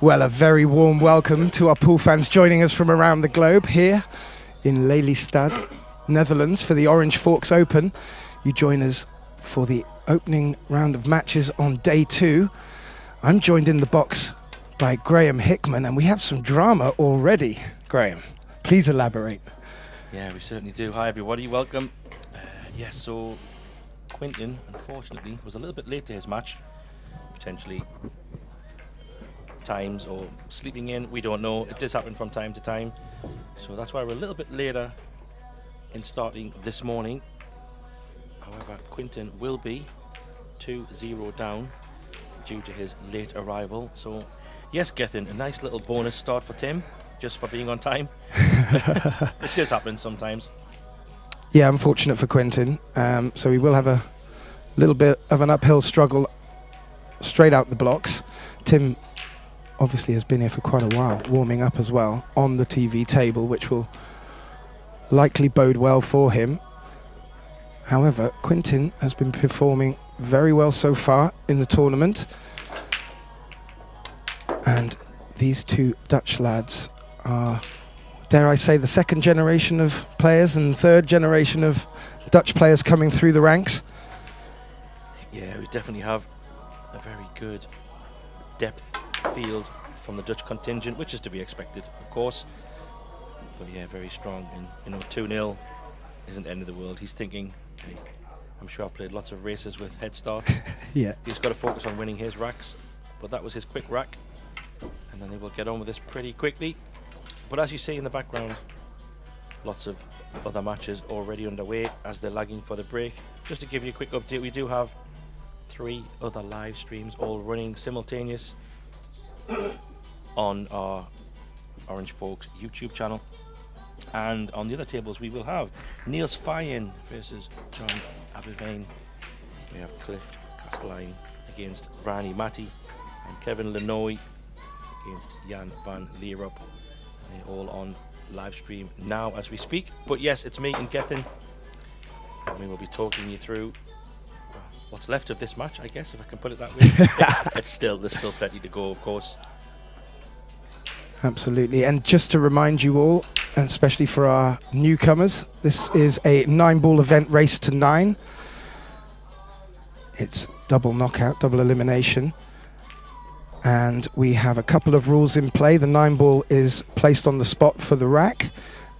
Well, a very warm welcome to our pool fans joining us from around the globe here in Lelystad, Netherlands for the OrangeForks Open. You join us for the opening round of matches on day 2. I'm joined in the box by Graham Hickman, and we have some drama already. Graham, please elaborate. Yeah, we certainly do. Hi everybody, welcome. So Quintin, unfortunately, was a little bit late to his match. Potentially times or sleeping in, we don't know. It does happen from time to time. So that's why we're a little bit later in starting this morning. However, Quintin will be 2-0 down due to his late arrival. So yes, Gethin, a nice little bonus start for Tim, just for being on time. It does happen sometimes. Yeah, unfortunate for Quintin. So we will have a little bit of an uphill struggle straight out the blocks. Tim obviously has been here for quite a while, warming up as well on the TV table, which will likely bode well for him. However, Quintin has been performing very well so far in the tournament. And these two Dutch lads are, dare I say, the second generation of players and third generation of Dutch players coming through the ranks. Yeah, we definitely have a very good depth field from the Dutch contingent, which is to be expected, of course. But yeah, very strong. And 2-0 isn't the end of the world. He's thinking, hey, I'm sure I've played lots of races with head starts. Yeah. He's got to focus on winning his racks. But that was his quick rack. And then they will get on with this pretty quickly. But as you see in the background, lots of other matches already underway as they're lagging for the break. Just to give you a quick update, we do have 3 other live streams all running simultaneous on our OrangeForks YouTube channel. And on the other tables we will have Niels Fayen versus John Abervane. We have Cliff Castelline against Brani Matti and Kevin Lenoy against Jan van Leerup. They're all on live stream now as we speak. But yes, it's me and Gethin, and we will be talking you through what's left of this match, I guess, if I can put it that way. There's still plenty to go, of course. Absolutely. And just to remind you all, and especially for our newcomers, this is a 9-ball event, race to 9. It's double knockout, double elimination. And we have a couple of rules in play. The 9-ball is placed on the spot for the rack,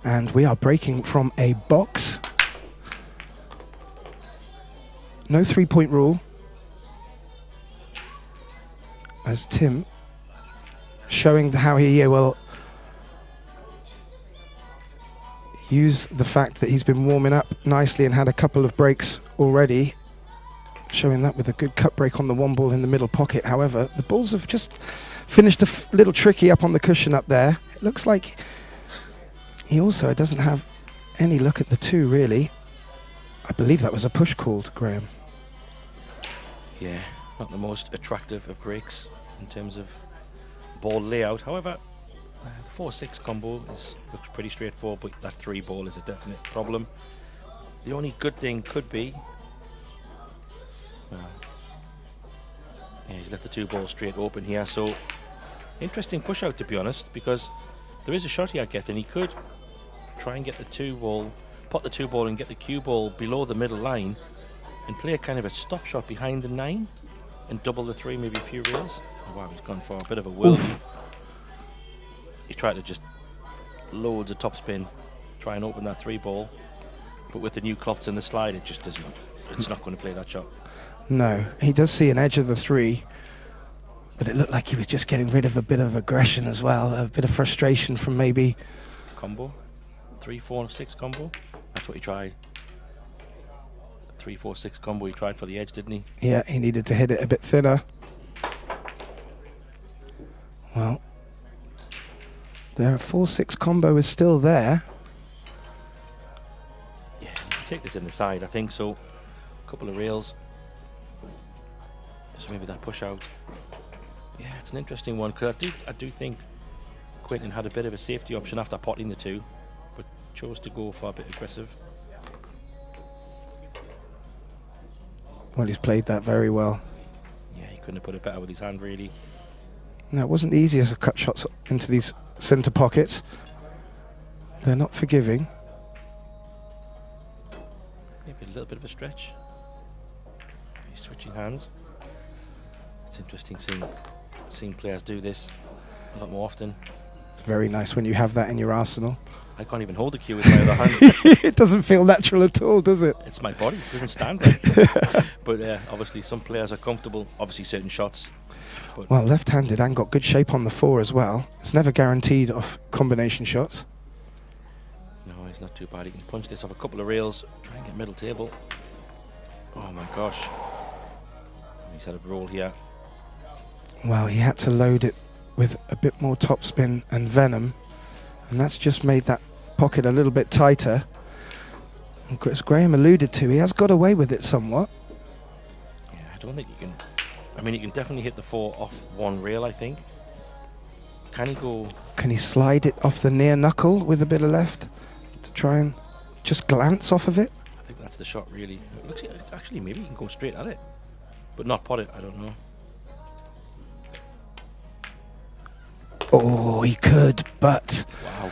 and we are breaking from a box. No 3-point rule, as Tim showing how he will use the fact that he's been warming up nicely and had a couple of breaks already, showing that with a good cut break on the 1-ball in the middle pocket. However, the balls have just finished a little tricky up on the cushion up there. It looks like he also doesn't have any look at the 2, really. I believe that was a push called, Graham. Yeah, not the most attractive of breaks in terms of ball layout. However, the 4-6 combo looks pretty straightforward, but that 3-ball is a definite problem. The only good thing could be, yeah, he's left the 2-ball straight open here. So interesting push out, to be honest, because there is a shot here, Gethin. He could try and get the 2-ball, pot the 2-ball and get the cue ball below the middle line and play a kind of a stop shot behind the 9 and double the 3, maybe a few rails. Oh, wow, he's gone for a bit of a whirl. He tried to just loads of topspin, try and open that 3-ball, but with the new cloths in the slide, it just doesn't. It's not going to play that shot. No, he does see an edge of the 3, but it looked like he was just getting rid of a bit of aggression as well, a bit of frustration from maybe combo, 3-4-6 combo. That's what he tried. 3-4-6 combo he tried for the edge, didn't he? Yeah, he needed to hit it a bit thinner. Well, their 4-6 combo is still there. Yeah, you can take this in the side, I think so. A couple of rails. So maybe that push out. Yeah, it's an interesting one, because I do think Quintin had a bit of a safety option after potting the 2, but chose to go for a bit aggressive. Well, he's played that very well. Yeah, he couldn't have put it better with his hand, really. No, it wasn't the easiest of cut shots into these centre pockets. They're not forgiving. Maybe a little bit of a stretch. He's switching hands. It's interesting seeing players do this a lot more often. It's very nice when you have that in your arsenal. I can't even hold the cue with my other hand. It doesn't feel natural at all, does it? It's my body. It doesn't stand right. But obviously some players are comfortable. Obviously certain shots. But Well, left-handed and got good shape on the 4 as well. It's never guaranteed off combination shots. no, he's not too bad. He can punch this off a couple of rails. Try and get middle table. Oh my gosh. He's had a roll here. Well, he had to load it with a bit more topspin and venom, and that's just made that pocket a little bit tighter. And as Graham alluded to, he has got away with it somewhat. Yeah, I don't think he can. I mean, he can definitely hit the 4 off one rail, I think. Can he go? Can he slide it off the near knuckle with a bit of left to try and just glance off of it? I think that's the shot, really. It looks like, actually, maybe he can go straight at it, but not pot it. I don't know. Oh, he could, but Wow.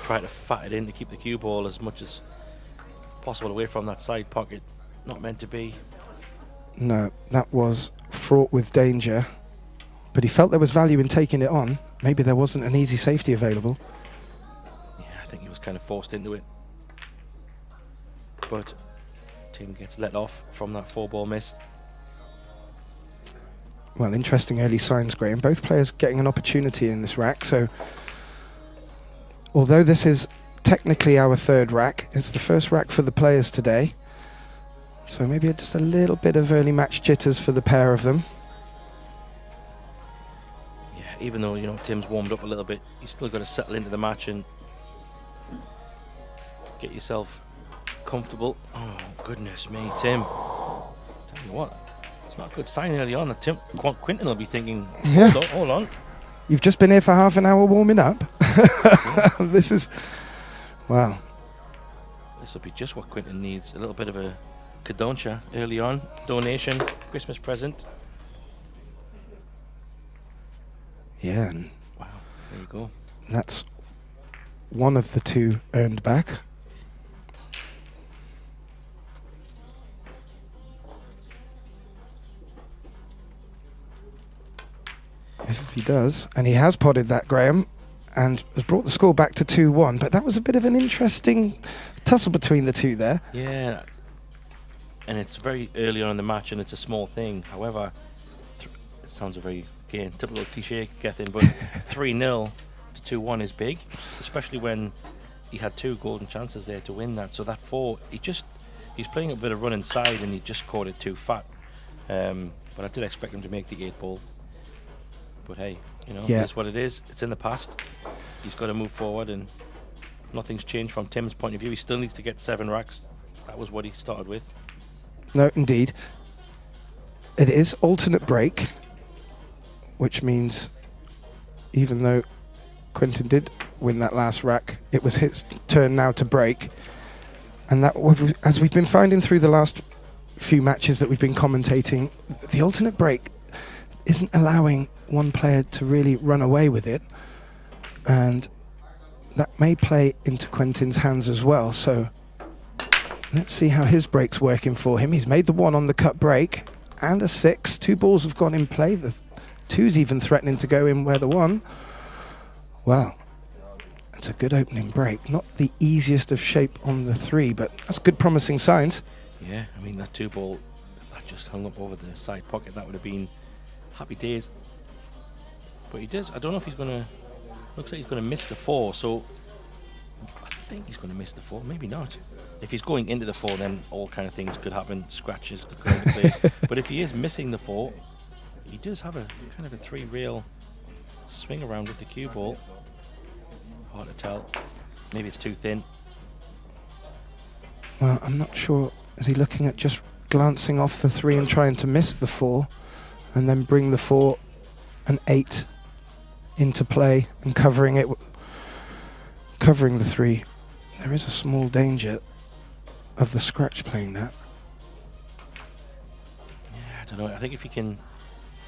Try to fat it in to keep the cue ball as much as possible away from that side pocket. Not meant to be. no, that was fraught with danger. But he felt there was value in taking it on. Maybe there wasn't an easy safety available. Yeah, I think he was kind of forced into it. But Tim gets let off from that 4-ball miss. Well, interesting early signs, Graham. Both players getting an opportunity in this rack. So, although this is technically our 3rd rack, it's the first rack for the players today. So maybe just a little bit of early match jitters for the pair of them. Yeah, even though, Tim's warmed up a little bit, you still got to settle into the match and get yourself comfortable. Oh, goodness me, Tim. Tell you what. It's not a good sign early on that Quinton will be thinking, Yeah. hold on. You've just been here for half an hour warming up. This is, wow. This will be just what Quinton needs. A little bit of a Kadoncha early on. Donation, Christmas present. Yeah, and Wow, there you go. that's one of the 2 earned back. If he does, and he has potted that, Graham, and has brought the score back to 2-1, but that was a bit of an interesting tussle between the 2 there. Yeah, and it's very early on in the match and it's a small thing. However, it sounds a very, again, typical cliche, Gethin, but 3-0 to 2-1 is big, especially when he had 2 golden chances there to win that. So that 4, he's playing a bit of run inside and he just caught it too fat. But I did expect him to make the 8-ball. But hey, Yeah. It's what it is. It's in the past. He's got to move forward, and nothing's changed from Tim's point of view. He still needs to get 7 racks. That was what he started with. No, indeed. It is alternate break, which means even though Quinton did win that last rack, it was his turn now to break. And that, as we've been finding through the last few matches that we've been commentating, the alternate break isn't allowing one player to really run away with it, and that may play into Quinton's hands as well. So let's see how his break's working for him. He's made the 1 on the cut break and a 6. 2 balls have gone in play. The 2's even threatening to go in where the 1. Well, that's a good opening break. Not the easiest of shape on the 3, but that's good promising signs. Yeah, I mean, that 2-ball, that just hung up over the side pocket. That would have been happy days. But he does. I don't know if he's going to... Looks like he's going to miss the 4, so I think he's going to miss the 4. Maybe not. If he's going into the 4, then all kind of things could happen. Scratches could come into play. But if he is missing the 4, he does have a kind of a 3-rail swing around with the cue ball. Hard to tell. Maybe it's too thin. Well, I'm not sure. Is he looking at just glancing off the 3 and trying to miss the 4, and then bring the 4 and 8 into play and covering it, covering the 3? There is a small danger of the scratch playing that. Yeah, I don't know. I think if he can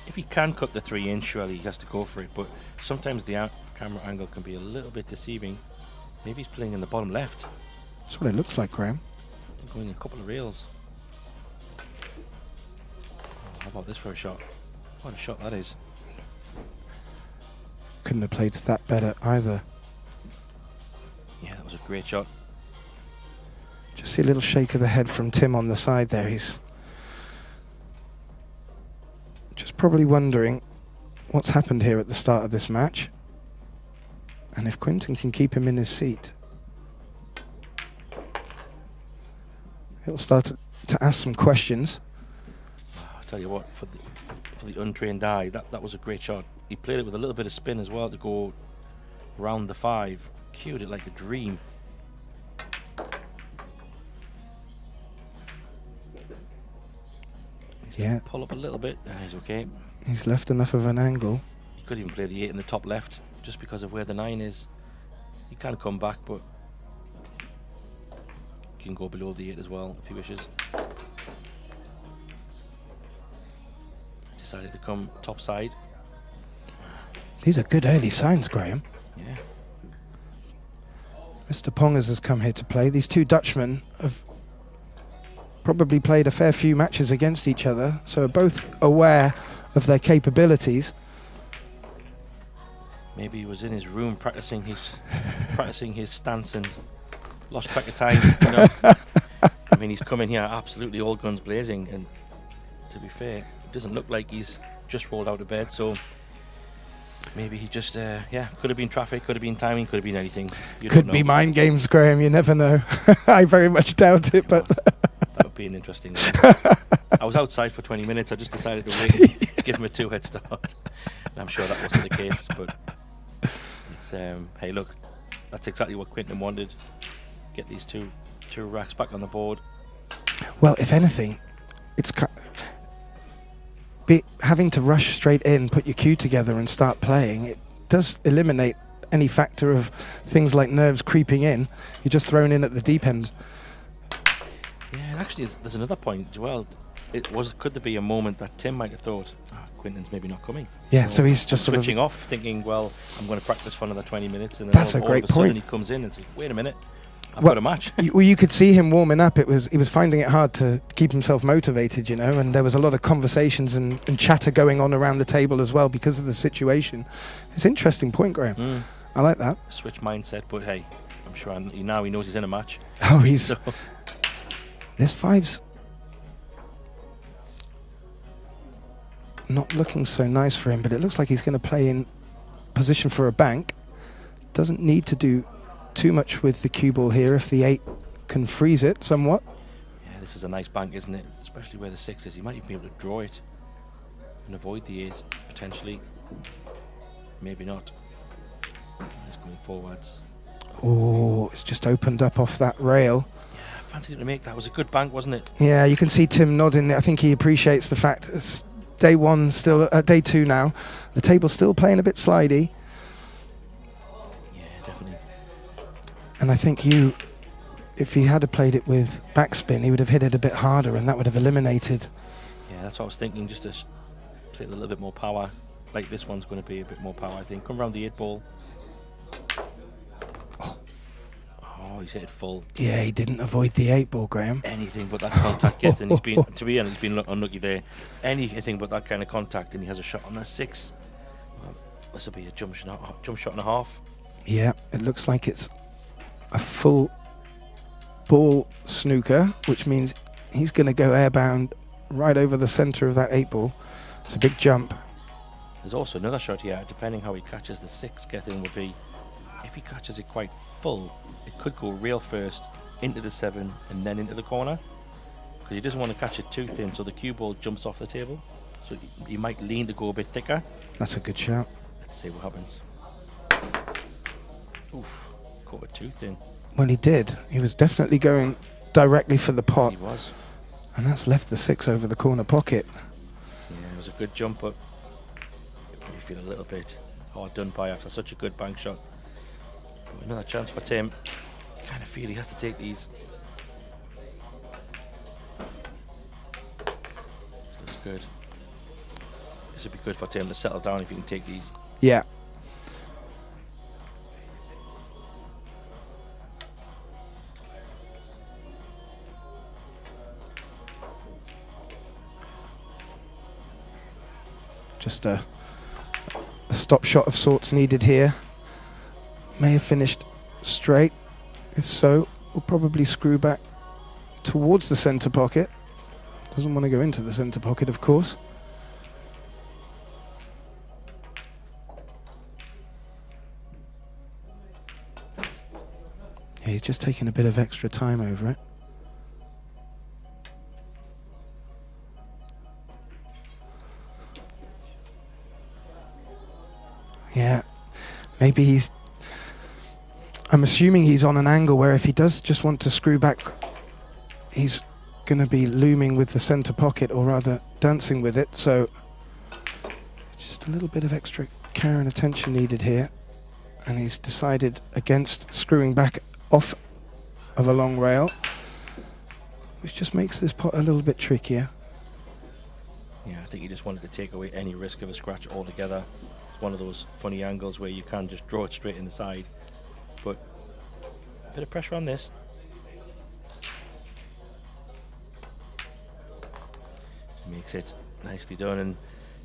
if he can cut the 3 in, surely he has to go for it. But sometimes the camera angle can be a little bit deceiving. Maybe he's playing in the bottom left. That's what it looks like, Graham. Going a couple of rails. How about this for a shot? What a shot that is. Couldn't have played that better either. Yeah, that was a great shot. Just see a little shake of the head from Tim on the side there. He's just probably wondering what's happened here at the start of this match. And if Quinten can keep him in his seat, he'll start to ask some questions. I'll tell you what, for the untrained eye, that was a great shot. He played it with a little bit of spin as well to go round the 5. Cued it like a dream. Yeah. Pull up a little bit. He's okay. He's left enough of an angle. He could even play the 8 in the top left just because of where the 9 is. He can come back, but he can go below the 8 as well if he wishes. Decided to come top side. These are good early signs, Graham. Yeah. Mr. Pongers has come here to play. These two Dutchmen have probably played a fair few matches against each other, so are both aware of their capabilities. Maybe he was in his room practicing his stance and lost track of time. You know? I mean, he's coming here absolutely all guns blazing, and to be fair, it doesn't look like he's just rolled out of bed. So maybe he just, yeah, could have been traffic, could have been timing, could have been anything. Could be mind games, Graham. You never know. I very much doubt it, but that would be an interesting one. I was outside for 20 minutes. I just decided to wait and give him a 2-head start. And I'm sure that wasn't the case, but it's hey, look, that's exactly what Quinten wanted. Get these two racks back on the board. Well, if anything, it's having to rush straight in, put your cue together and start playing. It does eliminate any factor of things like nerves creeping in. You're just thrown in at the deep end. Yeah, and actually there's another point as well. Could there be a moment that Tim might have thought, Quinten's maybe not coming? Yeah, so he's just switching off, thinking, well, I'm going to practice for another 20 minutes, and then that's all a great of a point. sudden he comes in and says, wait a minute, I've got a match. Well, you could see him warming up. He was finding it hard to keep himself motivated, you know, and there was a lot of conversations and chatter going on around the table as well because of the situation. It's an interesting point, Graham. I like that. Switch mindset, but hey, I'm sure now he knows he's in a match. Oh, he's... So. This 5's not looking so nice for him, but it looks like he's going to play in position for a bank. Doesn't need to do too much with the cue ball here if the 8 can freeze it somewhat. Yeah, this is a nice bank, isn't it? Especially where the 6 is. He might even be able to draw it and avoid the 8 potentially. Maybe not. He's going forwards. Oh, it's just opened up off that rail. Yeah, I fancied him to make that. It was a good bank, wasn't it? Yeah, you can see Tim nodding. I think he appreciates the fact it's day 1 still, day 2 now. The table's still playing a bit slidey. And I think if he had played it with backspin, he would have hit it a bit harder, and that would have eliminated. Yeah, that's what I was thinking, just to play a little bit more power. Like this one's going to be a bit more power, I think. Come around the 8 ball. Oh, he's hit it full. Yeah, he didn't avoid the 8 ball, Graham. Anything but that contact get, and he's been, to be honest, he's been unlucky there. Anything but that kind of contact, and he has a shot on that 6. Well, this will be a jump shot and a half. Yeah, it looks like it's a full ball snooker, which means he's going to go airbound right over the center of that 8 ball. It's a big jump. There's also another shot here, depending how he catches the 6. Getting would be, if he catches it quite full, it could go rail first into the 7 and then into the corner, because he doesn't want to catch it too thin, so the cue ball jumps off the table. So he might lean to go a bit thicker. That's a good shout. Let's see what happens. Oof. Caught it too thin. Well, he did. He was definitely going directly for the pot. He was. And that's left the 6 over the corner pocket. Yeah, it was a good jump, but you feel a little bit hard done by after such a good bank shot. But another chance for Tim. You kind of feel he has to take these. So it's good. This would be good for Tim to settle down if he can take these. Yeah. Just a stop shot of sorts needed here. May have finished straight. If so, we'll probably screw back towards the centre pocket. Doesn't want to go into the centre pocket, of course. Yeah, he's just taking a bit of extra time over it. Yeah, maybe he's... I'm assuming he's on an angle where if he does just want to screw back, he's going to be looming with the centre pocket, or rather dancing with it. So just a little bit of extra care and attention needed here. And he's decided against screwing back off of a long rail, which just makes this pot a little bit trickier. Yeah, I think he just wanted to take away any risk of a scratch altogether. It's one of those funny angles where you can just draw it straight in the side. But a bit of pressure on this. Makes it nicely done, and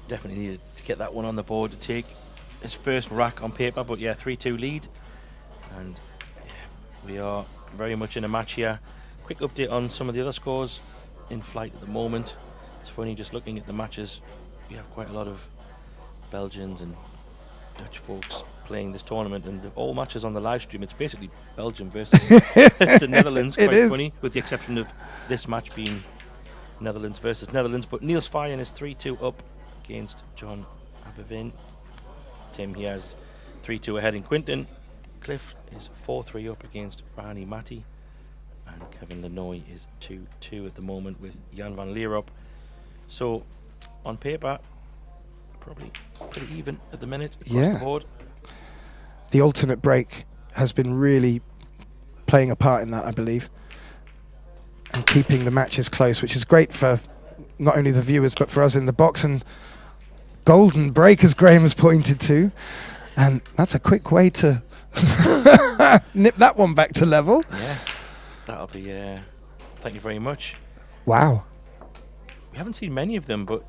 definitely needed to get that one on the board to take his first rack on paper. But yeah, 3-2 lead, and yeah, we are very much in a match here. Quick update on some of the other scores in flight at the moment. It's funny just looking at the matches. We have quite a lot of Belgians and Dutch folks playing this tournament, and all matches on the live stream, it's basically Belgium versus the Netherlands. Quite funny, with the exception of this match being Netherlands versus Netherlands. But Niels Fayen is 3-2 up against John Abevin. Tim here is 3-2 ahead in Quinton. Cliff is 4-3 up against Rani Matti, and Kevin Lenoy is 2-2 at the moment with Jan van Leerop. So on paper, probably pretty even at the minute across the board. The alternate break has been really playing a part in that, I believe, and keeping the matches close, which is great for not only the viewers but for us in the box. And golden break, as Graham has pointed to, and that's a quick way to nip that one back to level. Yeah, that'll be thank you very much. Wow, we haven't seen many of them, but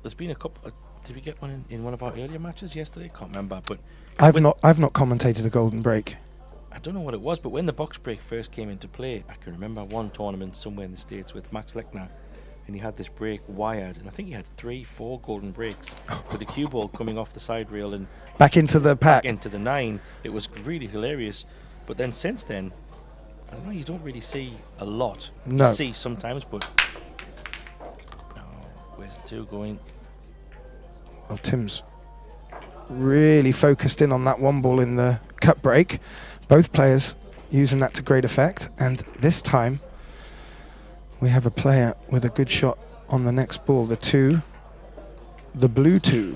there's been a couple. Did we get one in one of our earlier matches yesterday? Can't remember, but I've not commentated a golden break. I don't know what it was, but when the box break first came into play, I can remember one tournament somewhere in the States with Max Lechner, and he had this break wired, and I think he had 3-4 golden breaks with the cue ball coming off the side rail and back into the pack, back into the 9. It was really hilarious. But then since then, I don't know, you don't really see a lot. No. You see sometimes, but no. Where's the 2 going? Well, Tim's really focused in on that one ball in the cut break. Both players using that to great effect, and this time we have a player with a good shot on the next ball, the 2, the blue 2.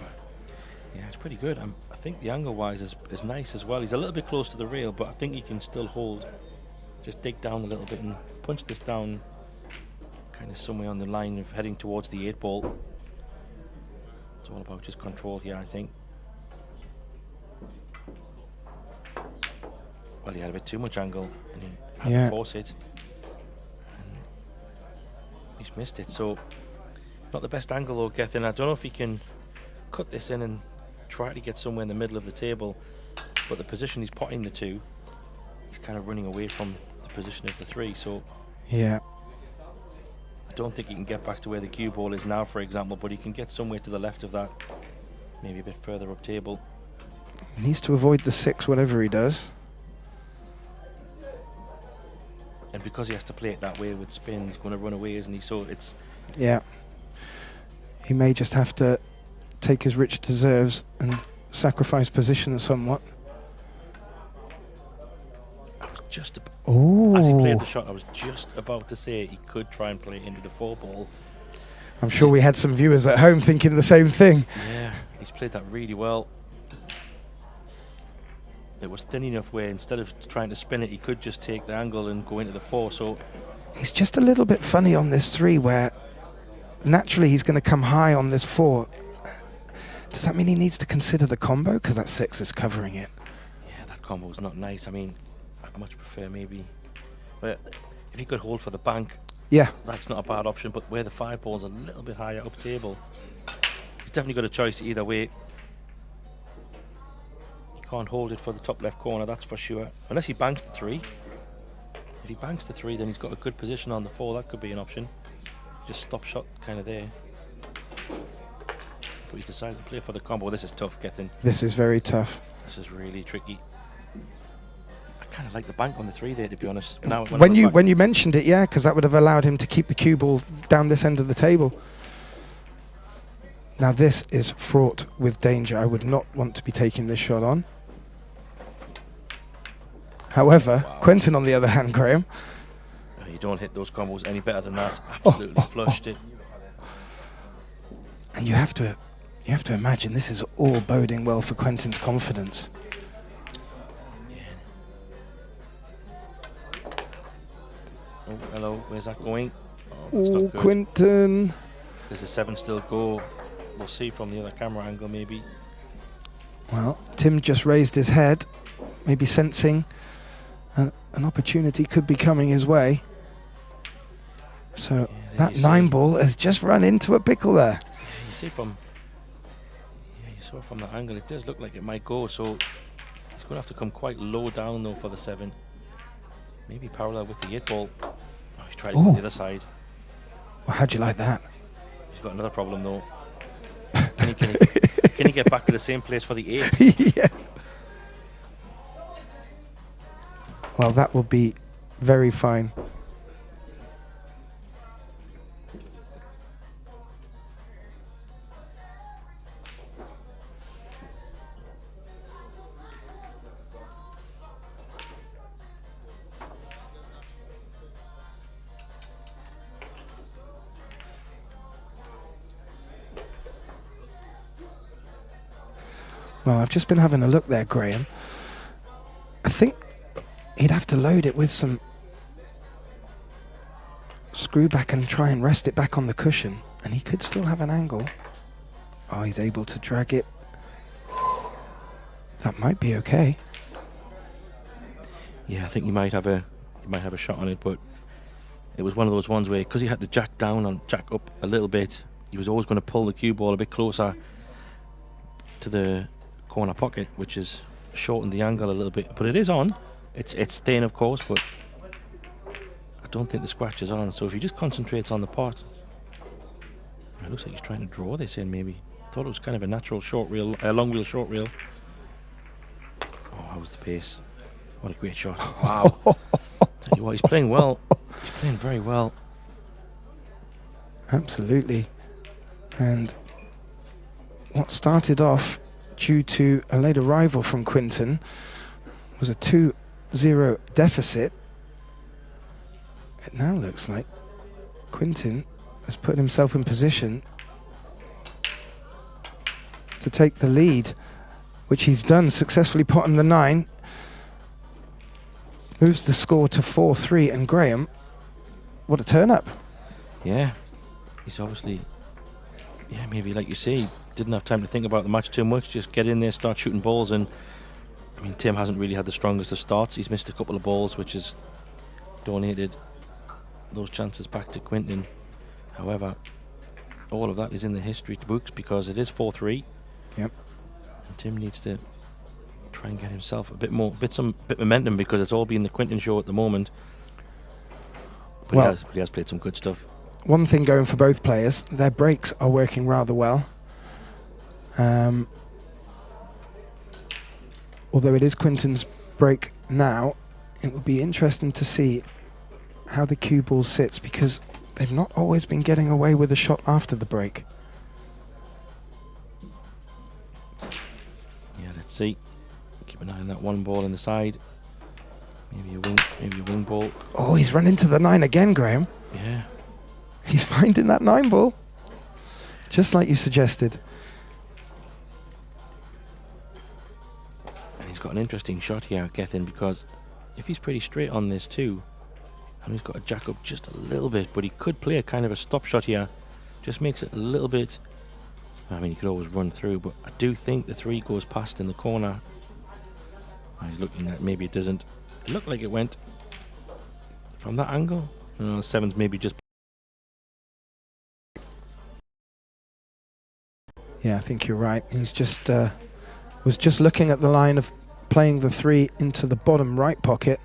Yeah, it's pretty good. I think the angle-wise is nice as well. He's a little bit close to the rail, but I think he can still hold. Just dig down a little bit and punch this down kind of somewhere on the line of heading towards the 8 ball. It's all about just control here, I think. Well, he had a bit too much angle, and he had to force it. And he's missed it, so not the best angle though, Gethin. I don't know if he can cut this in and try to get somewhere in the middle of the table, but the position he's potting the 2, he's kind of running away from the position of the 3, so yeah. I don't think he can get back to where the cue ball is now, for example, but he can get somewhere to the left of that, maybe a bit further up table. He needs to avoid the 6, whatever he does. And because he has to play it that way with spin, he's going to run away, isn't he? So it's... Yeah. He may just have to take his rich deserves and sacrifice position somewhat. I was just... Oh. As he played the shot, I was just about to say he could try and play it into the 4 ball. I'm sure we had some viewers at home thinking the same thing. Yeah, he's played that really well. It was thin enough where instead of trying to spin it, he could just take the angle and go into the 4. So he's just a little bit funny on this 3, where naturally he's going to come high on this 4. Does that mean he needs to consider the combo? Because that 6 is covering it. Yeah, that combo is not nice. I mean, I'd much prefer maybe... But if he could hold for the bank, Yeah. that's not a bad option. But where the 5 ball's a little bit higher up table, he's definitely got a choice either way. He can't hold it for the top left corner, that's for sure. Unless he banks the 3. If he banks the 3, then he's got a good position on the 4. That could be an option. Just stop shot kind of there. But he's decided to play for the combo. This is tough, Gethin. This is very tough. This is really tricky. I kind of like the bank on the 3 there, to be honest. Now, When you mentioned it, yeah, because that would have allowed him to keep the cue ball down this end of the table. Now this is fraught with danger. I would not want to be taking this shot on. However, wow. Quentin, on the other hand, Graham. You don't hit those combos any better than that. Absolutely flushed it. And you have to imagine this is all boding well for Quentin's confidence. Oh, hello, where's that going? Oh, Quentin. Does the 7 still go? We'll see from the other camera angle, maybe. Well, Tim just raised his head, maybe sensing an opportunity could be coming his way. So yeah, that 9 ball has just run into a pickle there. Yeah, you see from that angle, it does look like it might go. So he's going to have to come quite low down though for the 7. Maybe parallel with the 8 ball. Oh, he's tried it on the other side. Well, how'd you like that? He's got another problem though. Can he get back to the same place for the 8? Yeah. Well, that will be very fine. Well, I've just been having a look there, Graham. I think he'd have to load it with some screw back and try and rest it back on the cushion, and he could still have an angle. Oh, he's able to drag it. That might be okay. Yeah, I think he might have a shot on it, but it was one of those ones where, because he had to jack down and jack up a little bit, he was always going to pull the cue ball a bit closer to the corner pocket, which has shortened the angle a little bit. But it is on. It's thin, of course, but I don't think the scratch is on. So if he just concentrates on the pot, it looks like he's trying to draw this in. Maybe thought it was kind of a natural short reel, a long wheel short reel. Oh, how was the pace? What a great shot! Wow. Tell you what, he's playing well. He's playing very well. Absolutely. And what started off due to a late arrival from Quentin was a 2-0 deficit. It now looks like Quentin has put himself in position to take the lead, which he's done, successfully potting the 9. Moves the score to 4-3, and Graham, what a turn up. Yeah, he's obviously, maybe like you say, didn't have time to think about the match too much, just get in there, start shooting balls. And I mean, Tim hasn't really had the strongest of starts. He's missed a couple of balls, which has donated those chances back to Quentin. However, all of that is in the history books because it is 4-3. Yep. And Tim needs to try and get himself a bit momentum, because it's all been the Quentin show at the moment. But well, he has played some good stuff. One thing going for both players, their breaks are working rather well. Although it is Quentin's break now, it would be interesting to see how the cue ball sits, because they've not always been getting away with a shot after the break. Yeah, let's see. Keep an eye on that 1 ball in the side. Maybe a wing ball. Oh, he's run into the 9 again, Graham. Yeah. He's finding that 9 ball, just like you suggested. And he's got an interesting shot here, Gethin, because if he's pretty straight on this too, and he's got to jack up just a little bit, but he could play a kind of a stop shot here. Just makes it a little bit I mean, he could always run through, but I do think the 3 goes past in the corner. He's looking at, maybe it doesn't. It looked like it went from that angle. 7's maybe just. Yeah, I think you're right. He's just was just looking at the line of playing the 3 into the bottom right pocket,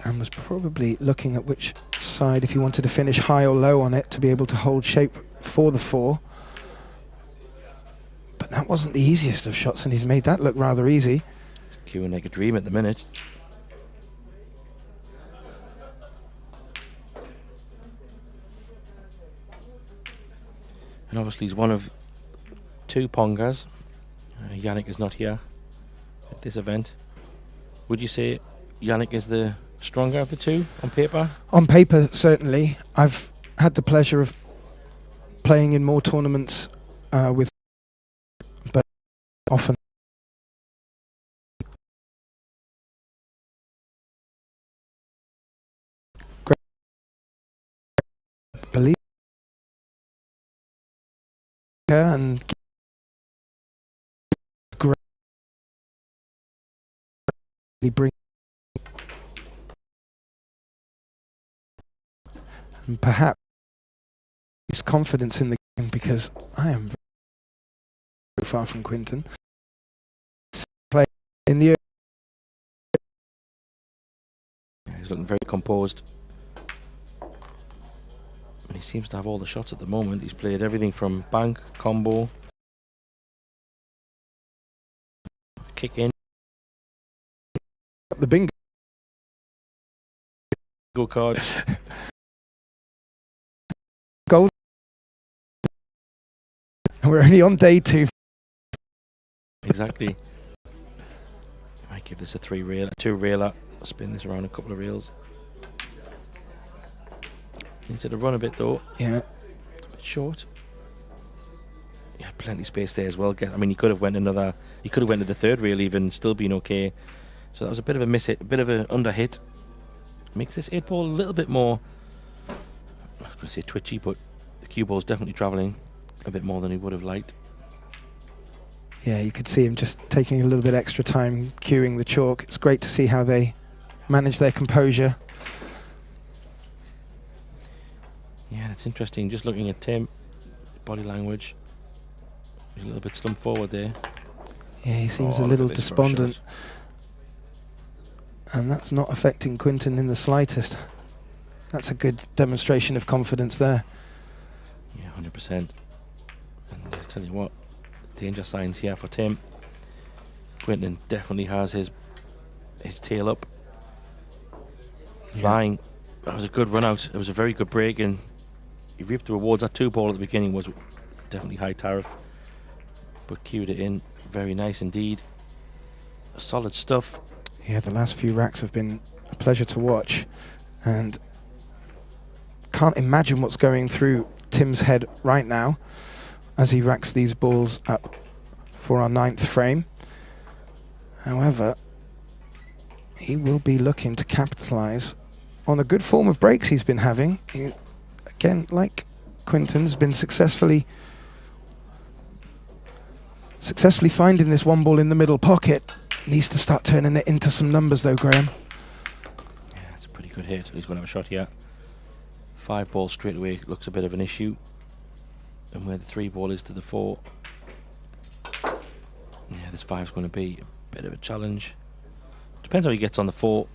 and was probably looking at which side, if he wanted to finish high or low on it, to be able to hold shape for the 4. But that wasn't the easiest of shots, and he's made that look rather easy. He's queuing like a dream at the minute. And obviously he's one of 2 Pongers. Yannick is not here at this event. Would you say Yannick is the stronger of the 2 on paper? On paper, certainly. I've had the pleasure of playing in more tournaments with, but often believe and bring, and perhaps his confidence in the game, because I am very far from Quinton. Play in the He's looking very composed. And he seems to have all the shots at the moment. He's played everything from bank, combo, kick in, the bingo card. gold. And we're only on day 2. Exactly. I might give this a 2 railer. Spin this around a couple of reels. Needs it to run a bit though. Yeah. A bit short. He had plenty of space there as well. I mean, he could have went to the 3rd reel even, still been okay. So that was a bit of a miss hit, a bit of an under hit. Makes this 8 ball a little bit more, I'm not going to say twitchy, but the cue ball's definitely travelling a bit more than he would have liked. Yeah, you could see him just taking a little bit extra time cueing the chalk. It's great to see how they manage their composure. Yeah, it's interesting. Just looking at Tim, body language, he's a little bit slumped forward there. Yeah, he seems a little despondent. And that's not affecting Quinton in the slightest. That's a good demonstration of confidence there. Yeah, 100%. And I tell you what, danger signs here for Tim. Quinton definitely has his tail up. Yeah. Flying. That was a good run out. It was a very good break, and he reaped the rewards. That 2 ball at the beginning was definitely high tariff, but cued it in. Very nice indeed. Solid stuff. Yeah, the last few racks have been a pleasure to watch, and can't imagine what's going through Tim's head right now as he racks these balls up for our 9th frame. However, he will be looking to capitalize on a good form of breaks he's been having. He, again, like Quinton's been successfully finding this 1 ball in the middle pocket. Needs to start turning it into some numbers though, Graham. Yeah, it's a pretty good hit. He's going to have a shot here. 5 ball straight away looks a bit of an issue. And where the 3 ball is to the 4. Yeah, this 5's going to be a bit of a challenge. Depends how he gets on the 4.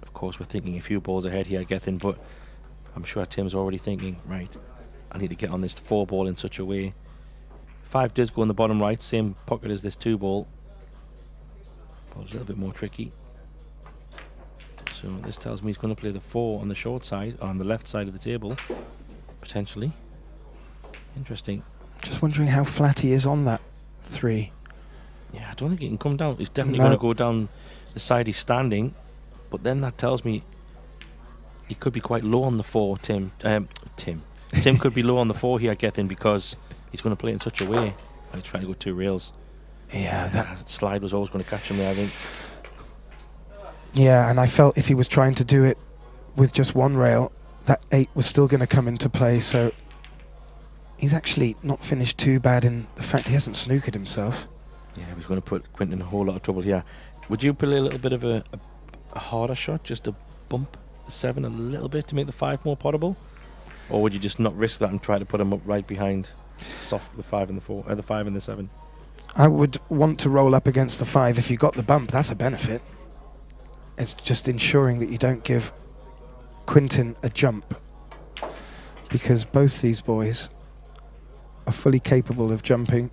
Of course, we're thinking a few balls ahead here, Gethin, but I'm sure Tim's already thinking, right, I need to get on this 4 ball in such a way. 5 does go in the bottom right, same pocket as this 2 ball. But it's a little bit more tricky. So this tells me he's going to play the 4 on the short side, on the left side of the table, potentially. Interesting. Just wondering how flat he is on that 3. Yeah, I don't think he can come down. He's definitely going to go down the side he's standing, but then that tells me he could be quite low on the 4, Tim. Tim could be low on the 4 here, Gethin, because he's going to play it in such a way. He's trying to go 2 rails. Yeah, that slide was always going to catch him there, I think. Yeah, and I felt if he was trying to do it with just 1 rail, that 8 was still going to come into play. So he's actually not finished too bad in the fact he hasn't snookered himself. Yeah, he's going to put Quinten in a whole lot of trouble here. Would you play a little bit of a harder shot, just to bump the 7 a little bit to make the 5 more potable? Or would you just not risk that and try to put him up right behind soft the 5 and the 4, the 5 and the 7? I would want to roll up against the 5. If you got the bump, that's a benefit. It's just ensuring that you don't give Quinten a jump, because both these boys are fully capable of jumping.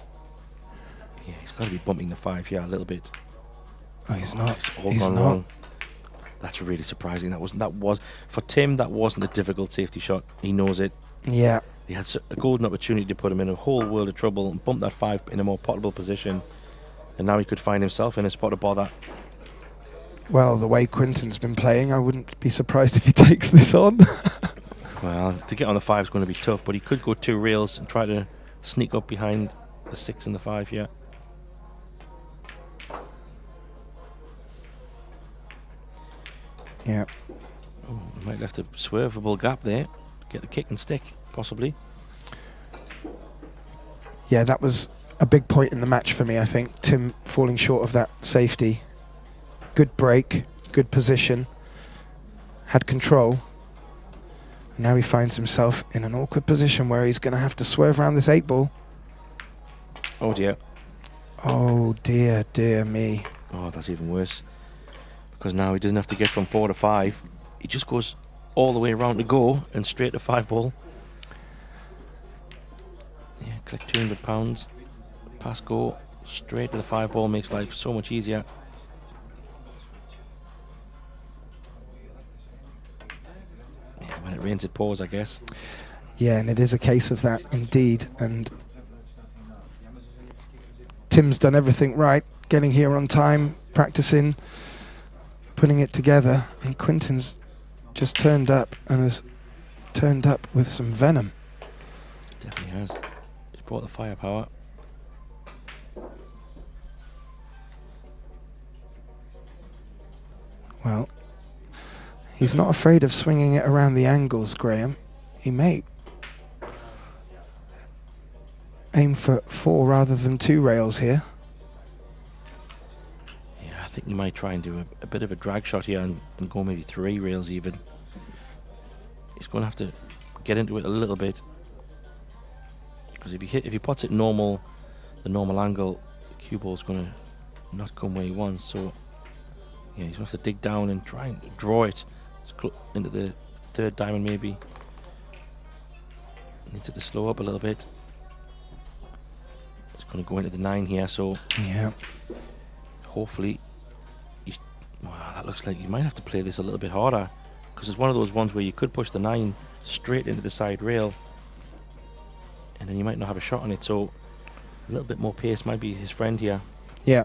Yeah, he's got to be bumping the 5 here a little bit. Oh, he's not. It's all He's gone not. wrong. That's really surprising. That was for Tim. That wasn't a difficult safety shot. He knows it. Yeah. He had a golden opportunity to put him in a whole world of trouble and bump that 5 in a more potable position, and now he could find himself in a spot to bother. Well, the way Quinten's been playing, I wouldn't be surprised if he takes this on. Well, to get on the 5 is going to be tough, but he could go 2 rails and try to sneak up behind the 6 and the 5 here. Yeah. Oh, might left a swervable gap there. Get the kick and stick, possibly. Yeah, that was a big point in the match for me, I think. Tim falling short of that safety. Good break, good position, had control. And now he finds himself in an awkward position where he's going to have to swerve around this 8 ball. Oh dear. Oh dear, dear me. Oh, that's even worse. Because now he doesn't have to get from 4 to 5. He just goes all the way around to go and straight to 5 ball. Yeah, click £200. Pass go straight to the 5 ball makes life so much easier. Yeah, when it rains it pours, I guess. Yeah, and it is a case of that indeed. And Tim's done everything right, getting here on time, practicing, putting it together, and Quinten's just turned up and has turned up with some venom. Definitely has. He's brought the firepower. Well, he's not afraid of swinging it around the angles, Graham. He may aim for 4 rather than 2 rails here. Yeah, I think you might try and do a bit of a drag shot here and go maybe 3 rails even. He's going to have to get into it a little bit, because if he puts it normal, the normal angle, the cue ball's going to not come where he wants. So yeah, he's going to have to dig down and try and draw it into the 3rd diamond maybe. Needs it to slow up a little bit. It's going to go into the 9 here, so yeah, hopefully wow, that looks like you might have to play this a little bit harder, because it's one of those ones where you could push the 9 straight into the side rail and then you might not have a shot on it, so a little bit more pace might be his friend here. Yeah,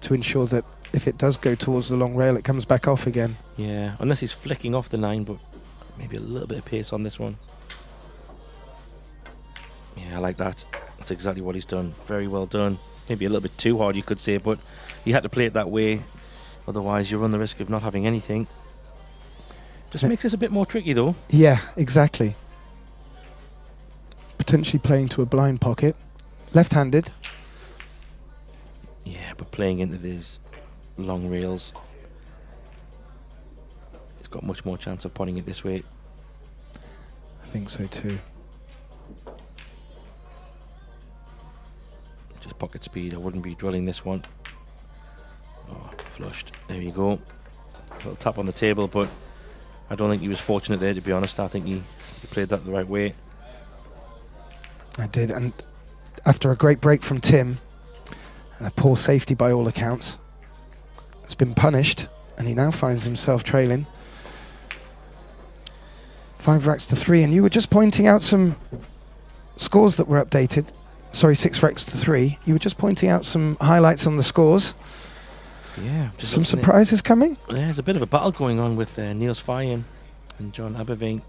to ensure that if it does go towards the long rail, it comes back off again. Yeah, unless he's flicking off the 9, but maybe a little bit of pace on this one. Yeah, I like that. That's exactly what he's done. Very well done. Maybe a little bit too hard, you could say, but he had to play it that way. Otherwise, you run the risk of not having anything. Just makes this a bit more tricky, though. Yeah, exactly. Potentially playing to a blind pocket. Left-handed. Yeah, but playing into these long rails, it's got much more chance of putting it this way. I think so too. Just pocket speed. I wouldn't be drilling this one. Oh, flushed. There you go. A little tap on the table, but I don't think he was fortunate there, to be honest. I think he played that the right way. I did, and after a great break from Tim and a poor safety by all accounts, has been punished, and he now finds himself trailing 5 racks to 3. And you were just pointing out some scores that were updated. Sorry, 6 racks to 3. You were just pointing out some highlights on the scores. Yeah. Some surprises coming? There's a bit of a battle going on with Niels Fayen and John Aberveen.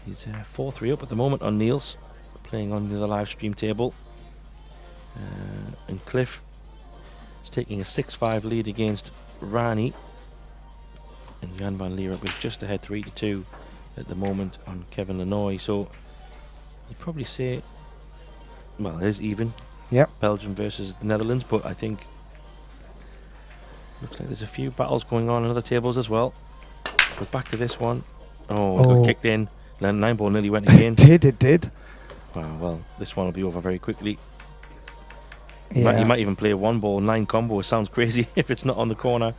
He's 4-3 up at the moment on Niels, playing on the other live stream table. And Cliff is taking a 6-5 lead against Rani. And Jan van Leeuwen is just ahead 3-2 at the moment on Kevin Lanoy. So You'd probably say, well, it is even. Yep. Belgium versus the Netherlands, but I think looks like there's a few battles going on other tables as well. But back to this one. Oh, it got kicked in. Then 9-ball nearly went again. It did. Wow, well, this one will be over very quickly. Yeah. You might even play a 1-ball 9 combo. It sounds crazy if it's not on the corner.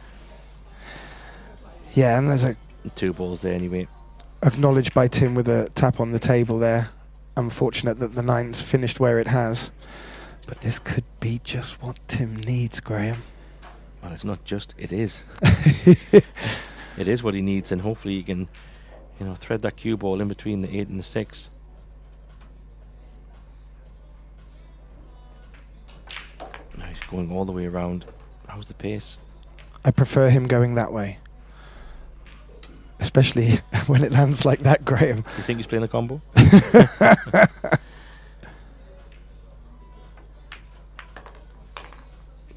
Yeah, and there's a 2 balls there anyway. Acknowledged by Tim with a tap on the table there. Unfortunate that the 9's finished where it has. But this could be just what Tim needs, Graham. Well, it's not just, it is. It is what he needs, and hopefully he can, you know, thread that cue ball in between the 8 and the 6. Now he's going all the way around. How's the pace? I prefer him going that way. Especially when it lands like that, Graham. You think he's playing a combo?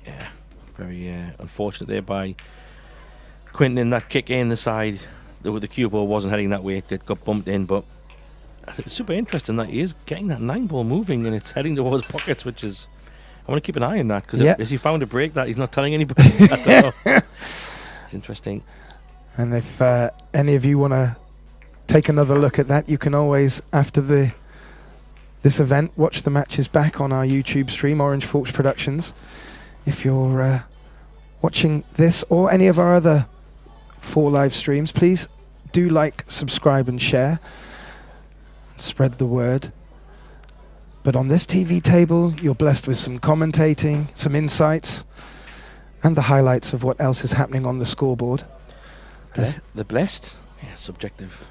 Yeah, very unfortunate there by Quentin in that kick in the side. The cue ball wasn't heading that way. It got bumped in, but I think it's super interesting that he is getting that 9-ball moving and it's heading towards pockets, which is, I want to keep an eye on that because has he found a break that he's not telling anybody? I don't know. It's interesting. And if any of you want to take another look at that, you can always, after this event, watch the matches back on our YouTube stream, OrangeForks Productions. If you're watching this or any of our other 4 live streams, please do like, subscribe and share. Spread the word. But on this TV table, you're blessed with some commentating, some insights, and the highlights of what else is happening on the scoreboard. The blessed? Yeah, subjective.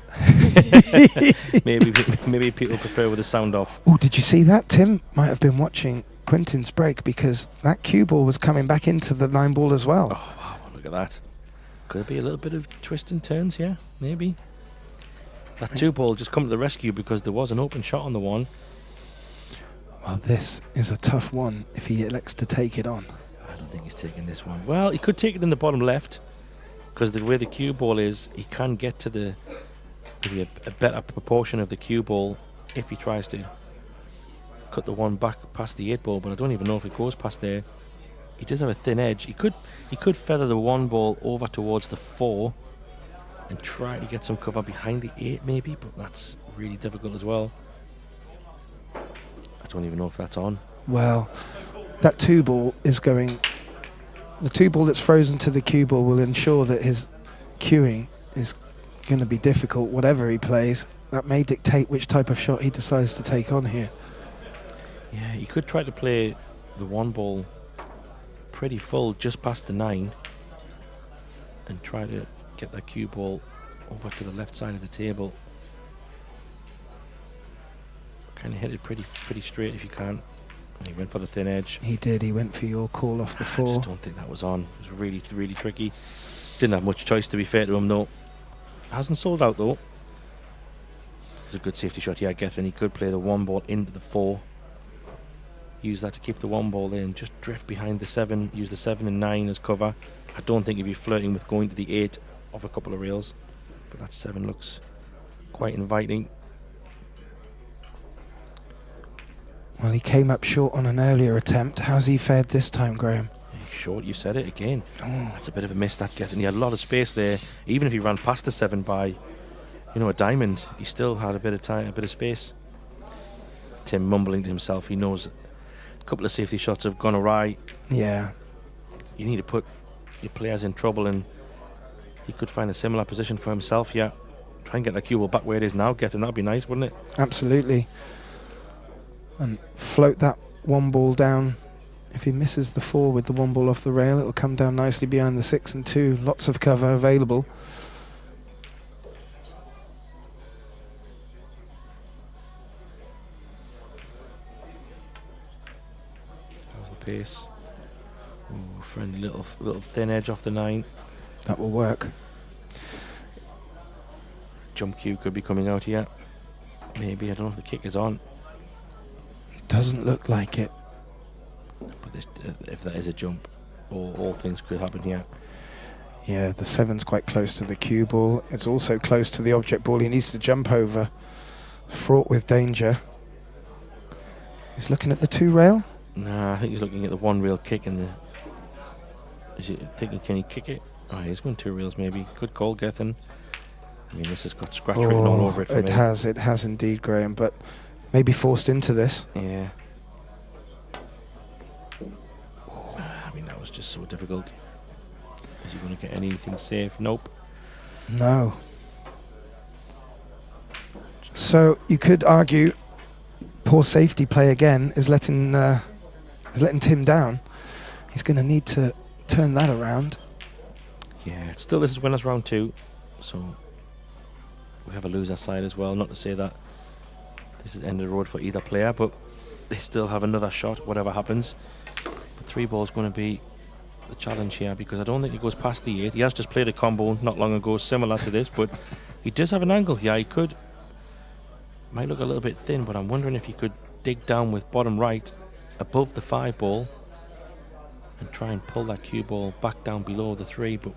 maybe people prefer with the sound off. Oh, did you see that? Tim might have been watching Quentin's break because that cue ball was coming back into the 9-ball as well. Oh, wow, look at that. Could it be a little bit of twist and turns here? Maybe. That 2-ball just come to the rescue because there was an open shot on the one. Well, this is a tough one if he elects to take it on. I don't think he's taking this one. Well, he could take it in the bottom left because the way the cue ball is, he can get to maybe a better proportion of the cue ball if he tries to cut the one back past the 8-ball, but I don't even know if it goes past there. He does have a thin edge. He could feather the 1-ball over towards the 4 and try to get some cover behind the 8 maybe, but that's really difficult as well. I don't even know if that's on. Well, that 2-ball is going... The 2-ball that's frozen to the cue ball will ensure that his cueing is going to be difficult, whatever he plays. That may dictate which type of shot he decides to take on here. Yeah, he could try to play the 1-ball pretty full just past the 9 and try to get that cue ball over to the left side of the table. Kind of hit it pretty straight if you can. And he went for the thin edge. He did. He went for your call off the 4. I just don't think that was on. It was really, really tricky. Didn't have much choice, to be fair to him, though. Hasn't sold out, though. It's a good safety shot here, I guess. And he could play the 1-ball into the 4. Use that to keep the 1-ball there and just drift behind the 7. Use the 7 and 9 as cover. I don't think he'd be flirting with going to the 8 off a couple of rails. But that 7 looks quite inviting. Well, he came up short on an earlier attempt. How's he fared this time, Graham? Short, you said it again. Oh. That's a bit of a miss, that getting. He had a lot of space there. Even if he ran past the 7 by, you know, a diamond, he still had a bit of time, a bit of space. Tim mumbling to himself. He knows a couple of safety shots have gone awry. Yeah. You need to put your players in trouble, and he could find a similar position for himself here. Try and get that cue ball back where it is now, Gethin. That'd be nice, wouldn't it? Absolutely. And float that 1-ball down. If he misses the 4 with the 1-ball off the rail, it'll come down nicely behind the 6 and 2. Lots of cover available. How's the pace? Ooh, friendly little thin edge off the 9. That will work. Jump cue could be coming out here. Maybe, I don't know if the kick is on. Doesn't look like it. But this, if that is a jump, all things could happen here. Yeah, the 7's quite close to the cue ball. It's also close to the object ball he needs to jump over. Fraught with danger. He's looking at the 2 rail. Nah, I think he's looking at the 1 rail kick and the. Is he thinking, can he kick it? Oh, he's going 2 rails maybe. Good call, Gethin. I mean, this has got scratch written all over it for me. It has indeed, Graham, but maybe forced into this. Yeah. I mean, that was just so difficult. Is he going to get anything safe? Nope. No. So you could argue poor safety play again is letting Tim down. He's going to need to turn that around. Yeah, still this is winners round 2, so we have a loser side as well. Not to say that this is end of the road for either player, but they still have another shot, whatever happens. The 3 ball is going to be the challenge here, because I don't think he goes past the 8. He has just played a combo not long ago similar to this, but he does have an angle here. He could, might look a little bit thin, but I'm wondering if he could dig down with bottom right above the 5 ball and try and pull that cue ball back down below the 3, but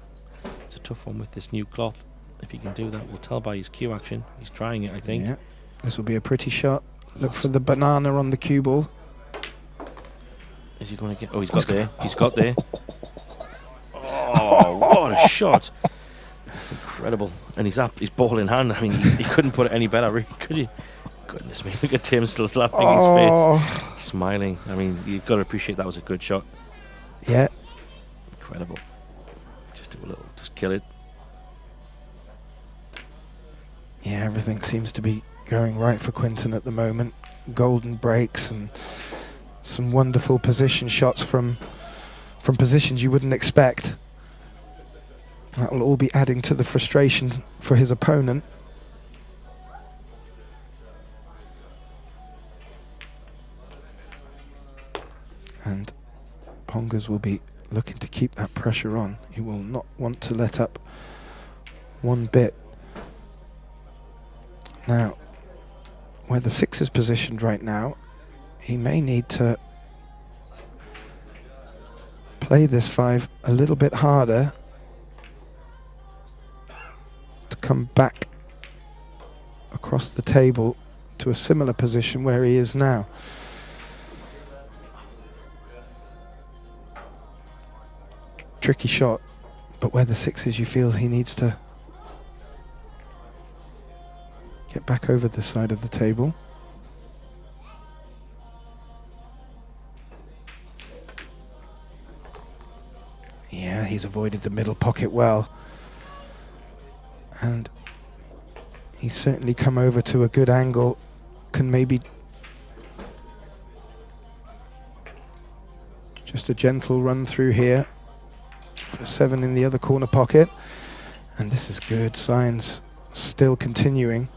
it's a tough one with this new cloth. If he can do that, we'll tell by his cue action. He's trying it, I think. Yeah, this will be a pretty shot. Look for the banana on the cue ball. Is he going to get... Oh, he's got there. He's got there. Oh, what a shot. That's incredible. And he's up. He's ball in hand. I mean, he couldn't put it any better, really, could you? Goodness me. Look at Tim still laughing his face. Smiling. I mean, you've got to appreciate that was a good shot. Yeah. Incredible. Just do a little... Just kill it. Yeah, everything seems to be going right for Quinton at the moment. Golden breaks and some wonderful position shots from positions you wouldn't expect. That will all be adding to the frustration for his opponent. And Pongers will be looking to keep that pressure on. He will not want to let up one bit. Now, where the 6 is positioned right now, he may need to play this 5 a little bit harder to come back across the table to a similar position where he is now. Tricky shot, but where the 6 is, you feel he needs to get back over the side of the table. Yeah, he's avoided the middle pocket well. And he's certainly come over to a good angle. Can maybe just a gentle run through here for 7 in the other corner pocket. And this is good. Signs still continuing.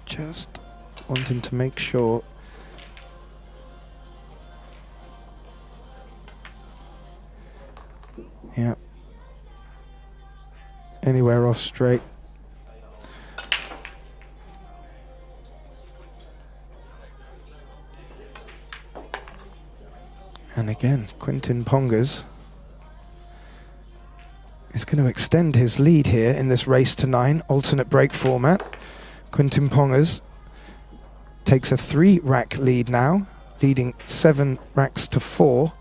Just wanting to make sure yeah, anywhere off straight. And again, Quinton Pongers is going to extend his lead here in this race to 9 alternate break format. Quinton Pongers takes a 3-rack lead now, leading 7 racks to 4.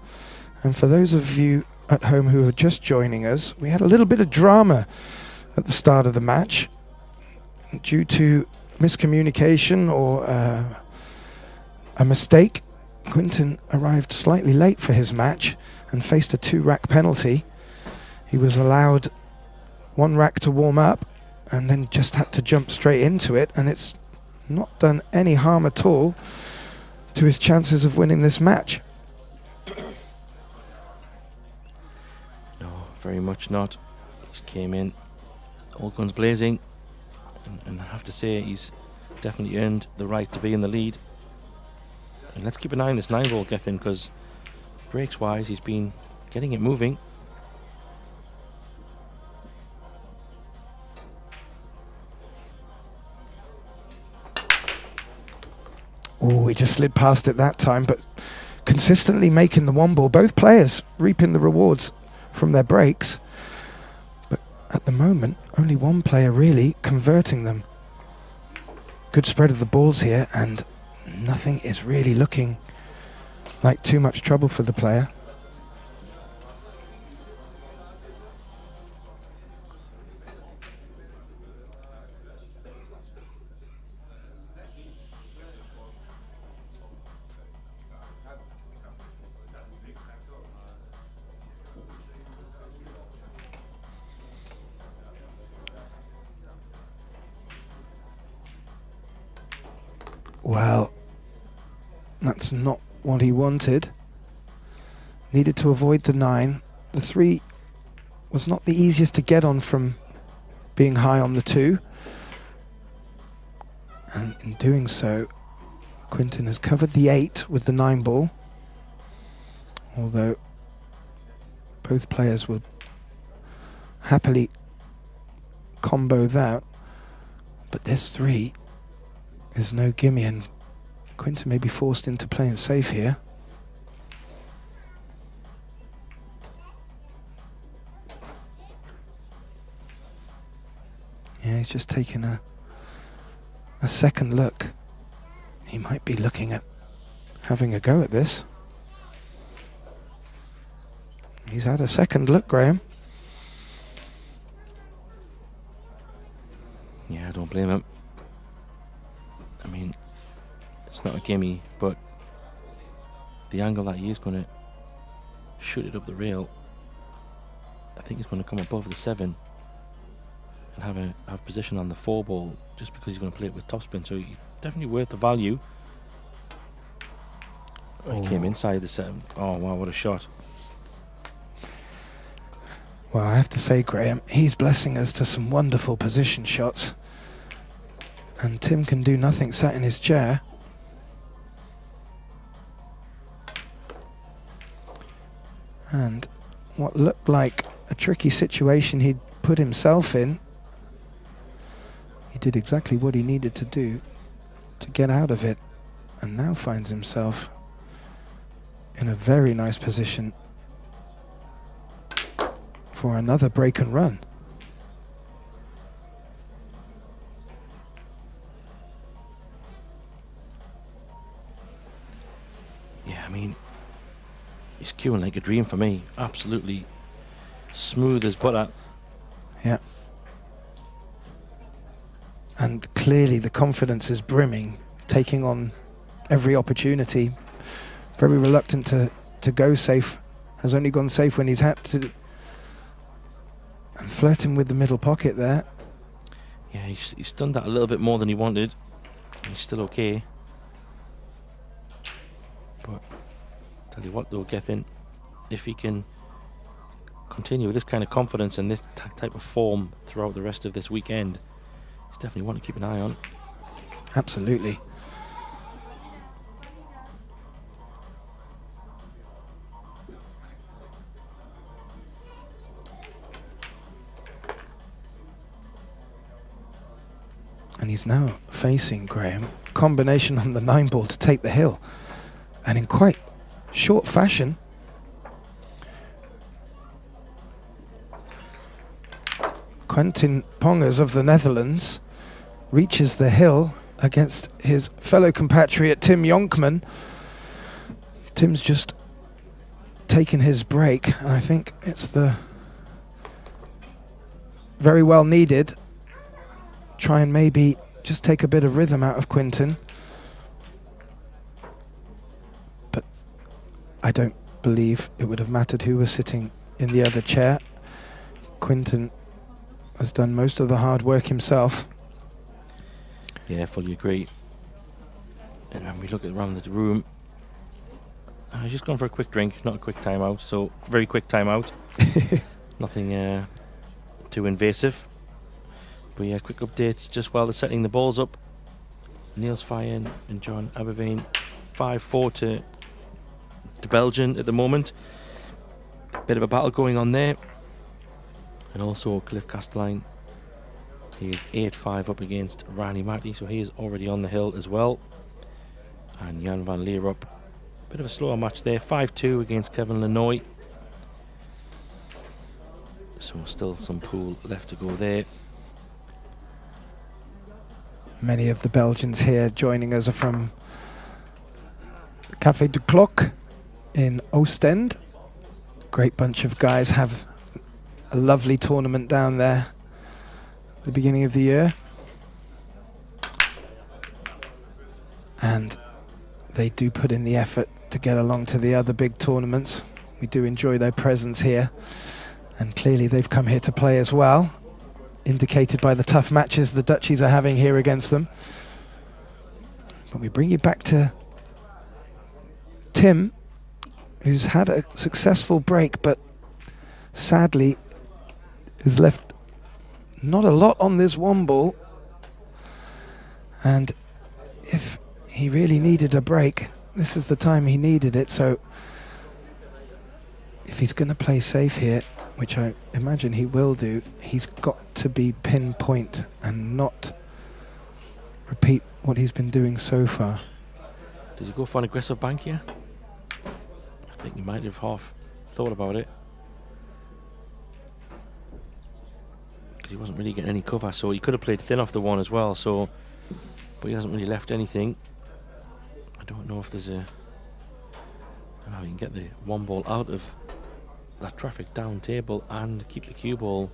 And for those of you at home who are just joining us, we had a little bit of drama at the start of the match due to miscommunication or a mistake. Quinton arrived slightly late for his match and faced a 2-rack penalty. He was allowed 1 rack to warm up and then just had to jump straight into it, and it's not done any harm at all to his chances of winning this match. No, very much not. He came in all guns blazing, and I have to say he's definitely earned the right to be in the lead. And let's keep an eye on this 9 ball, Gethin, because breaks wise he's been getting it moving. Oh, he just slid past it that time, but consistently making the one ball. Both players reaping the rewards from their breaks. But at the moment, only one player really converting them. Good spread of the balls here, and nothing is really looking like too much trouble for the player. Well, that's not what he wanted. Needed to avoid the 9. The 3 was not the easiest to get on from being high on the 2. And in doing so, Quinten has covered the 8 with the 9 ball. Although both players will happily combo that. But this 3 is no gimme, and Quinten may be forced into playing safe here. Yeah, he's just taking a second look. He might be looking at having a go at this. He's had a second look, Graham. Yeah, I don't blame him. I mean, it's not a gimme, but the angle that he is going to shoot it up the rail, I think he's going to come above the 7 and have position on the 4 ball, just because he's going to play it with topspin. So he's definitely worth the value. Oh. He came inside the 7. Oh wow, what a shot! Well, I have to say, Graham, he's blessing us to some wonderful position shots. And Tim can do nothing sat in his chair. And what looked like a tricky situation he'd put himself in, he did exactly what he needed to do to get out of it, and now finds himself in a very nice position for another break and run. Yeah, I mean, he's cueing like a dream for me. Absolutely smooth as butter. Yeah. And clearly the confidence is brimming, taking on every opportunity. Very reluctant to go safe. Has only gone safe when he's had to. And flirting with the middle pocket there. Yeah, he's done that a little bit more than he wanted. He's still okay. But tell you what though, Gethin, if he can continue with this kind of confidence and this type of form throughout the rest of this weekend, he's definitely one to keep an eye on. Absolutely. And he's now facing Graham. Combination on the 9 ball to take the hill. And in quite short fashion. Quinten Pongers of the Netherlands reaches the hill against his fellow compatriot Tim Jonkman. Tim's just taken his break, and I think it's the very well needed. Try and maybe just take a bit of rhythm out of Quinten. But I don't believe it would have mattered who was sitting in the other chair. Quinten has done most of the hard work himself. Yeah, fully agree. And when we look around the room, I've just gone for a quick drink, not a quick timeout. So very quick timeout. Nothing too invasive. But yeah, quick updates just while they're setting the balls up. Niels Fayen and John Aberveen 5-4 to Belgian at the moment. Bit of a battle going on there. And also Cliff Castelline, he is 8-5 up against Rani Mati, so he is already on the hill as well. And Jan van Leerup. Bit of a slower match there. 5-2 against Kevin Lenoy. So still some pool left to go there. Many of the Belgians here joining us are from Café de Clock in Oostend. Great bunch of guys, have a lovely tournament down there at the beginning of the year. And they do put in the effort to get along to the other big tournaments. We do enjoy their presence here. And clearly they've come here to play as well, indicated by the tough matches the Dutchies are having here against them. But we bring you back to Tim, who's had a successful break, but sadly has left not a lot on this one ball. And if he really needed a break, this is the time he needed it. So if he's going to play safe here, which I imagine he will do, he's got to be pinpoint and not repeat what he's been doing so far. Does he go for an aggressive bank here? I think he might have half thought about it. Because he wasn't really getting any cover, so he could have played thin off the one as well, so, but he hasn't really left anything. I don't know if there's a, I don't know how you can get the one ball out of that traffic down table and keep the cue ball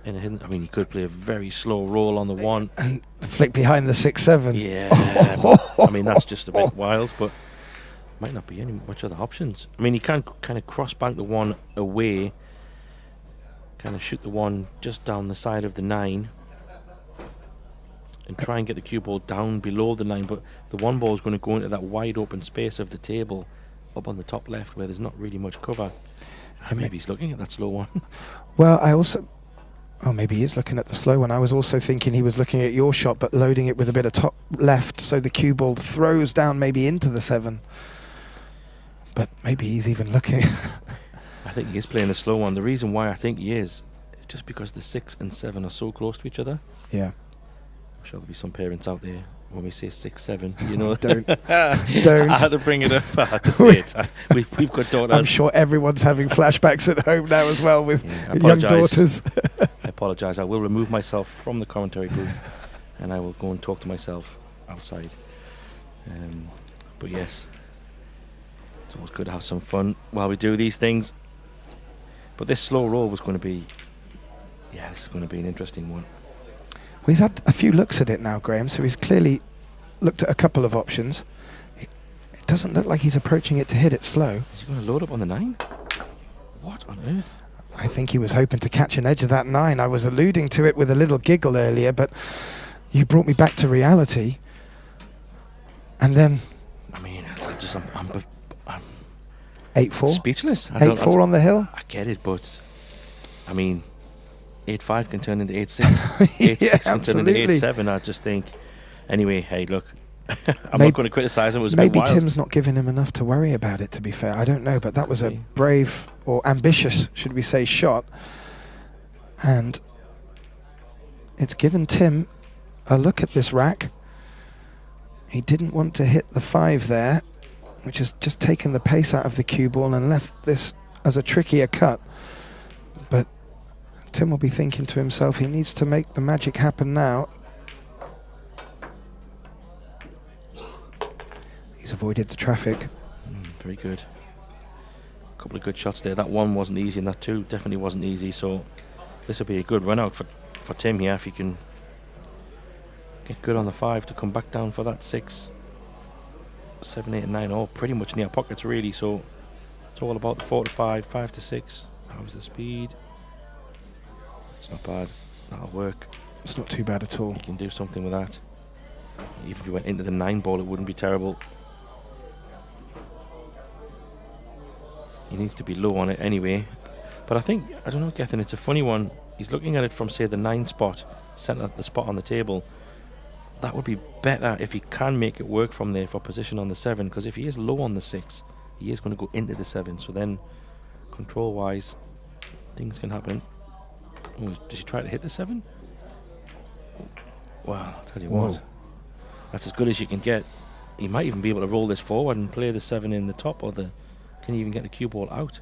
in a hidden. I mean, he could play a very slow roll on the one and flick behind the 6-7. Yeah, I mean that's just a bit wild, but might not be any much other options. I mean, he can kind of cross bank the one away, kind of shoot the one just down the side of the 9, and try and get the cue ball down below the 9. But the one ball is going to go into that wide open space of the table up on the top left where there's not really much cover. Maybe he's looking at that slow one. Well, I also, maybe he is looking at the slow one. I was also thinking he was looking at your shot, but loading it with a bit of top left, so the cue ball throws down maybe into the 7. But maybe he's even looking. I think he is playing a slow one. The reason why I think he is just because the 6 and 7 are so close to each other. Yeah. I'm sure there'll be some parents out there when we say 6-7, you know. Don't. I had to bring it up. I had to say it. We've got daughters. I'm sure everyone's having flashbacks at home now as well with young daughters. I apologise. I will remove myself from the commentary booth and I will go and talk to myself outside. But yes, it's always good to have some fun while we do these things. But this slow roll was going to be, this is going to be an interesting one. Well, he's had a few looks at it now, Graham, so he's clearly looked at a couple of options. It doesn't look like he's approaching it to hit it slow. Is he going to load up on the 9? What on earth? I think he was hoping to catch an edge of that 9. I was alluding to it with a little giggle earlier, but you brought me back to reality. And then... I mean, I'm 8-4? Speechless. 8-4 on the hill? I get it, but... I mean... 8-5 can turn into 8-6. 8-6 can turn into 8-7. I just think. Anyway, hey, look, I'm not going to criticise him. It was maybe a bit wild. Tim's not giving him enough to worry about it. To be fair, I don't know, but that was a brave or ambitious, should we say, shot, and it's given Tim a look at this rack. He didn't want to hit the 5 there, which has just taken the pace out of the cue ball and left this as a trickier cut. But Tim will be thinking to himself, he needs to make the magic happen now. He's avoided the traffic. Very good. A couple of good shots there. That one wasn't easy, and that 2 definitely wasn't easy. So this will be a good run out for Tim here if he can get good on the 5 to come back down for that 6, 7, 8, and 9. All pretty much near pockets really. So it's all about the 4 to 5, 5 to 6. How's the speed? It's not bad. That'll work. It's not too bad at all. You can do something with that. Even if you went into the 9 ball, it wouldn't be terrible. He needs to be low on it anyway. But I think, I don't know, Gethin, it's a funny one. He's looking at it from, say, the 9 spot, centre the spot on the table. That would be better if he can make it work from there for position on the 7, because if he is low on the 6, he is going to go into the 7. So then, control-wise, things can happen. Oh, does he try to hit the 7? Well, I'll tell you what. That's as good as you can get. he might even be able to roll this forward and play the 7 in the top, or can he even get the cue ball out?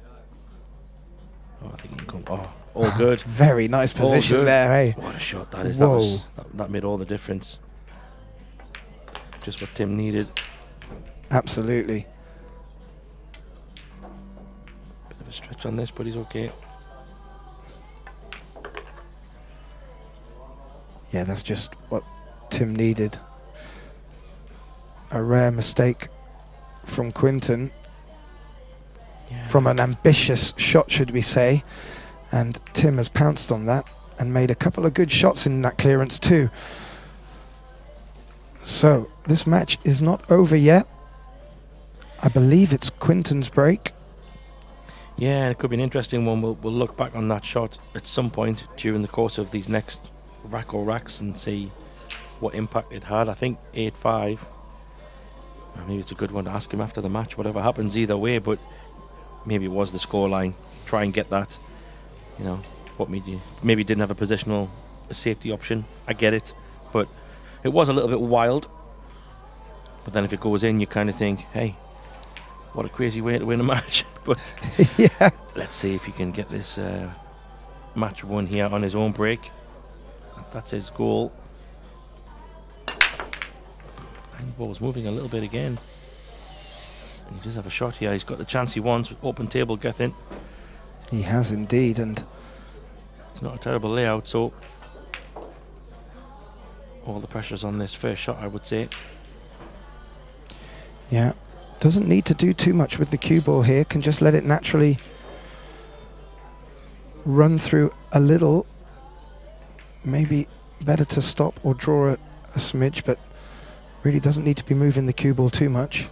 Oh, I think he can come. Oh, all good. Very nice position there, hey? What a shot that is. Whoa. That made all the difference. Just what Tim needed. Absolutely. Bit of a stretch on this, but he's okay. Yeah, that's just what Tim needed. A rare mistake from Quinton. Yeah. From an ambitious shot, should we say. And Tim has pounced on that and made a couple of good shots in that clearance too. So this match is not over yet. I believe it's Quinton's break. Yeah, it could be an interesting one. We'll look back on that shot at some point during the course of these next rack or racks and see what impact it had. I think 8-5. Maybe it's a good one to ask him after the match, whatever happens either way, but maybe it was the scoreline. Try and get that. You know, what maybe didn't have a positional safety option. I get it, but it was a little bit wild. But then if it goes in, you kind of think, hey, what a crazy way to win a match. But yeah, let's see if he can get this match won here on his own break. That's his goal. And the ball's moving a little bit again. And he does have a shot here. He's got the chance he wants with open table Gethin. he has indeed, and It's not a terrible layout, so all the pressure's on this first shot, I would say. yeah, doesn't need to do too much with the cue ball here, can just let it naturally run through a little. Maybe better to stop or draw a smidge, but really doesn't need to be moving the cue ball too much.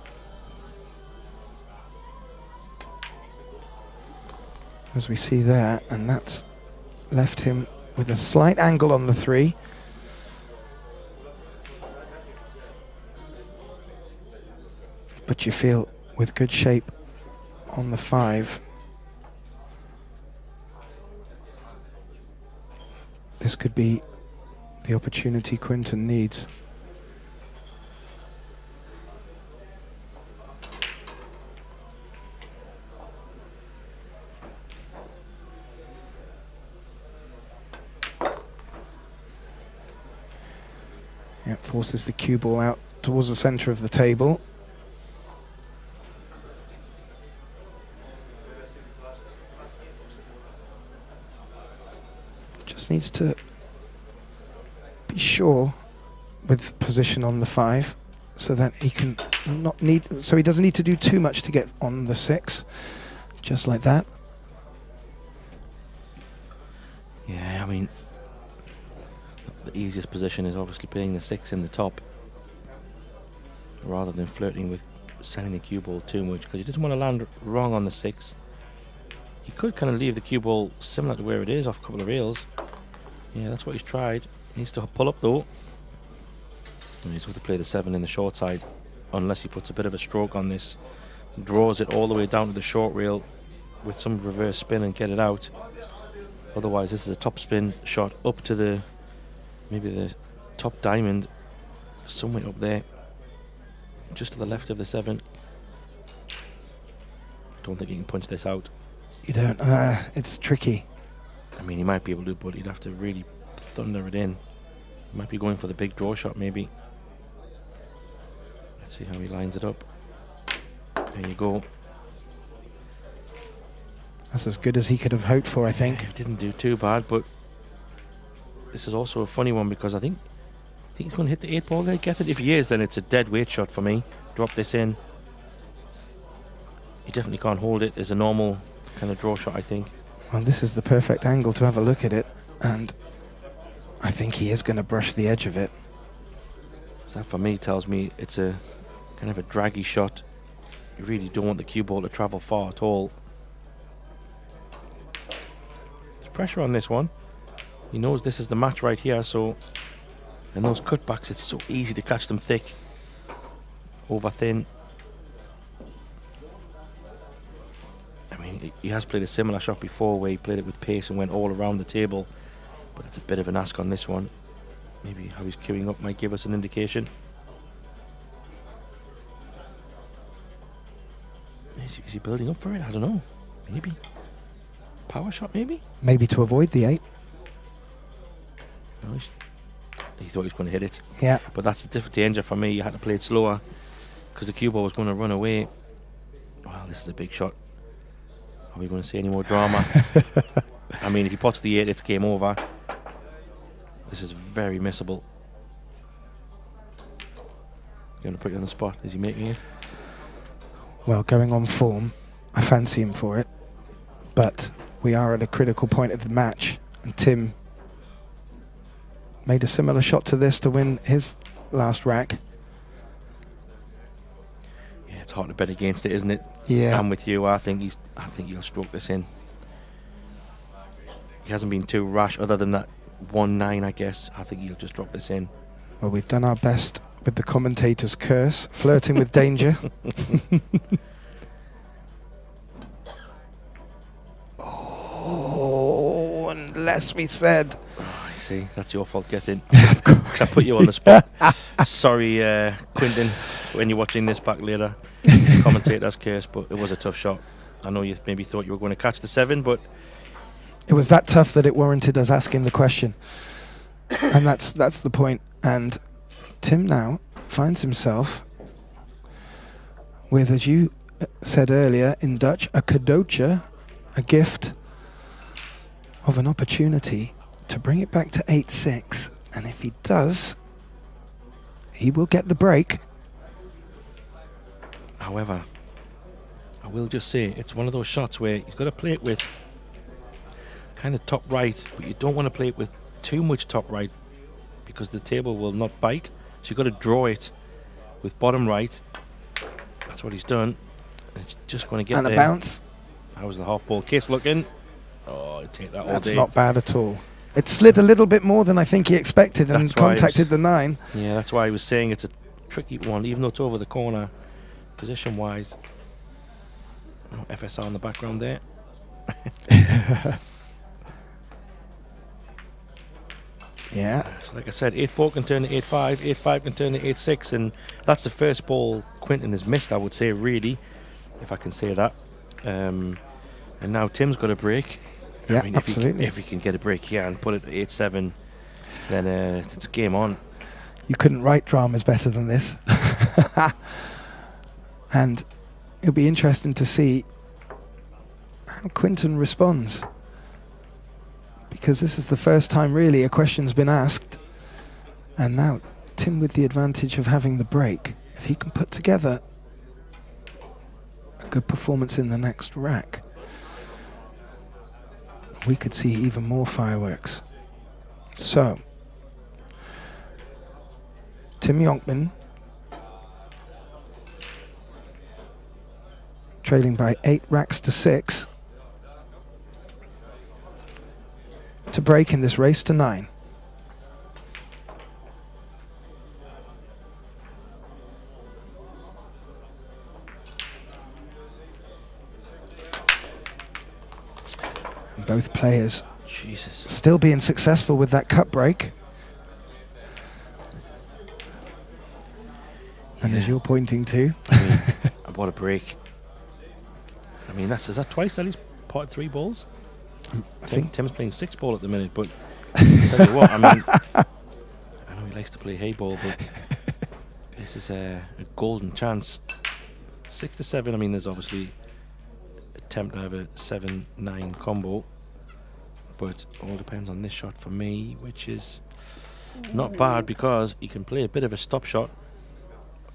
As we see there, and that's left him with a slight angle on the 3. But you feel with good shape on the 5. This could be the opportunity Quinton needs. Yeah, forces the cue ball out towards the center of the table. Just needs to be sure with position on the 5 so that he can so he doesn't need to do too much to get on the 6. Just like that. Yeah, I mean, the easiest position is obviously playing the 6 in the top rather than flirting with sending the cue ball too much, because he doesn't want to land wrong on the 6. He could kind of leave the cue ball similar to where it is off a couple of rails. Yeah, that's what he's tried. He needs to pull up though. And he's going to play the 7 in the short side unless he puts a bit of a stroke on this, draws it all the way down to the short rail with some reverse spin and get it out. Otherwise this is a top spin shot up to maybe the top diamond, somewhere up there, just to the left of the 7. Don't think he can punch this out. You don't. It's tricky. I mean, he might be able to, but he'd have to really thunder it in. He might be going for the big draw shot, maybe. Let's see how he lines it up. There you go. That's as good as he could have hoped for, I think. He didn't do too bad, but this is also a funny one because I think he's going to hit the 8 ball there. Get it? If he is, then it's a dead weight shot for me. Drop this in. He definitely can't hold it as a normal kind of draw shot, I think. Well, this is the perfect angle to have a look at it, and I think he is going to brush the edge of it. So that for me tells me it's a kind of a draggy shot. You really don't want the cue ball to travel far at all. There's pressure on this one. He knows this is the match right here, so and those cutbacks, it's so easy to catch them thick, over thin. I mean, he has played a similar shot before where he played it with pace and went all around the table, but it's a bit of an ask on this one. Maybe how he's queuing up might give us an indication. Is he building up for it? I don't know. Maybe. Power shot, maybe? Maybe to avoid the 8. No, he thought he was going to hit it. Yeah. But that's the different danger for me. You had to play it slower because the cue ball was going to run away. Well, this is a big shot. Are we going to see any more drama? I mean, if he pots the 8, it's game over. This is very missable. Going to put you on the spot. Is he making it? Well, going on form, I fancy him for it. But we are at a critical point of the match, and Tim made a similar shot to this to win his last rack. Yeah, it's hard to bet against it, isn't it? Yeah. I'm with you. I think he'll stroke this in. He hasn't been too rash, other than that 1-9, I guess. I think he'll just drop this in. Well, we've done our best with the commentator's curse, flirting with danger. Oh, unless we said. Oh, I see. That's your fault, Gethin. Because I put you on the spot. Sorry, Quinton, when you're watching this back later. Commentator's curse, but it was a tough shot. I know you maybe thought you were going to catch the 7, but it was that tough that it warranted us asking the question. And that's the point. And Tim now finds himself with, as you said earlier in Dutch, a cadeautje, a gift of an opportunity to bring it back to 8-6. And if he does, he will get the break. However, I will just say it's one of those shots where he's got to play it with kind of top right, but you don't want to play it with too much top right because the table will not bite. So you've got to draw it with bottom right. That's what he's done. It's just going to get and there. And a bounce. How's the half ball case looking? Oh, I'd take that all day. That's not bad at all. It slid a little bit more than I think he expected and contacted the 9. Yeah, that's why I was saying it's a tricky one, even though it's over the corner, position-wise. Oh, FSR in the background there. Yeah. So like I said, 8-4 can turn to 8-5, 8-5 can turn to 8-6, and that's the first ball Quinton has missed, I would say, really, if I can say that. And now Tim's got a break. Yeah, I mean, absolutely. If he can get a break here and put it 8-7, then it's game on. You couldn't write dramas better than this. And it'll be interesting to see how Quinton responds, because this is the first time really a question's been asked, and now Tim with the advantage of having the break. If he can put together a good performance in the next rack, we could see even more fireworks. So Tim Jonkman trailing by 8 racks to 6 to break in this race to 9. And both players still being successful with that cut break. And as you're pointing to, I mean, what a break. I mean, is that twice that he's potted 3 balls? I think Tim's playing 6 ball at the minute, but I'll tell you what, I mean, I know he likes to play hay ball, but this is a golden chance. 6-7, I mean, there's obviously attempt to have a 7-9 combo, but all depends on this shot for me, which is not bad because he can play a bit of a stop shot,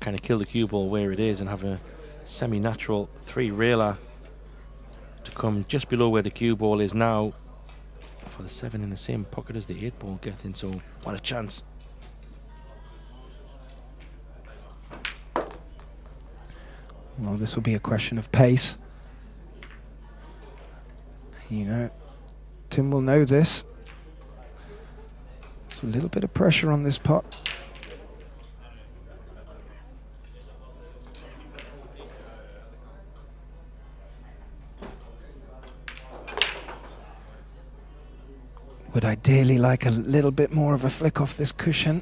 kind of kill the cue ball where it is and have a semi-natural 3-railer to come just below where the cue ball is now for the 7 in the same pocket as the 8 ball getting. So what a chance. Well, this will be a question of pace. You know, Tim will know this. There's a little bit of pressure on this pot. Would ideally like a little bit more of a flick off this cushion.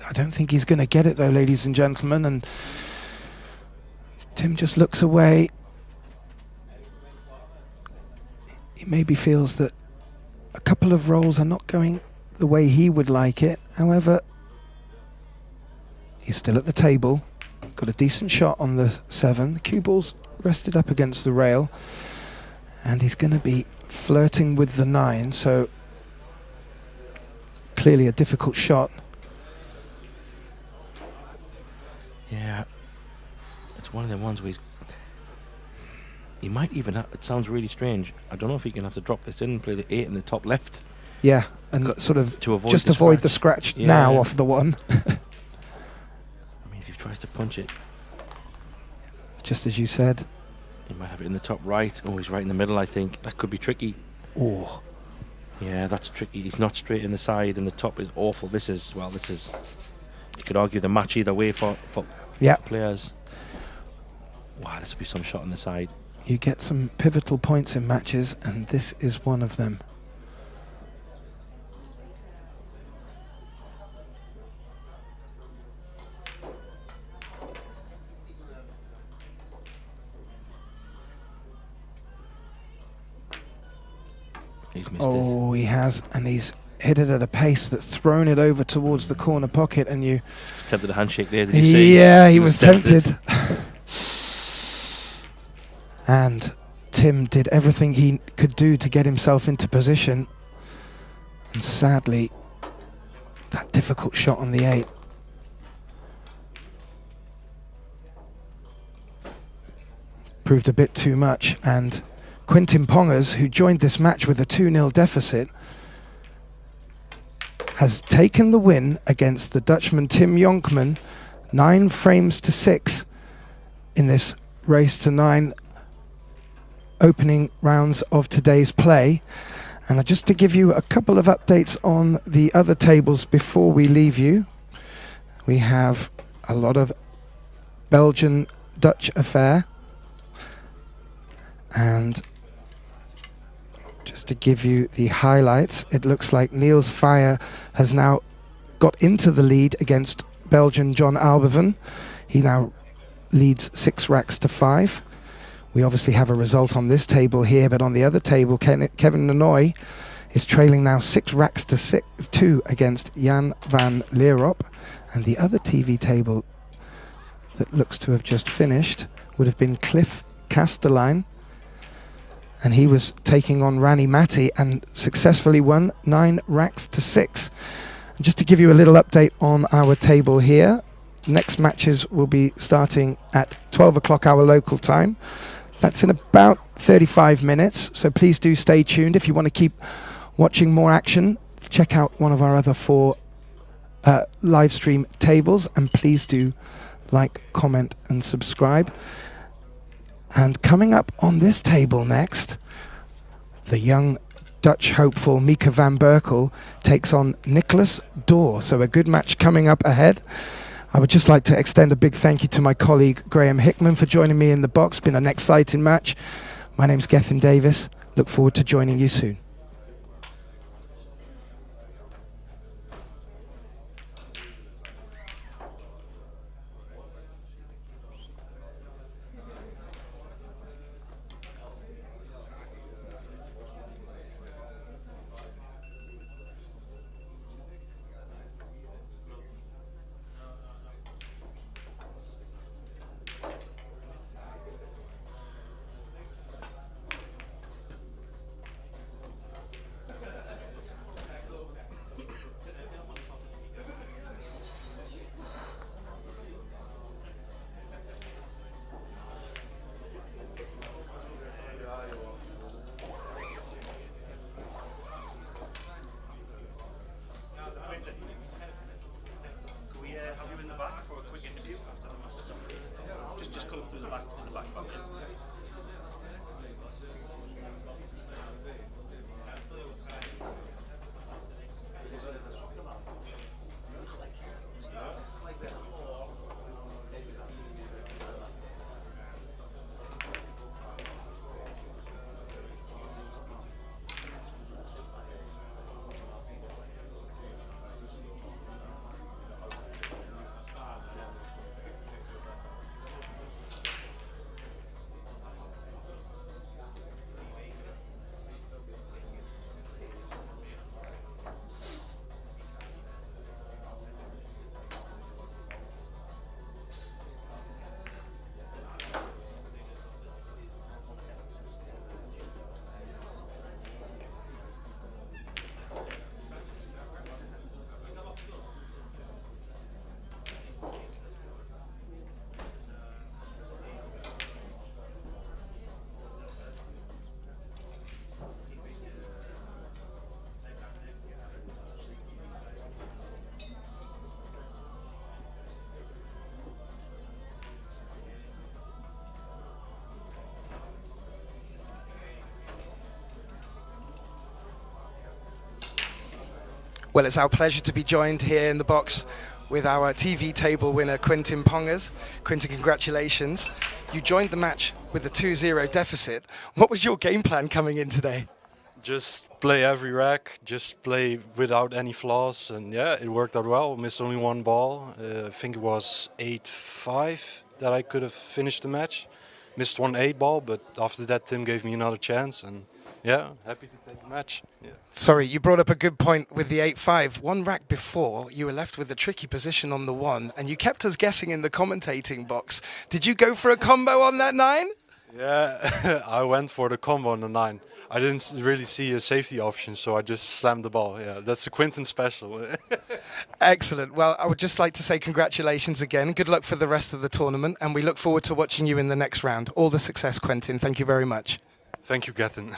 I don't think he's going to get it though, ladies and gentlemen, and Tim just looks away he maybe feels that a couple of rolls are not going the way he would like it. However, he's still at the table, got a decent shot on the 7. The cue ball's rested up against the rail, and he's going to be flirting with the 9, so clearly a difficult shot. Yeah, it's one of them ones where he might even have, it sounds really strange, I don't know if he can have to drop this in and play the 8 in the top left. Yeah, and sort of to avoid just avoid the scratch now off the 1. I mean, if he tries to punch it, just as you said, he might have it in the top right. Oh, he's right in the middle, I think. That could be tricky. Oh. Yeah, that's tricky. He's not straight in the side, and the top is awful. This is, you could argue the match either way for players. Wow, this would be some shot on the side. You get some pivotal points in matches, and this is one of them. He's missed it. He has, and he's hit it at a pace that's thrown it over towards the corner pocket, and you... Tempted a handshake there, did you see? Yeah, he was tempted. And Tim did everything he could do to get himself into position, and sadly, that difficult shot on the 8. Proved a bit too much, and Quintin Pongers, who joined this match with a 2-0 deficit, has taken the win against the Dutchman Tim Jonkman, 9 frames to 6 in this race to 9 opening rounds of today's play. And just to give you a couple of updates on the other tables before we leave you, we have a lot of Belgian-Dutch affair. And just to give you the highlights, it looks like Niels Fire has now got into the lead against Belgian John Albeven. He now leads 6 racks to 5. We obviously have a result on this table here, but on the other table, Kevin Nanoy is trailing now 6 racks to 2 against Jan van Leerop. And the other TV table that looks to have just finished would have been Cliff Castelline, and he was taking on Rani Matti and successfully won 9 racks to 6. And just to give you a little update on our table here, next matches will be starting at 12 o'clock our local time. That's in about 35 minutes, so please do stay tuned. If you want to keep watching more action, check out one of our other 4 live stream tables, and please do like, comment and subscribe. And coming up on this table next, the young Dutch hopeful Mika van Berkel takes on Nicholas Dorr. So a good match coming up ahead. I would just like to extend a big thank you to my colleague Graham Hickman for joining me in the box. Been an exciting match. My name's Gethin Davis. Look forward to joining you soon. Well, it's our pleasure to be joined here in the box with our TV table winner, Quintin Pongers. Quintin, congratulations. You joined the match with a 2-0 deficit. What was your game plan coming in today? Just play every rack, just play without any flaws, and yeah, it worked out well. Missed only one ball. I think it was 8-5 that I could have finished the match. Missed one 8 ball, but after that Tim gave me another chance, and yeah, happy to take the match. Yeah. Sorry, you brought up a good point with the 8-5. One rack before, you were left with a tricky position on the 1, and you kept us guessing in the commentating box. Did you go for a combo on that 9? Yeah, I went for the combo on the 9. I didn't really see a safety option, so I just slammed the ball. Yeah, that's a Quintin special. Excellent. Well, I would just like to say congratulations again. Good luck for the rest of the tournament, and we look forward to watching you in the next round. All the success, Quintin. Thank you very much. Thank you, Quintin.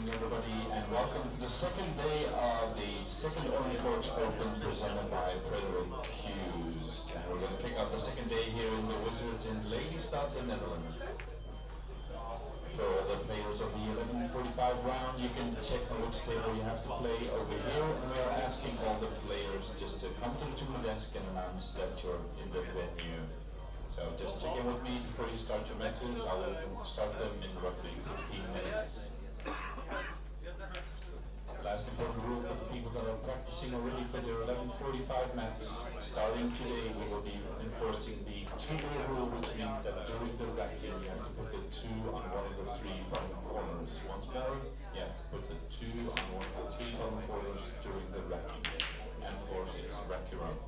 Everybody, and welcome to the second day of the second OrangeForks Open presented by Cues. And we're going to kick off the second day here in the Wizards in Lelystad, the Netherlands. For the players of the 11:45 round, you can check on which table you have to play over here, and we are asking all the players just to come to the tournament desk and announce that you're in the venue. So just check in with me before you start your matches. I will start them in roughly 15 minutes. Last are ready for their 11:45 match. Starting today, we will be enforcing the two-ball rule, which means that during the racking, you have to put the 2 on one of the 3 bottom corners. Once more, you have to put the 2 on one of the 3 bottom corners during the racking. And of course, it's rack your own.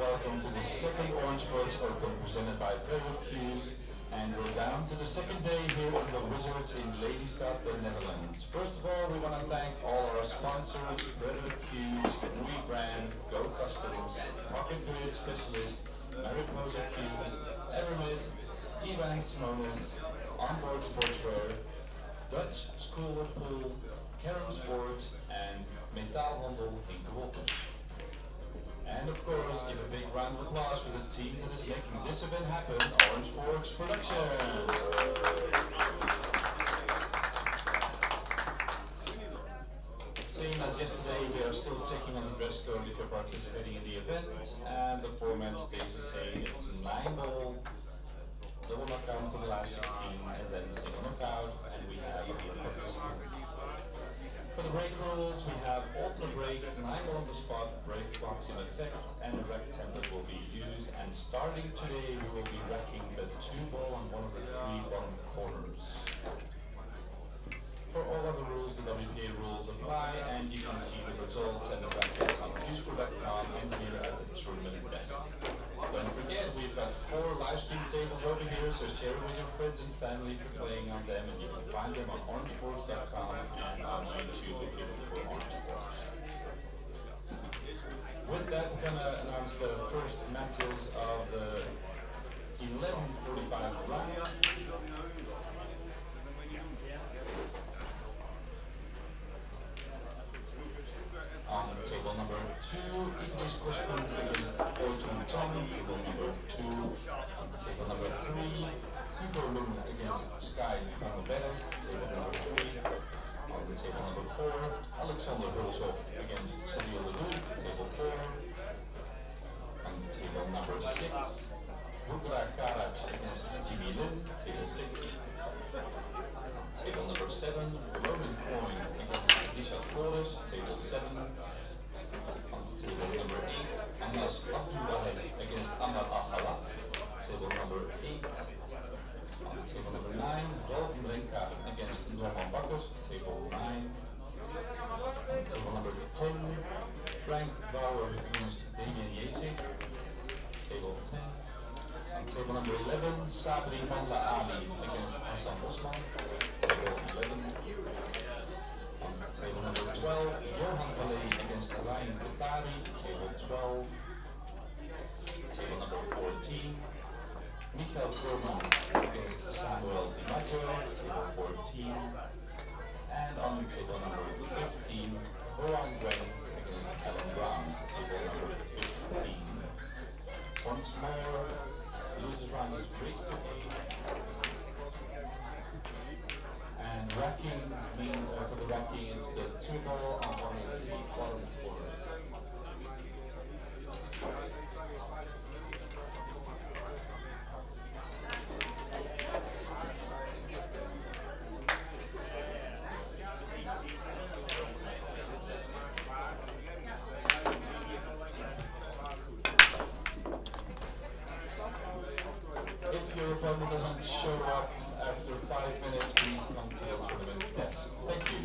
welcome to the second OrangeForks Open presented by Predator Cues. And we're down to the second day here in the Wizards in Lelystad, the Netherlands. First of all, we want to thank all our sponsors, Predator Cues, KAMUI Brand, Go Customs, Pocket Billiard Specialist, Mariposa Cues, Aramith, Iwan Simonis, Onboard Sportswear, Dutch School of Pool, Carom Sports, and Metaalhandel Hinke Wolters. And of course, give a big round of applause for the team that is making this event happen, OrangeForks Productions. Same as yesterday, we are still checking on the dress code if you're participating in the event, and the format stays the same. It's 9-ball, double knockout to the last 16, and then single knockout, and we have a participant. For the break rules, we have alternate break, 9-ball on the spot, break box in effect, and a rack template will be used. And starting today, we will be racking the 2-ball on one of the 3 bottom corners. For all other rules, the WPA rules apply, and you can see the results and the brackets on CustomsPocket and here at the tournament desk. Don't forget, we've got 4 live stream tables over here, so share it with your friends and family if you're playing on them, and you can find them on OrangeForks.com and on YouTube if you look for OrangeForks. With that, we're going to announce the first matches of the 11:45 round. On table number 2, Italy's Koskun against Orton Tom, table number 2. On table number 3, Hugo Lung against Sky van der Bedden, table number 3. On the table number 4, Alexander Hulshoff against Salil Leroux, table 4. On table number 6, Bukra Karac against Jimmy Lin, table 6. On table number 7, Roman Coin against Lisa Flores, table 7. On table number 8, Anas Abdulwahed against Ahmad Al-Khalaf, table number 8. On table number 9, Rolf Mlenka against Norman Bakkers, table 9. On table number 10, Frank Bauer against Damien Jezek, table 10. On table number 11, Sabri Manla Ali against Hassan Osman, table 11. On table number 12, Johan Vallee against Ryan Qatari, table 12. Table number 14, Michael Kurman against Samuel DiMaggio, table 14. And on table number 15, Oran Gwen against Alan Brown, table number 15. Once more, losers round is raised to 8. And racking, for the racking, it's the 2-ball on one of the bottom corners. If your opponent doesn't show up after 5 minutes, please come to the tournament desk. Thank you.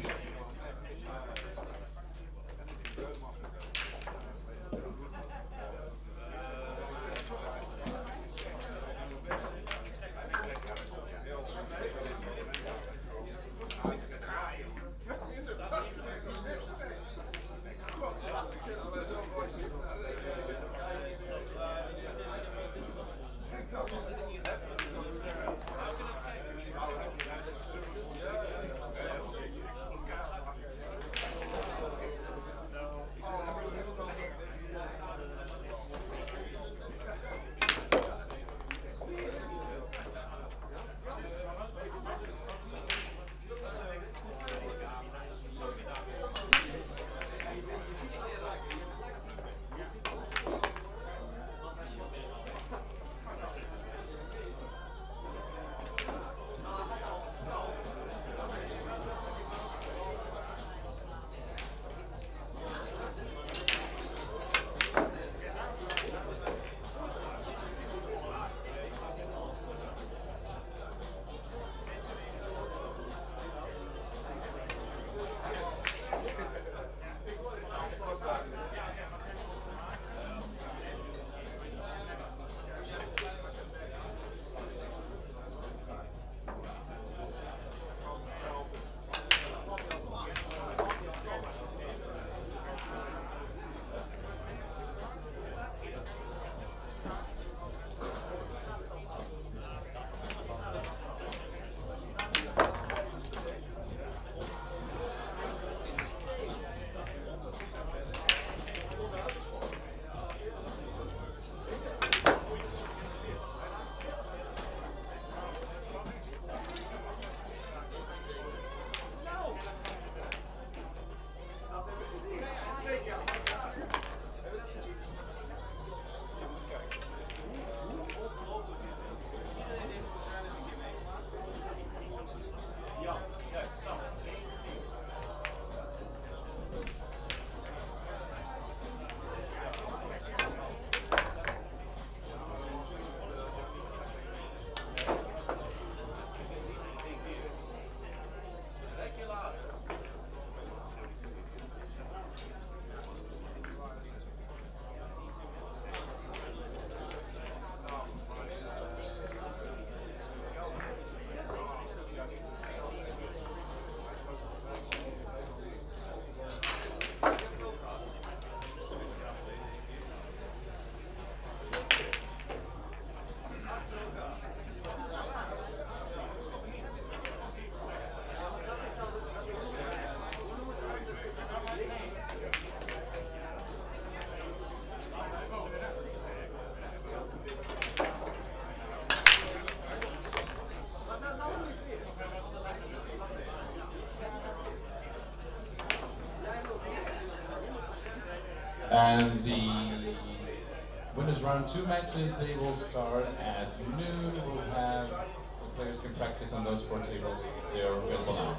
And the winners round 2 matches, they will start at noon. We'll have the players can practice on those 4 tables. They are available now.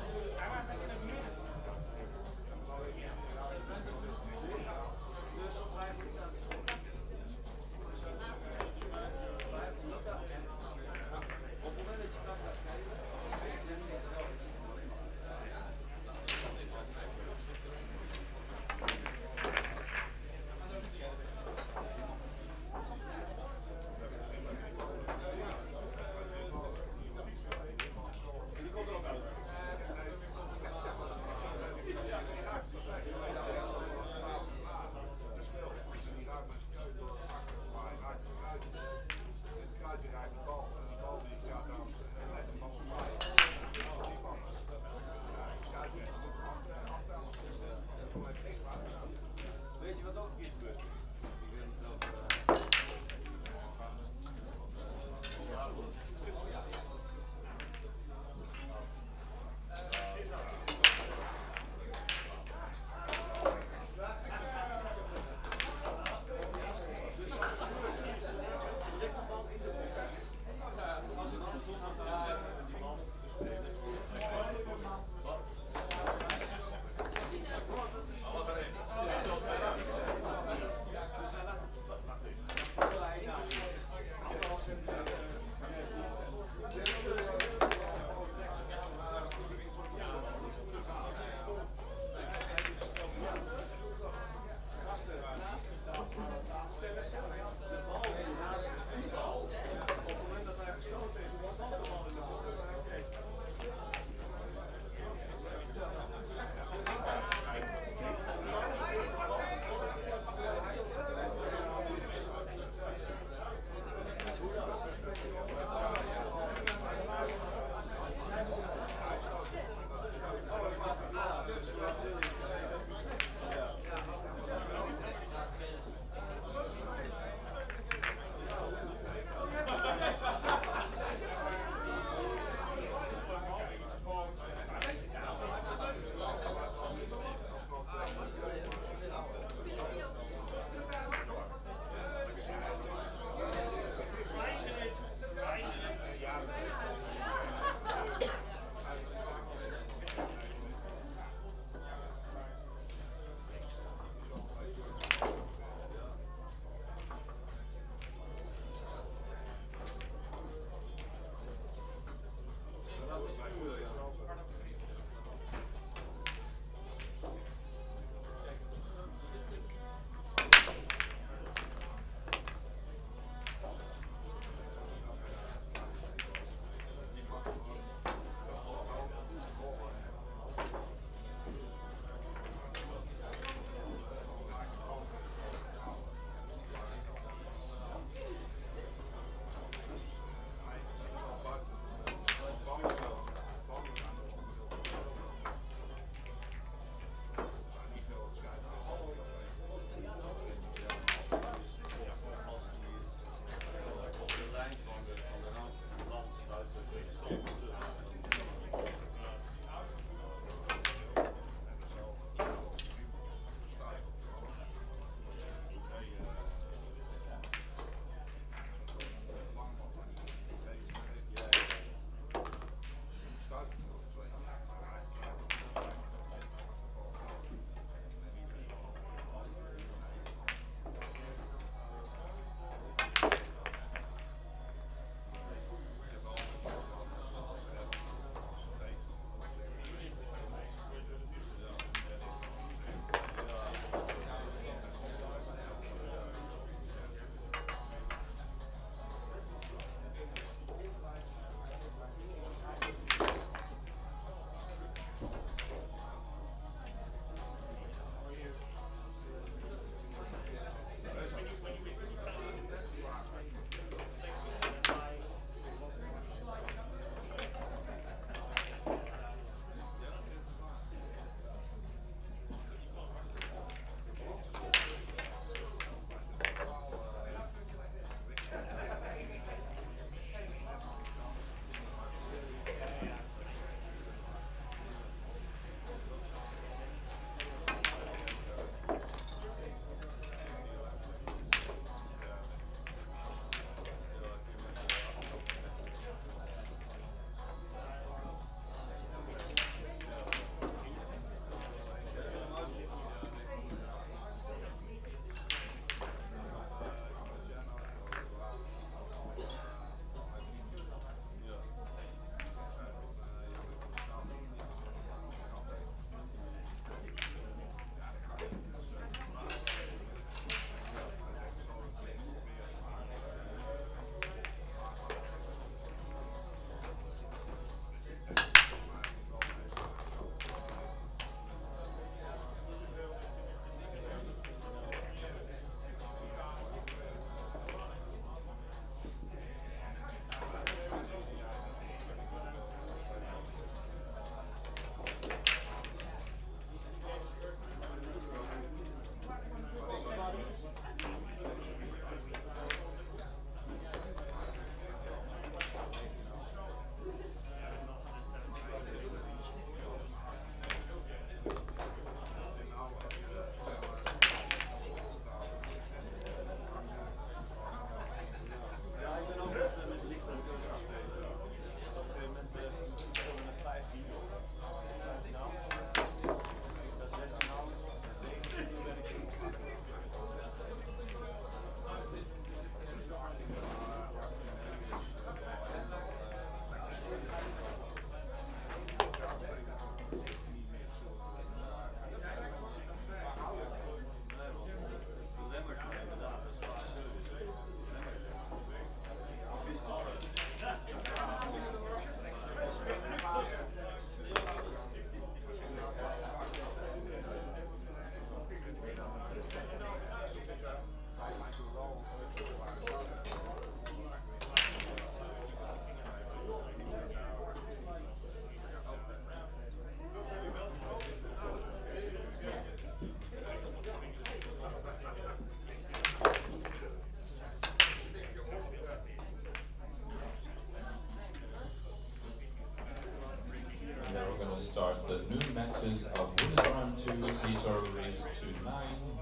start the new matches of Winners Round 2. These are raised to 9.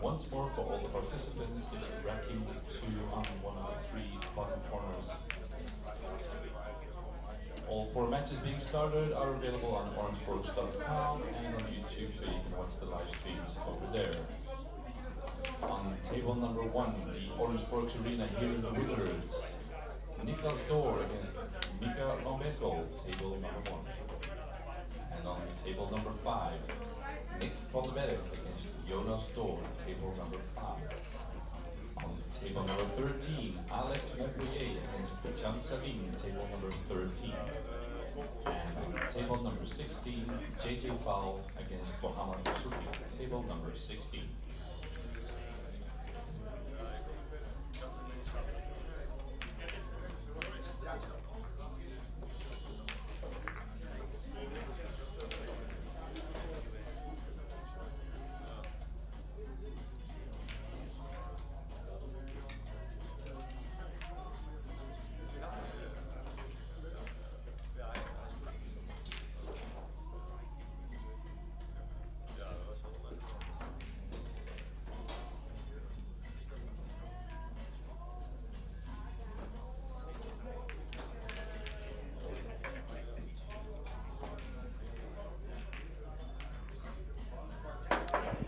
Once more for all the participants, it's racking 2 on one of the 3 bottom corners. All 4 matches being started are available on OrangeForks.com and on YouTube, so you can watch the live streams over there. On table number 1, the OrangeForks Arena here in the Wizards. Niklas Door against Mika van Berkel, table number 1. And on table number 5, Nick van der Berg against Jonas Door, table number 5. On table number 13, Alex Montpellier against Chan Savin, table number 13. And on table number 16, JJ Fowl against Mohamed Soufi, table number 16.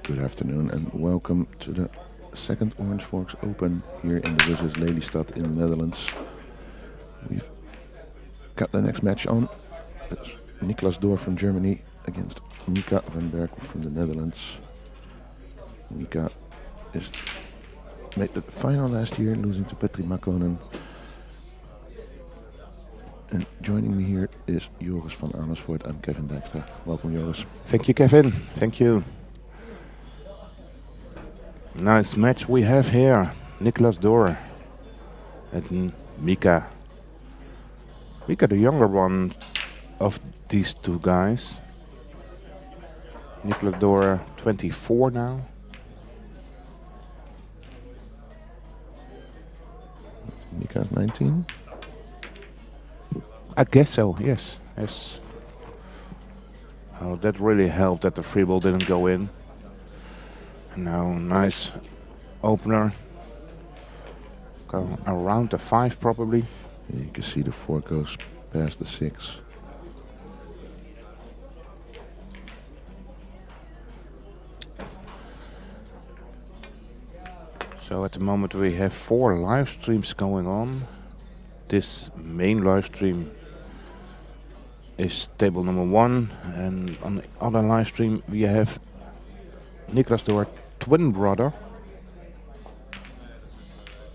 Good afternoon and welcome to the second OrangeForks Open here in the Wizards Lelystad in the Netherlands. We've got the next match on. It's Niklas Door from Germany against Mika van Berkel from the Netherlands. Mika made the final last year, losing to Petri Makkonen. And joining me here is Joris van Amersfoort. I'm Kevin Dijkstra. Welcome, Joris. Thank you, Kevin. Thank you. Nice match we have here. Niklas Door and Mika. Mika, the younger one of these two guys. Niklas Door, 24 now. Mika's 19. I guess so, yes. Yes. Oh, that really helped that the free ball didn't go in. And now, nice opener. Go around the 5 probably. Yeah, you can see the 4 goes past the 6. So at the moment we have 4 live streams going on. This main live stream is table number 1, and on the other live stream we have Niklas Door twin brother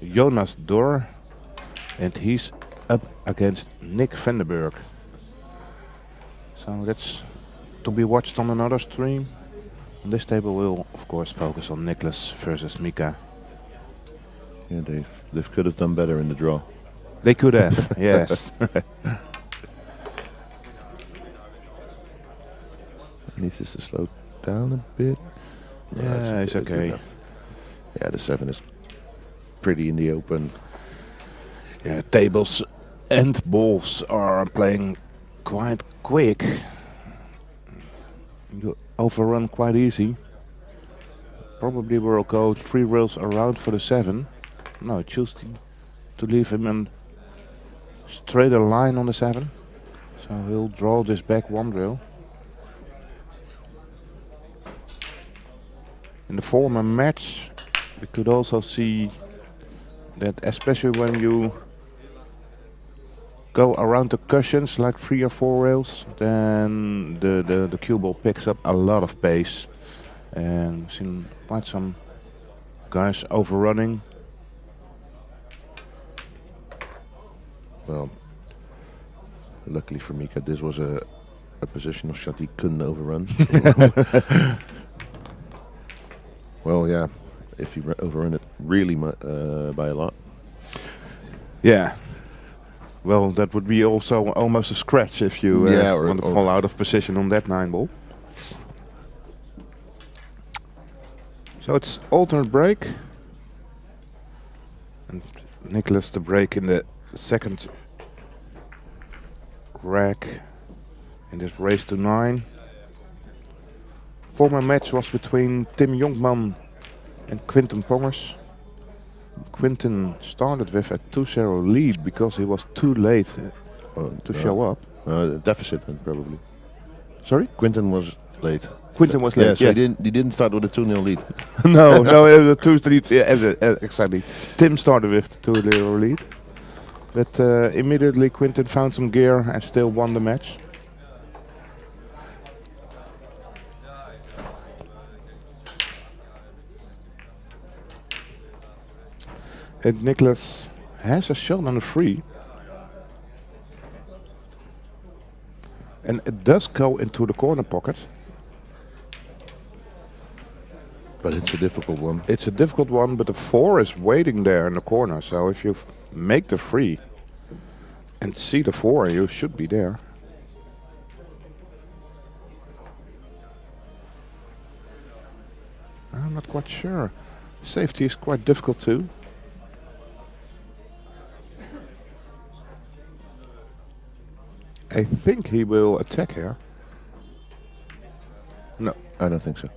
Jonas Door, and he's up against Nick van der Berg. So that's to be watched on another stream. On this table we'll of course focus on Niklas versus Mika. Yeah, they could have done better in the draw. They could have, yes. Needs us to slow down a bit. No, Yeah, it's okay. Yeah, the 7 is pretty in the open. Yeah, tables and balls are playing quite quick. You overrun quite easy. Probably will go 3 rails around for the 7. No, choose to leave him in straighter line on the 7. So he'll draw this back 1 rail. In the former match, we could also see that especially when you go around the cushions like 3 or 4 rails, then the cue ball picks up a lot of pace. And we've seen quite some guys overrunning. Well, luckily for Mika, this was a positional shot he couldn't overrun. Well, yeah, if you overrun it really by a lot. Yeah. Well, that would be also almost a scratch if you want to fall out of position on that 9 ball. So it's alternate break. And Niklas the break in the second rack in this race to 9. former match was between Tim Jonkman and Quinten Pongers. Quinten started with a 2-0 lead because he was too late to show up. Deficit then probably. Sorry? Quinten was late. Quinten was late. Yeah, so he didn't start with a 2-0 lead. no, it was a 2-3. Yeah, exactly. Tim started with the 2-0 lead. But immediately Quinten found some gear and still won the match. And Nicholas has a shot on a free. And it does go into the corner pocket. But it's a difficult one. It's a difficult one, but the 4 is waiting there in the corner. So if you make the free and see the 4, you should be there. I'm not quite sure. Safety is quite difficult too. I think he will attack here. No, I don't think so.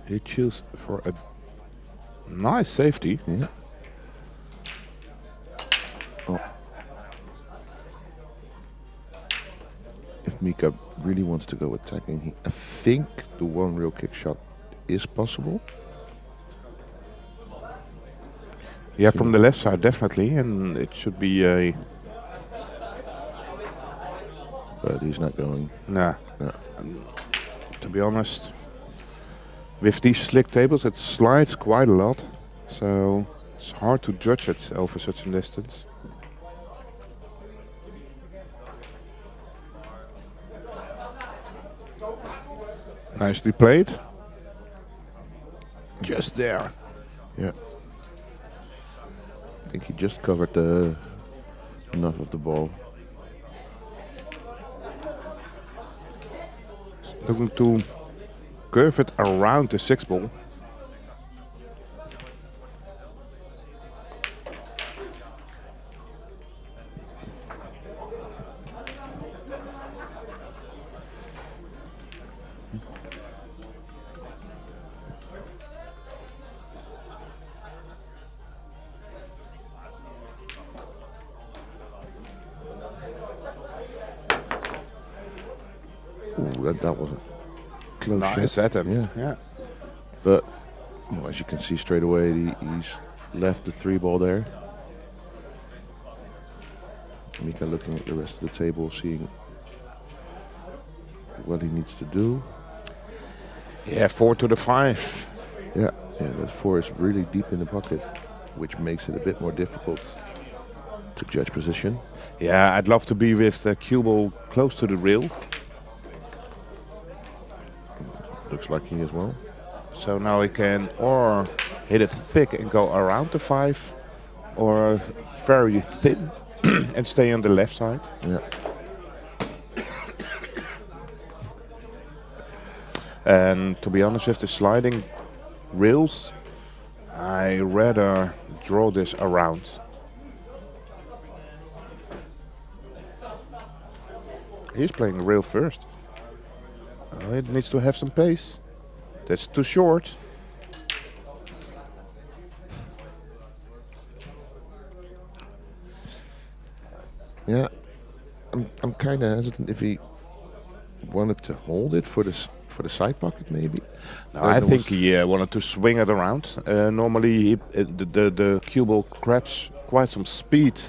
he chooses for a nice safety. Yeah. Oh. If Mika really wants to go attacking, I think the one real kick shot is possible. Yeah, from the left side definitely, and it should be a... But he's not going. Nah. No. To be honest, with these slick tables it slides quite a lot, so it's hard to judge it over such a distance. Nicely played. Just there. Yeah. I think he just covered enough of the ball. Looking to curve it around the 6 ball. That was a close Nice shot. attempt. Yeah. But well, as you can see straight away, he's left the 3 ball there. Mika looking at the rest of the table, seeing what he needs to do. Yeah, 4 to the 5. Yeah, that 4 is really deep in the pocket, which makes it a bit more difficult to judge position. Yeah, I'd love to be with the cue ball close to the rail. Looks like he as well. So now he can or hit it thick and go around the 5, or very thin and stay on the left side. Yeah. And to be honest, with the sliding rails, I rather draw this around. He's playing the rail first. It needs to have some pace. That's too short. Yeah, I'm kind of hesitant if he wanted to hold it for the side pocket, maybe. No, I think he wanted to swing it around. Normally, the cue ball grabs quite some speed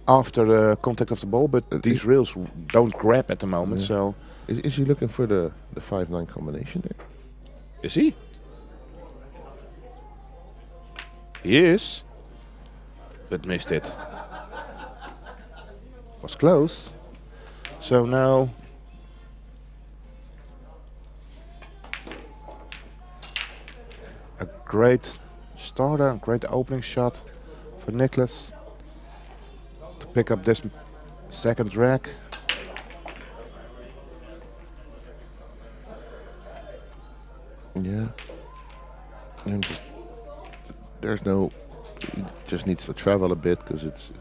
after the contact of the ball, but these rails don't grab at the moment. Yeah. So, is he looking for the 5-9 combination there? is he? He is, but missed it. Was close. So now a great starter, great opening shot for Nicholas to pick up this second rack. Yeah. And just there's no. He just needs to travel a bit because it's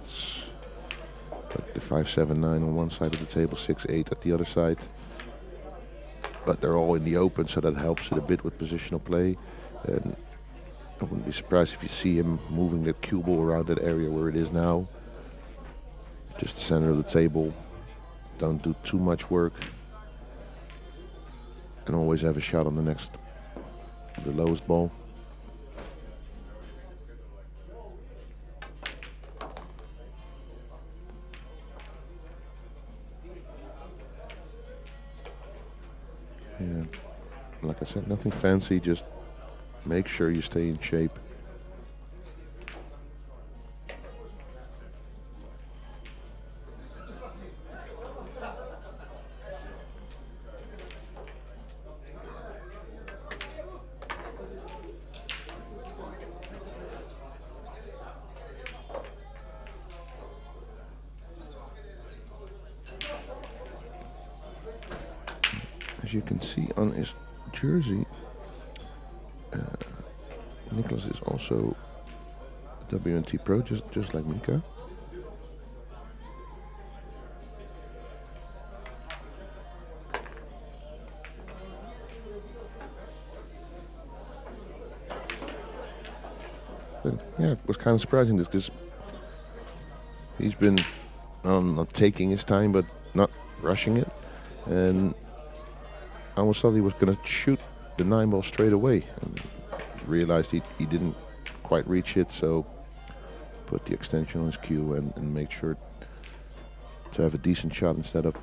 like the 5-7-9 on one side of the table, 6-8 at the other side. but they're all in the open, so that helps it a bit with positional play. And I wouldn't be surprised if you see him moving that cue ball around that area where it is now. Just the center of the table. Don't do too much work. And always have a shot on the lowest ball. Yeah, like I said, nothing fancy, just make sure you stay in shape. As you can see on his jersey, Nicholas is also a WNT Pro, just like Mika. But yeah, it was kind of surprising because he's been not taking his time, but not rushing it, and I almost thought he was going to shoot the 9-ball straight away, and realized he didn't quite reach it, so put the extension on his cue and make sure to have a decent shot instead of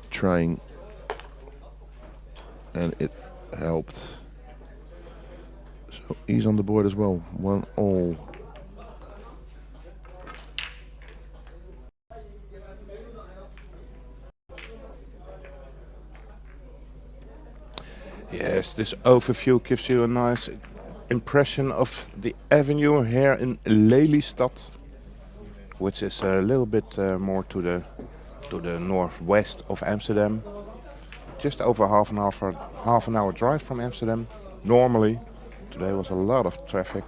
trying, and it helped. So he's on the board as well, 1-all. Yes, this overview gives you a nice impression of the avenue here in Lelystad, which is a little bit more to the northwest of Amsterdam. Just over half an hour drive from Amsterdam. Normally, today was a lot of traffic.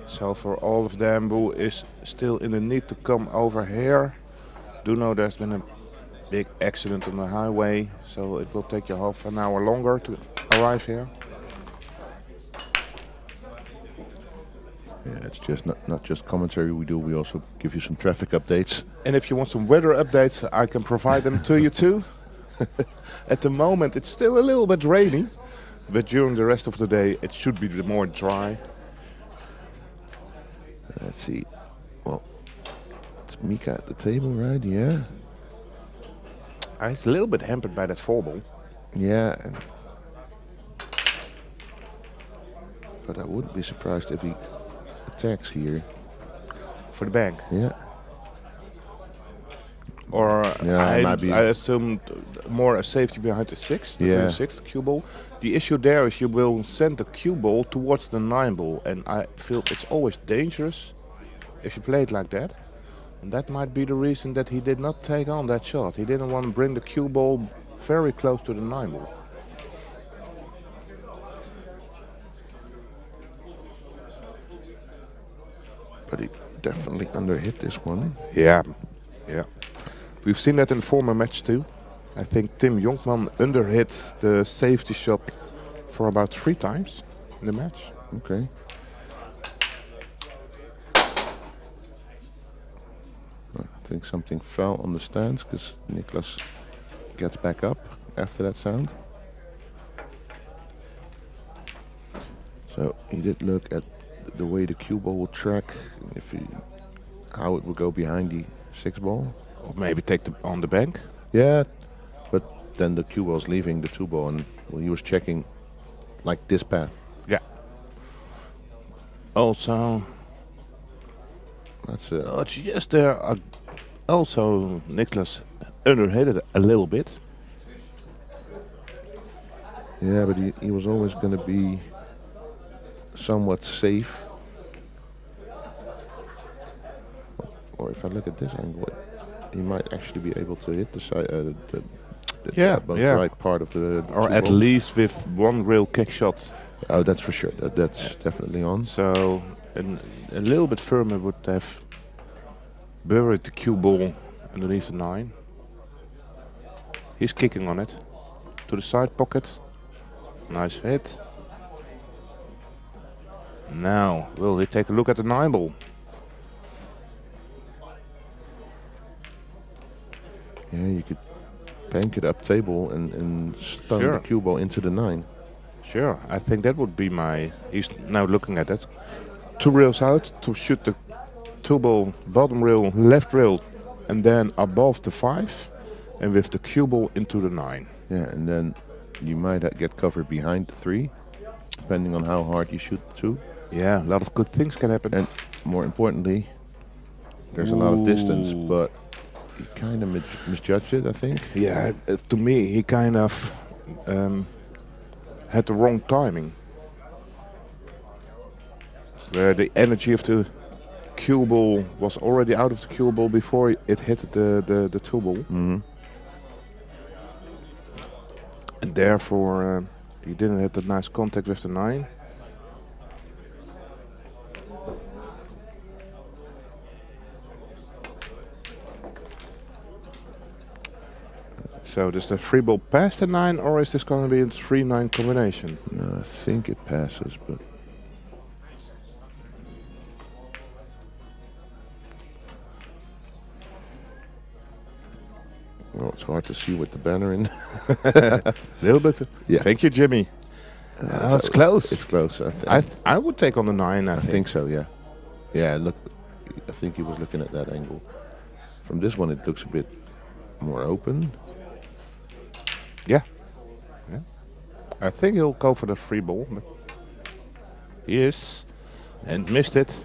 So for all of them who is still in the need to come over here, do know there's been a big accident on the highway, so it will take you half an hour longer to arrive here. Yeah, it's just not just commentary we do, we also give you some traffic updates. And if you want some weather updates, I can provide them to you too. At the moment it's still a little bit rainy, but during the rest of the day it should be more dry. Let's see. Well, it's Mika at the table, right? Yeah. It's a little bit hampered by that 4-ball. Yeah. But I wouldn't be surprised if he attacks here. For the bank. Yeah. Or yeah, I assumed more a safety behind the 6, the 6th cue ball. The issue there is you will send the cue ball towards the 9-ball, and I feel it's always dangerous if you play it like that. And that might be the reason that he did not take on that shot. He didn't want to bring the cue ball very close to the 9-ball. But he definitely underhit this one. Yeah. We've seen that in former match too. I think Tim Jonkman underhit the safety shot for about 3 times in the match. Okay. I think something fell on the stands because Niklas gets back up after that sound. So he did look at the way the cue ball will track, how it would go behind the 6-ball. Or maybe take on the bank. Yeah, but then the cue ball's leaving the 2-ball, and he was checking like this path. Yeah. Also, that's it's just there. Also, Niklas underhit it a little bit. Yeah, but he was always going to be somewhat safe. Or if I look at this angle, he might actually be able to hit the side, the right part of the or at least with one real kick shot. Oh, that's for sure. That's definitely on. So a little bit firmer would have buried the cue ball underneath the 9. He's kicking on it. To the side pocket. Nice hit. Now, will he take a look at the 9 ball? Yeah, you could bank it up table and stun the cue ball into the 9. Sure, I think that would be my... He's now looking at that. 2 rails out to shoot the 2 ball bottom rail, left rail, and then above the 5, and with the cue ball into the 9. Yeah, and then you might get covered behind the 3, depending on how hard you shoot the 2. Yeah, a lot of good things can happen. And more importantly, there's a lot of distance, but he kind of misjudged it, I think. Yeah, to me, he kind of had the wrong timing. Where the energy of the cue ball was already out of the cue ball before it hit the 2 ball. Mm-hmm. And therefore, he didn't have that nice contact with the 9. So does the 3 ball pass the 9, or is this going to be a 3-9 combination? No, I think it passes, but... Well, it's hard to see with the banner in. A little bit. Yeah. Thank you, Jimmy. So it's close. It's close. I would take on the 9. I think so. Yeah. Yeah. Look, I think he was looking at that angle. From this one, it looks a bit more open. Yeah. Yeah. I think he'll go for the 3 ball. But he is, and missed it.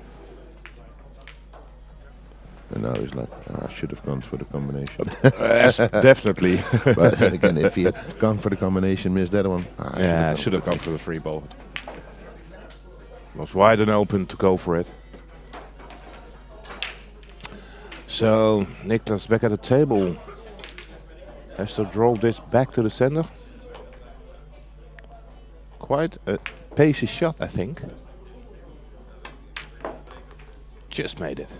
And now he's like, I should have gone for the combination. Yes, definitely. But then again, if he had gone for the combination, missed that one. I should have gone for the 3 ball. Was wide and open to go for it. So Niklas back at the table. Has to draw this back to the center. Quite a pacey shot, I think. Just made it.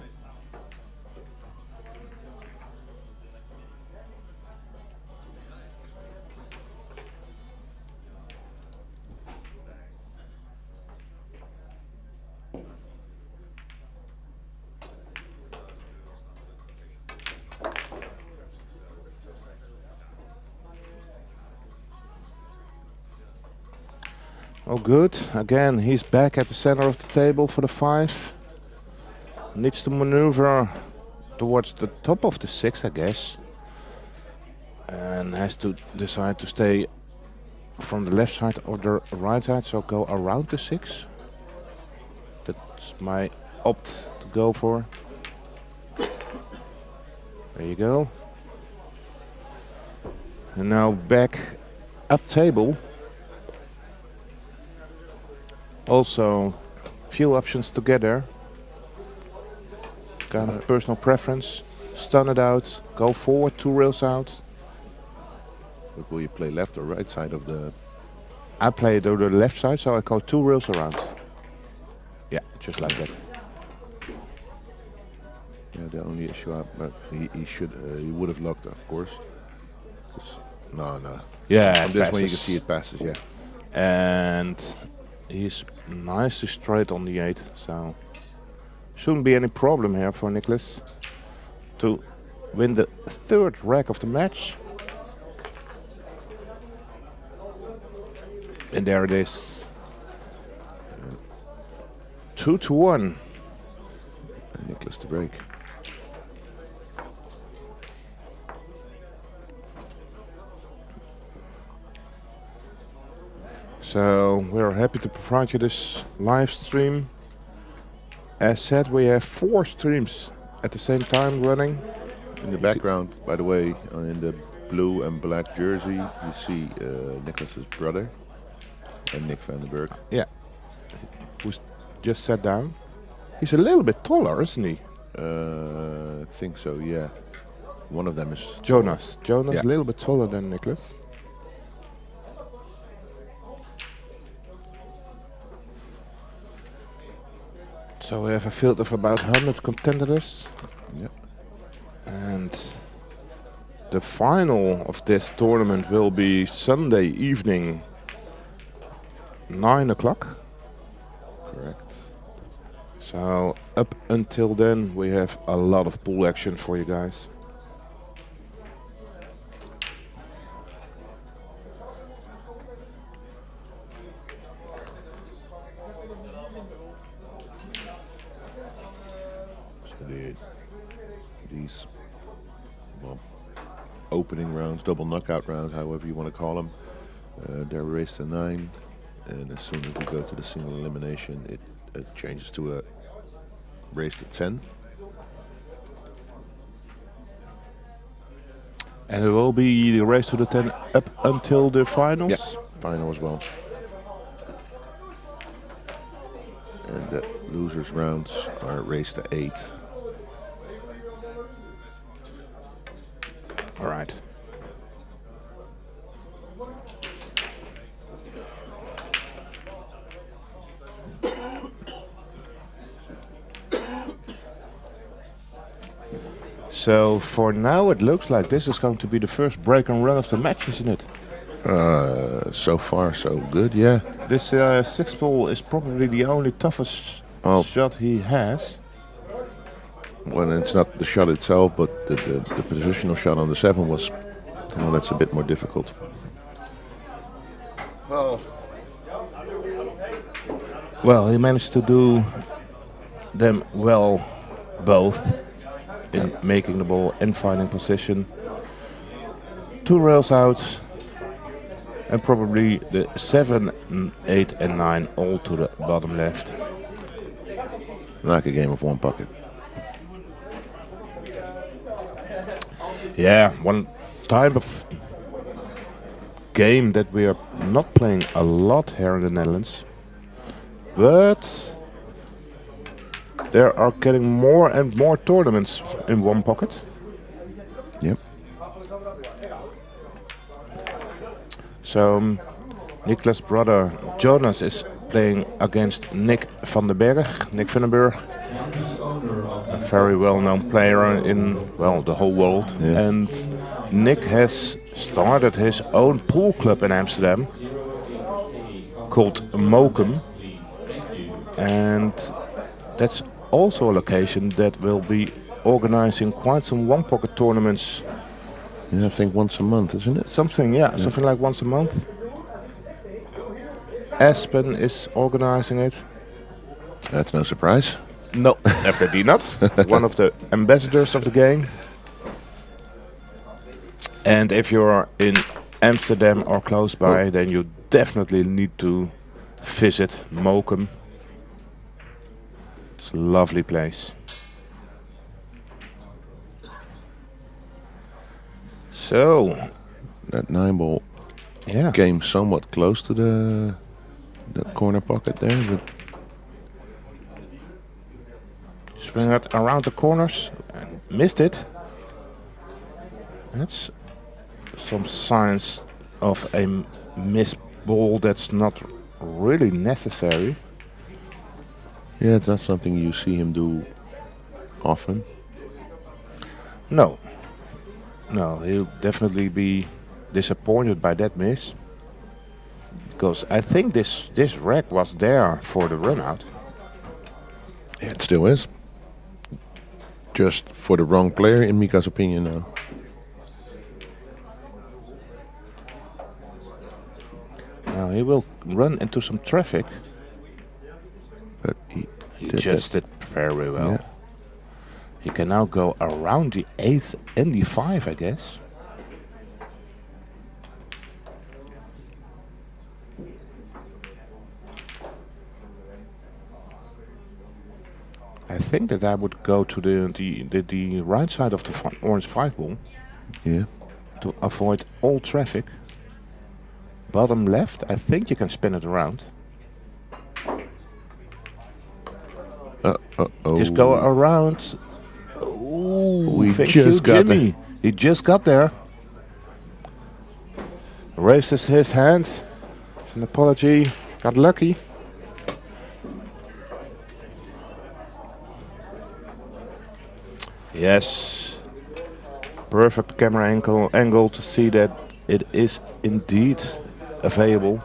Oh, good. Again, he's back at the center of the table for the 5. Needs to maneuver towards the top of the 6, I guess. And has to decide to stay from the left side or the right side, so go around the 6. That's my opt to go for. There you go. And now back up table. Also, few options together. Kind of personal preference. Stun it out. Go forward, 2 rails out. But will you play left or right side of the... I play it to the left side, so I go 2 rails around. Yeah, just like that. Yeah, the only issue, but he would have locked, of course. No. Yeah, from this one you can see it passes, yeah. And he's nicely straight on the 8, so shouldn't be any problem here for Niklas to win the 3rd rack of the match. And there it is. 2-1. And Niklas to break. So we're happy to provide you this live stream. As said, we have 4 streams at the same time running. In the background, by the way, in the blue and black jersey, you see Niklas's brother and Nick van den Berg. Yeah, who's just sat down. He's a little bit taller, isn't he? I think so, yeah. One of them is Jonas. Jonas yeah. A little bit taller than Niklas. So we have a field of about 100 contenders. Yeah. And The final of this tournament will be Sunday evening, 9 o'clock. Correct. So up until then, we have a lot of pool action for you guys. So these opening rounds, double knockout rounds, however you want to call them, they're raised to 9, and as soon as we go to the single elimination, it changes to a raise to 10. And it will be the race to the 10 up until the finals? Yeah, final as well. And the losers rounds are raised to 8. All right. So for now, it looks like this is going to be the first break and run of the match, isn't it? So far, so good, yeah. This six ball is probably the only toughest shot he has. Well, it's not the shot itself, but the positional shot on the 7 was, well, that's a bit more difficult. Well, he managed to do them well, both, in making the ball and finding position. 2 rails out, and probably the 7, 8 and 9 all to the bottom left. Like a game of one pocket. Yeah, one type of game that we are not playing a lot here in the Netherlands, but there are getting more and more tournaments in one pocket. Yep. So Niklas' brother Jonas is playing against Nick van den Berg, a very well-known player in, well, the whole world. Yeah. And Nick has started his own pool club in Amsterdam called Mokum, and that's also a location that will be organizing quite some one-pocket tournaments. Yeah, I think once a month, isn't it? Something like once a month. Aspen is organizing it. That's no surprise. No, definitely not. One of the ambassadors of the game. And if you're in Amsterdam or close by, then you definitely need to visit Mokum. It's a lovely place. So that 9-ball came somewhat close to that corner pocket there, but swing it around the corners and missed it. That's some signs of a missed ball that's not really necessary. Yeah, it's not something you see him do often. No, he'll definitely be disappointed by that miss, because I think this rack was there for the run out. Yeah, it still is. Just for the wrong player, in Mika's opinion now. Now he will run into some traffic. But he just did very well. Yeah. He can now go around the 8th and the 5, I guess. I think that I would go to the right side of the orange 5 ball. Yeah. To avoid all traffic. Bottom left, I think you can spin it around. Just go around. We Thank just you, got Jimmy. He just got there. Raises his hands. It's an apology. Got lucky. Yes. perfect camera angle to see that it is indeed available.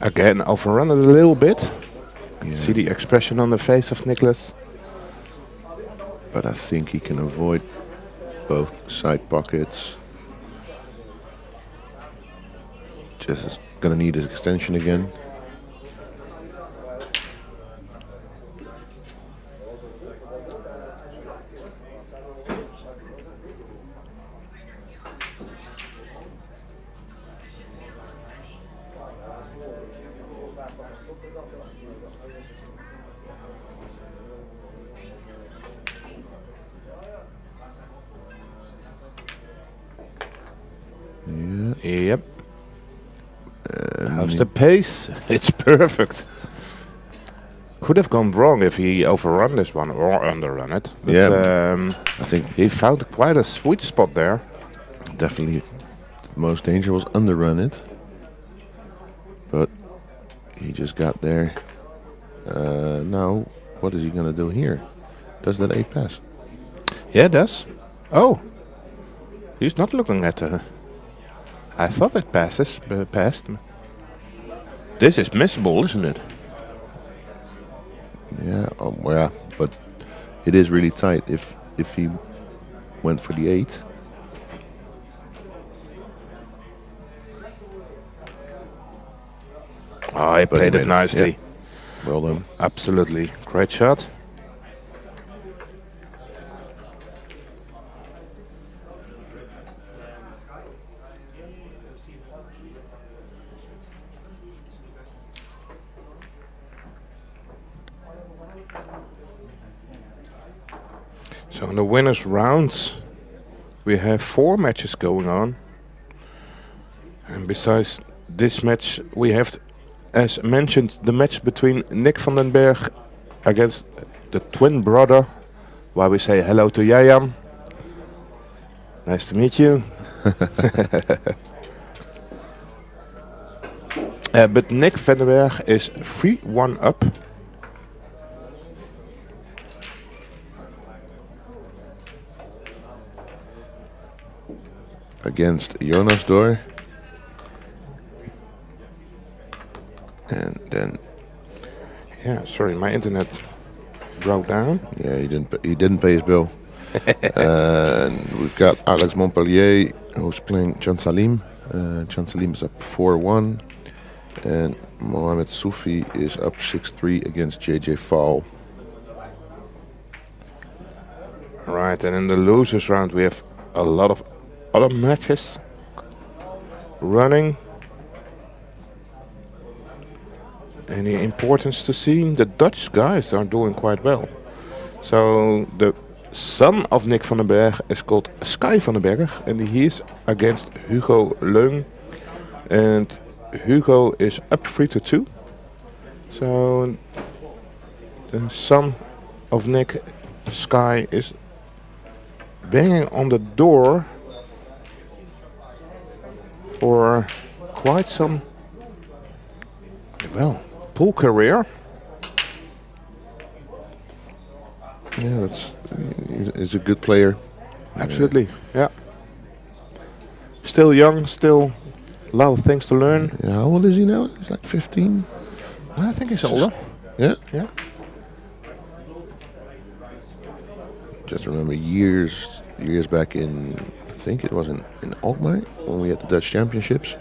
Again, overrun it a little bit. Yeah. See the expression on the face of Nicholas. But I think he can avoid both side pockets. Just is gonna need his extension again. Yep. How's the pace? It's perfect. Could have gone wrong if he overrun this one or underrun it. But I think he found quite a sweet spot there. definitely the most danger was underrun it. But he just got there. Now, what is he going to do here? Does that 8 pass? Yeah, it does. Oh. He's not looking at I thought it passed. This is missable, isn't it? Yeah, yeah, but it is really tight. If he went for the 8. Oh, he played it nicely. Yeah. Well done. Absolutely. Great shot. So in the winners rounds, we have 4 matches going on. And besides this match, we have, as mentioned, the match between Nick van den Berg against the twin brother, where we say hello to Yayan. Nice to meet you. But Nick van den Berg is 3-1 up. Against Jonas Door. And then, yeah, sorry, my internet broke down. Yeah, he didn't pay his bill. And we've got Alex Montpellier who's playing Can Salim. Can Salim is up 4-1, and Mohamed Soufi is up 6-3 against JJ Fall. Right, and in the losers round we have a lot of other matches running. Any importance to see? The Dutch guys are doing quite well. So the son of Nick van den Berg is called Sky van den Berg, and he is against Hugo Leung, and Hugo is up 3-2. So the son of Nick, Sky, is banging on the door for quite some, well, pool career. Yeah, he's a good player. Absolutely, yeah. Still young, still a lot of things to learn. Yeah, how old is he now? He's like 15. I think he's older. Yeah? Yeah. Just remember years back in, I think it was in Alkmaar, when we had the Dutch Championships.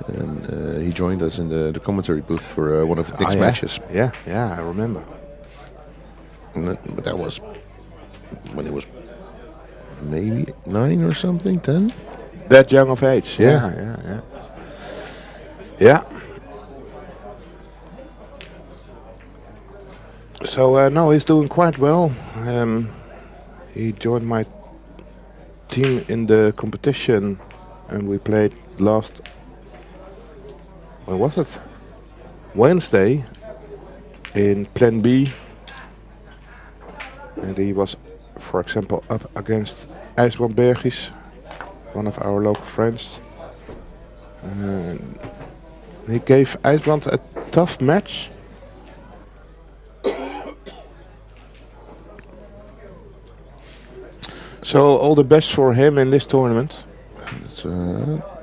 And he joined us in the commentary booth for one of the next matches. Yeah, I remember. But that was when he was maybe 9 or something, 10. That young of age. Yeah. So no, he's doing quite well. He joined my team in the competition, and we played last. When was it? Wednesday in Plan B, and he was, for example, up against IJsbrand Bergis, one of our local friends. He gave IJsbrand a tough match. So all the best for him in this tournament.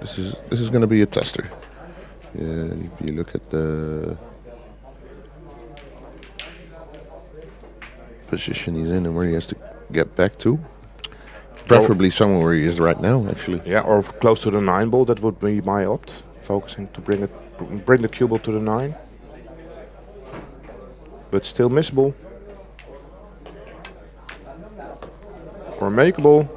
This is going to be a tester. If you look at the position he's in and where he has to get back to, preferably somewhere where he is right now, actually. Yeah, or close to the 9 ball. That would be my opt. Focusing to bring the cue ball to the 9, but still missable or makeable.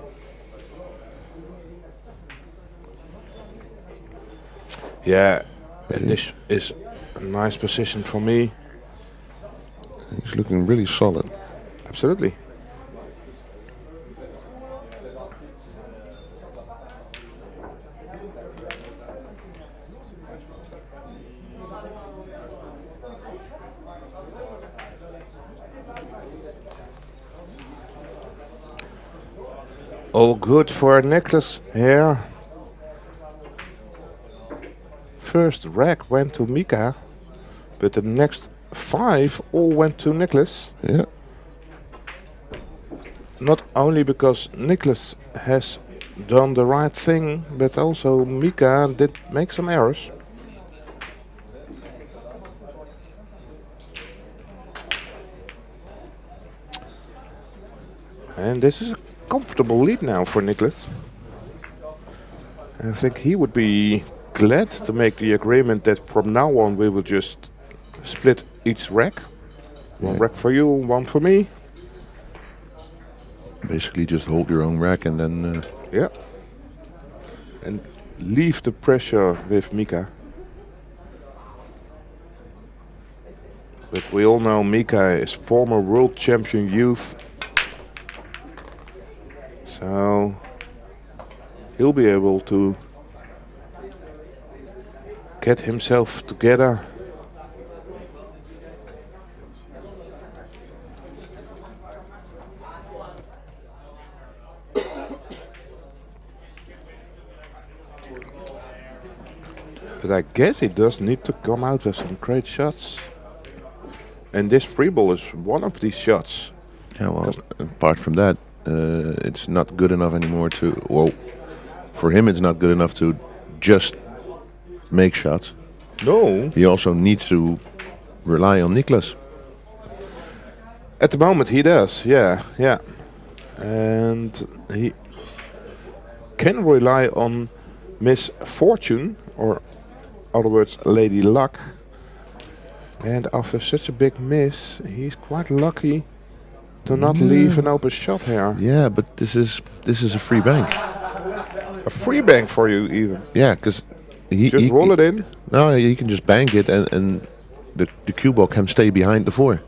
Yeah, and this is a nice position for me. He's looking really solid. Absolutely. All good for Nicholas here. First rack went to Mika, but the next 5 all went to Nicholas. Yeah. Not only because Nicholas has done the right thing, but also Mika did make some errors. And this is a comfortable lead now for Nicholas. I think he would be glad to make the agreement that from now on we will just split each rack. One rack for you, one for me. Basically just hold your own rack and then... Yeah. And leave the pressure with Mika. But we all know Mika is former world champion youth. So he'll be able to get himself together. But I guess he does need to come out with some great shots. And this free ball is one of these shots. Yeah, well, apart from that, it's not good enough anymore to... Well, for him it's not good enough to just make shots. No. He also needs to rely on Niklas. At the moment he does, yeah. And he can rely on Miss Fortune, or other words, Lady Luck. And after such a big miss, he's quite lucky to not leave an open shot here. Yeah, but this is a free bank. A free bank for you, even. Yeah, because he roll it in. No, you can just bank it, and the cue ball can stay behind the 4.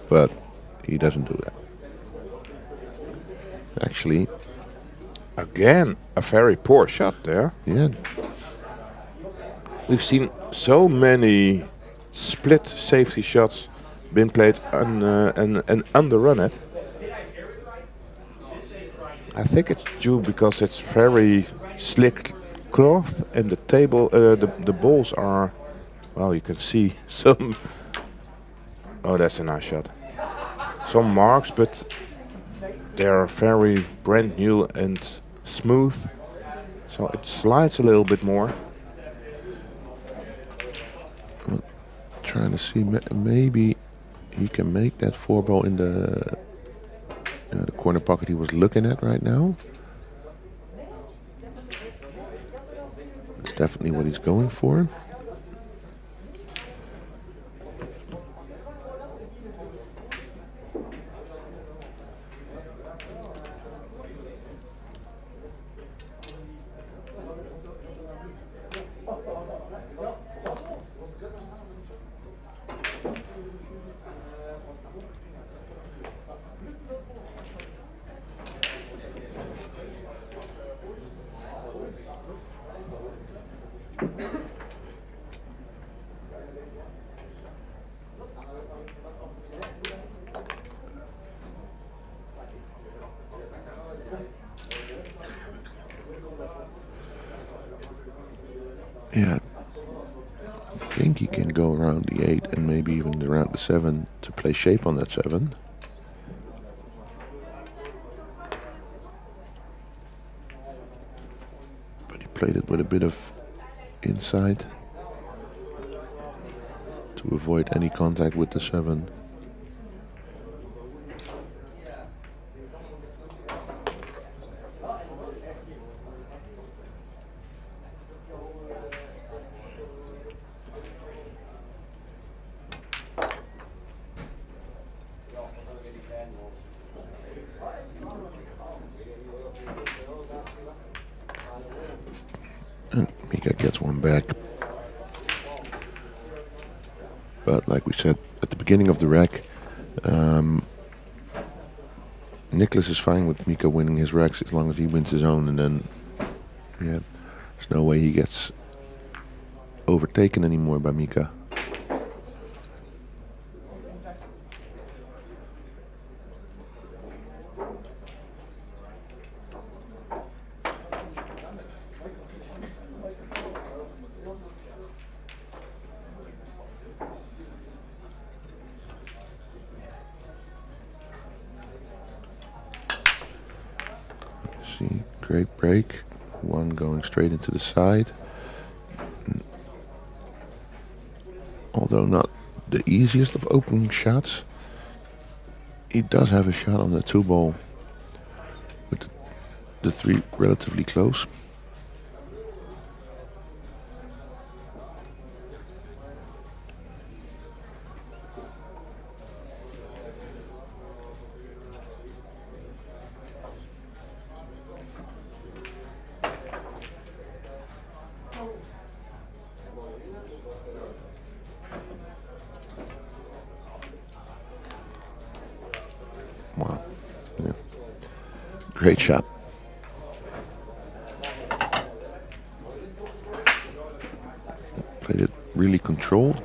But he doesn't do that. Actually, again, a very poor shot there. Yeah. We've seen so many split safety shots been played and underrun it. I think it's due because it's very slick cloth and the table, the balls are, well, you can see some. Oh, that's a nice shot. Some marks, but they are very brand new and smooth, so it slides a little bit more. Trying to see, maybe he can make that 4 ball in the corner pocket he was looking at right now. That's definitely what he's going for. Hinke can go around the 8 and maybe even around the 7 to play shape on that 7. But he played it with a bit of inside to avoid any contact with the 7. Gets one back. But like we said at the beginning of the rack, Nicholas is fine with Mika winning his racks as long as he wins his own, and then yeah, there's no way he gets overtaken anymore by Mika. See, great break. One going straight into the side. Although not the easiest of opening shots, he does have a shot on the 2 ball with the 3 relatively close. Wow. Yeah. Great shot. Played it really controlled.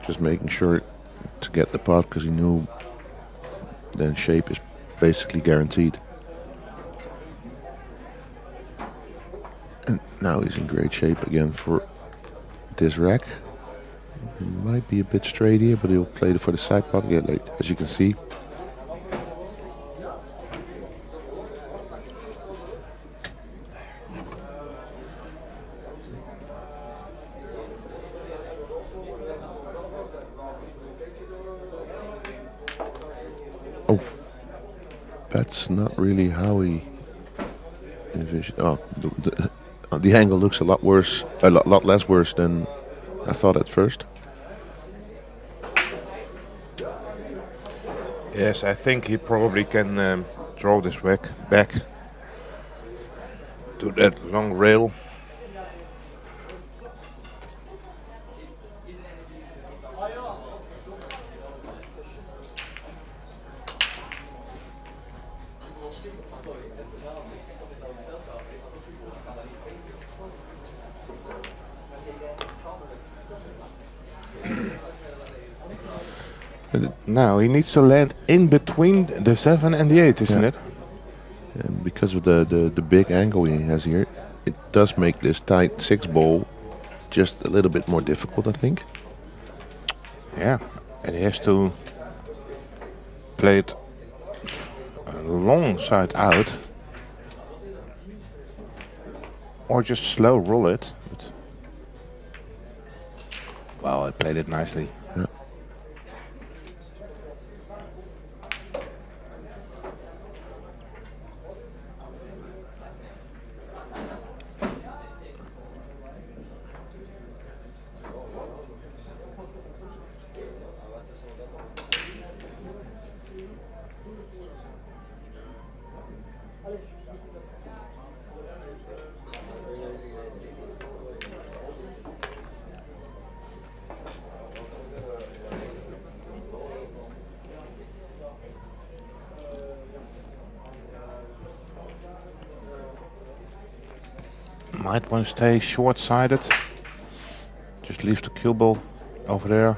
Just making sure to get the pot because he knew then shape is basically guaranteed. And now he's in great shape again for this rack. Might be a bit straight here, but he'll play it for the side pot. Yeah, like, as you can see. Oh, that's not really how he envisioned. Oh, the angle looks a lot worse, a lot less worse than I thought at first. Yes, I think he probably can throw this rack back to that long rail. Now he needs to land in between the 7 and the 8, isn't it? And because of the big angle he has here, it does make this tight 6 ball just a little bit more difficult, I think. Yeah, and he has to play it a long side out, or just slow roll it. But well, I played it nicely. Yeah. Might want to stay short-sided. Just leave the cue ball over there.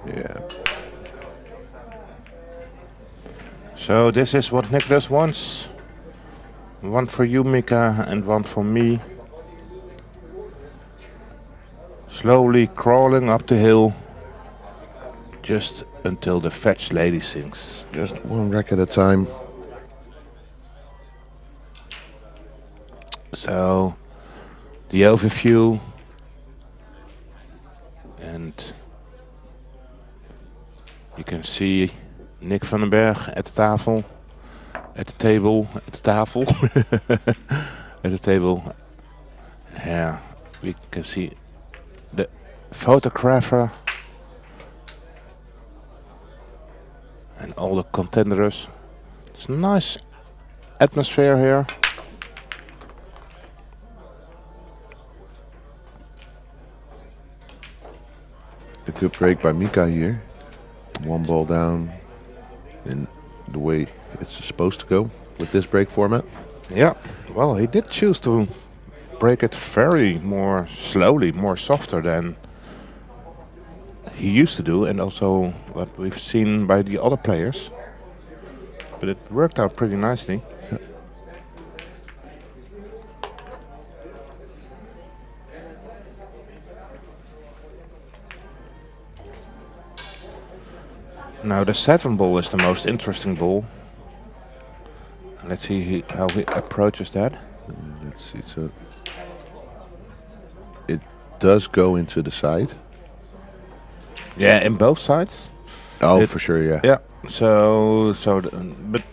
Yeah. So this is what Nicholas wants. One for you, Mika, and one for me. Slowly crawling up the hill, just until the fetch lady sings. Just one rack at a time. So, the overview, and you can see Nick van den Berg at the tafel, at the table, at the tafel, at the table. Yeah, we can see the photographer and all the contenders. It's a nice atmosphere here. A good break by Mika here. One ball down in the way it's supposed to go with this break format. Yeah, well, he did choose to break it very more slowly, more softer than he used to do, and also what we've seen by the other players. But it worked out pretty nicely. Now the 7 ball is the most interesting ball. Let's see how he approaches that. Let's see. So it does go into the side. Yeah, in both sides. Oh, for sure, yeah. Yeah.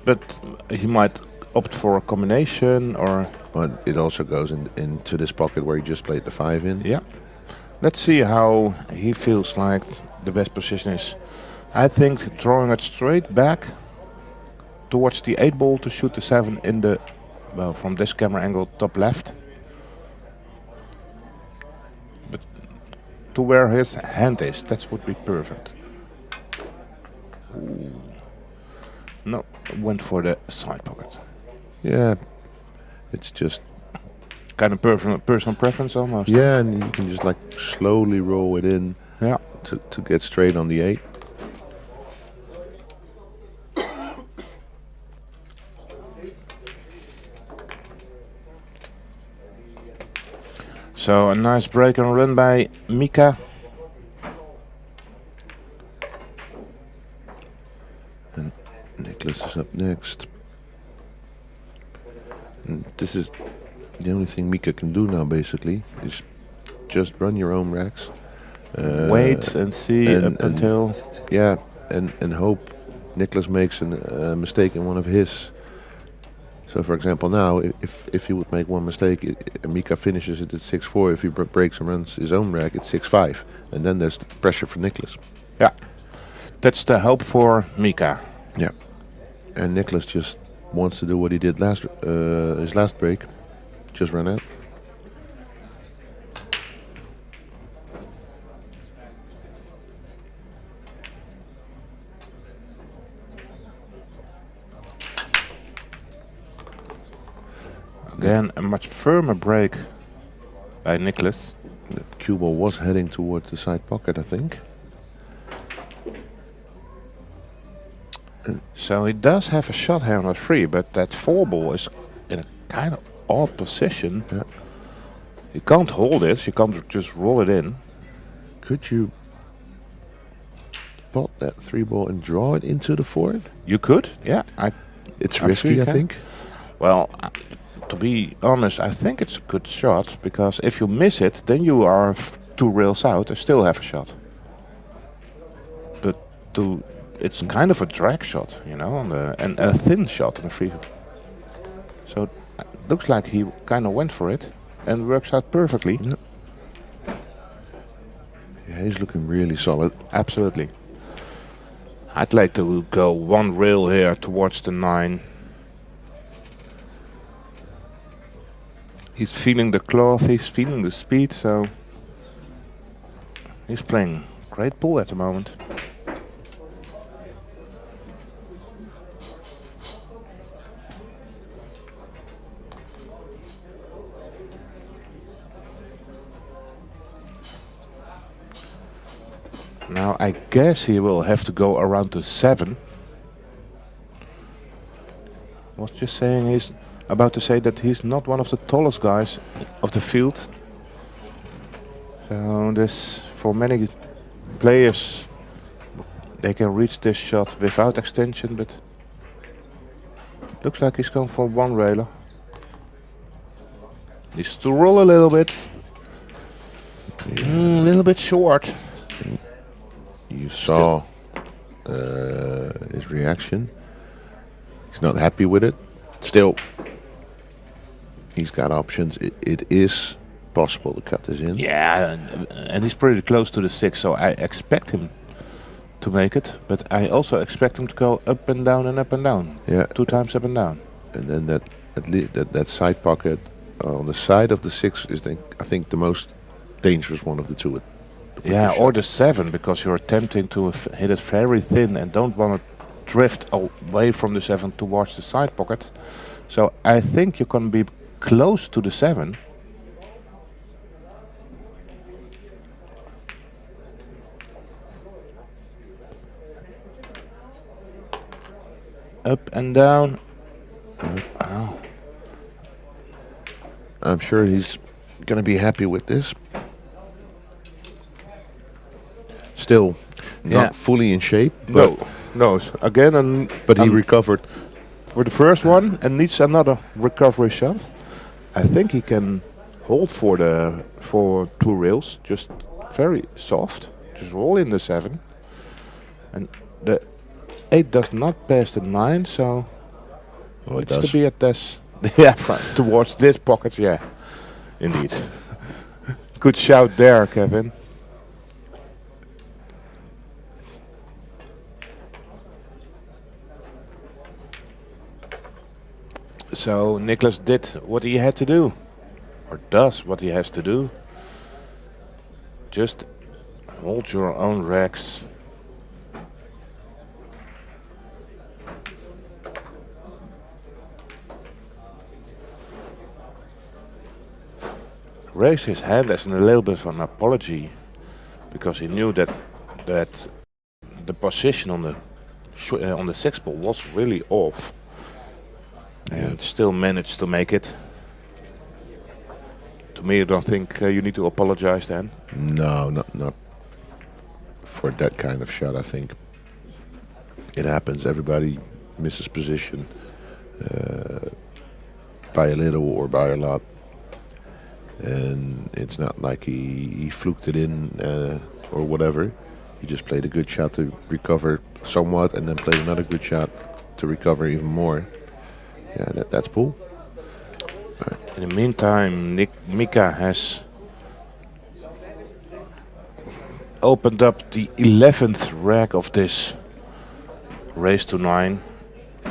But he might opt for a combination, or. But it also goes into this pocket where he just played the 5 in. Yeah. Let's see how he feels like the best position is. I think drawing it straight back towards the 8 ball to shoot the 7 in the, well, from this camera angle, top left. But to where his hand is, that would be perfect. Ooh. No, went for the side pocket. Yeah, it's just kind of personal preference almost. Yeah, and you can just like slowly roll it in. Yeah. To get straight on the 8. So a nice break and run by Mika. And Nicholas is up next. And this is the only thing Mika can do now, basically, is just run your own racks. Wait and see until... Yeah, and hope Nicholas makes a mistake in one of his. So, for example, now, if he would make one mistake, Mika finishes it at 6-4. If he breaks and runs his own rack, it's 6-5. And then there's the pressure for Nicholas. Yeah, that's the hope for Mika. Yeah, and Nicholas just wants to do what he did his last break, just run out. Again, a much firmer break by Nicholas. The cue ball was heading towards the side pocket, I think. So he does have a shot here on a 3, but that 4 ball is in a kind of odd position. Yeah. You can't hold it, you can't just roll it in. Could you pot that 3 ball and draw it into the 4? You could, yeah. It's risky, I think. Well, to be honest, I think it's a good shot, because if you miss it, then you are 2 rails out and still have a shot. But it's kind of a drag shot, you know, and a thin shot on the free. So it looks like he kind of went for it and works out perfectly. Yeah. Yeah, he's looking really solid. Absolutely. I'd like to go 1 rail here towards the 9. He's feeling the cloth, he's feeling the speed, so he's playing great pool at the moment. Now I guess he will have to go around to 7. I was just saying about to say that he's not one of the tallest guys of the field. So this, for many players, they can reach this shot without extension, but looks like he's going for one railer. Needs to roll a little bit. A little bit short. You saw his reaction. He's not happy with it. Still, he's got options. It is possible to cut this in. Yeah, and he's pretty close to the 6, so I expect him to make it. But I also expect him to go up and down and up and down. Yeah. 2 times up and down. And then that side pocket on the side of the 6 is, I think, the most dangerous one of the two. Yeah, or the 7, because you're attempting to hit it very thin and don't want to drift away from the 7 towards the side pocket. So I think you can be close to the 7. Up and down. Oh. I'm sure he's going to be happy with this. Still not fully in shape. But no. Again, but he recovered for the first one and needs another recovery shot. I think he can hold for 2 rails, just very soft. Just roll in the 7, and the 8 does not pass the 9, so it needs does. to be at this. Yeah, towards this pocket. Yeah, indeed. Good shout there, Kevin. So Nicholas did what he had to do, or does what he has to do. Just hold your own racks. Raised his hand as a little bit of an apology, because he knew that the position on the 6 ball was really off. And still managed to make it. To me, I don't think you need to apologize then. No, not for that kind of shot. I think it happens. Everybody misses position by a little or by a lot, and it's not like he fluked it in or whatever. He just played a good shot to recover somewhat, and then played another good shot to recover even more. Yeah, that's cool. Right. In the meantime, Mika has opened up the 11th rack of this race to 9,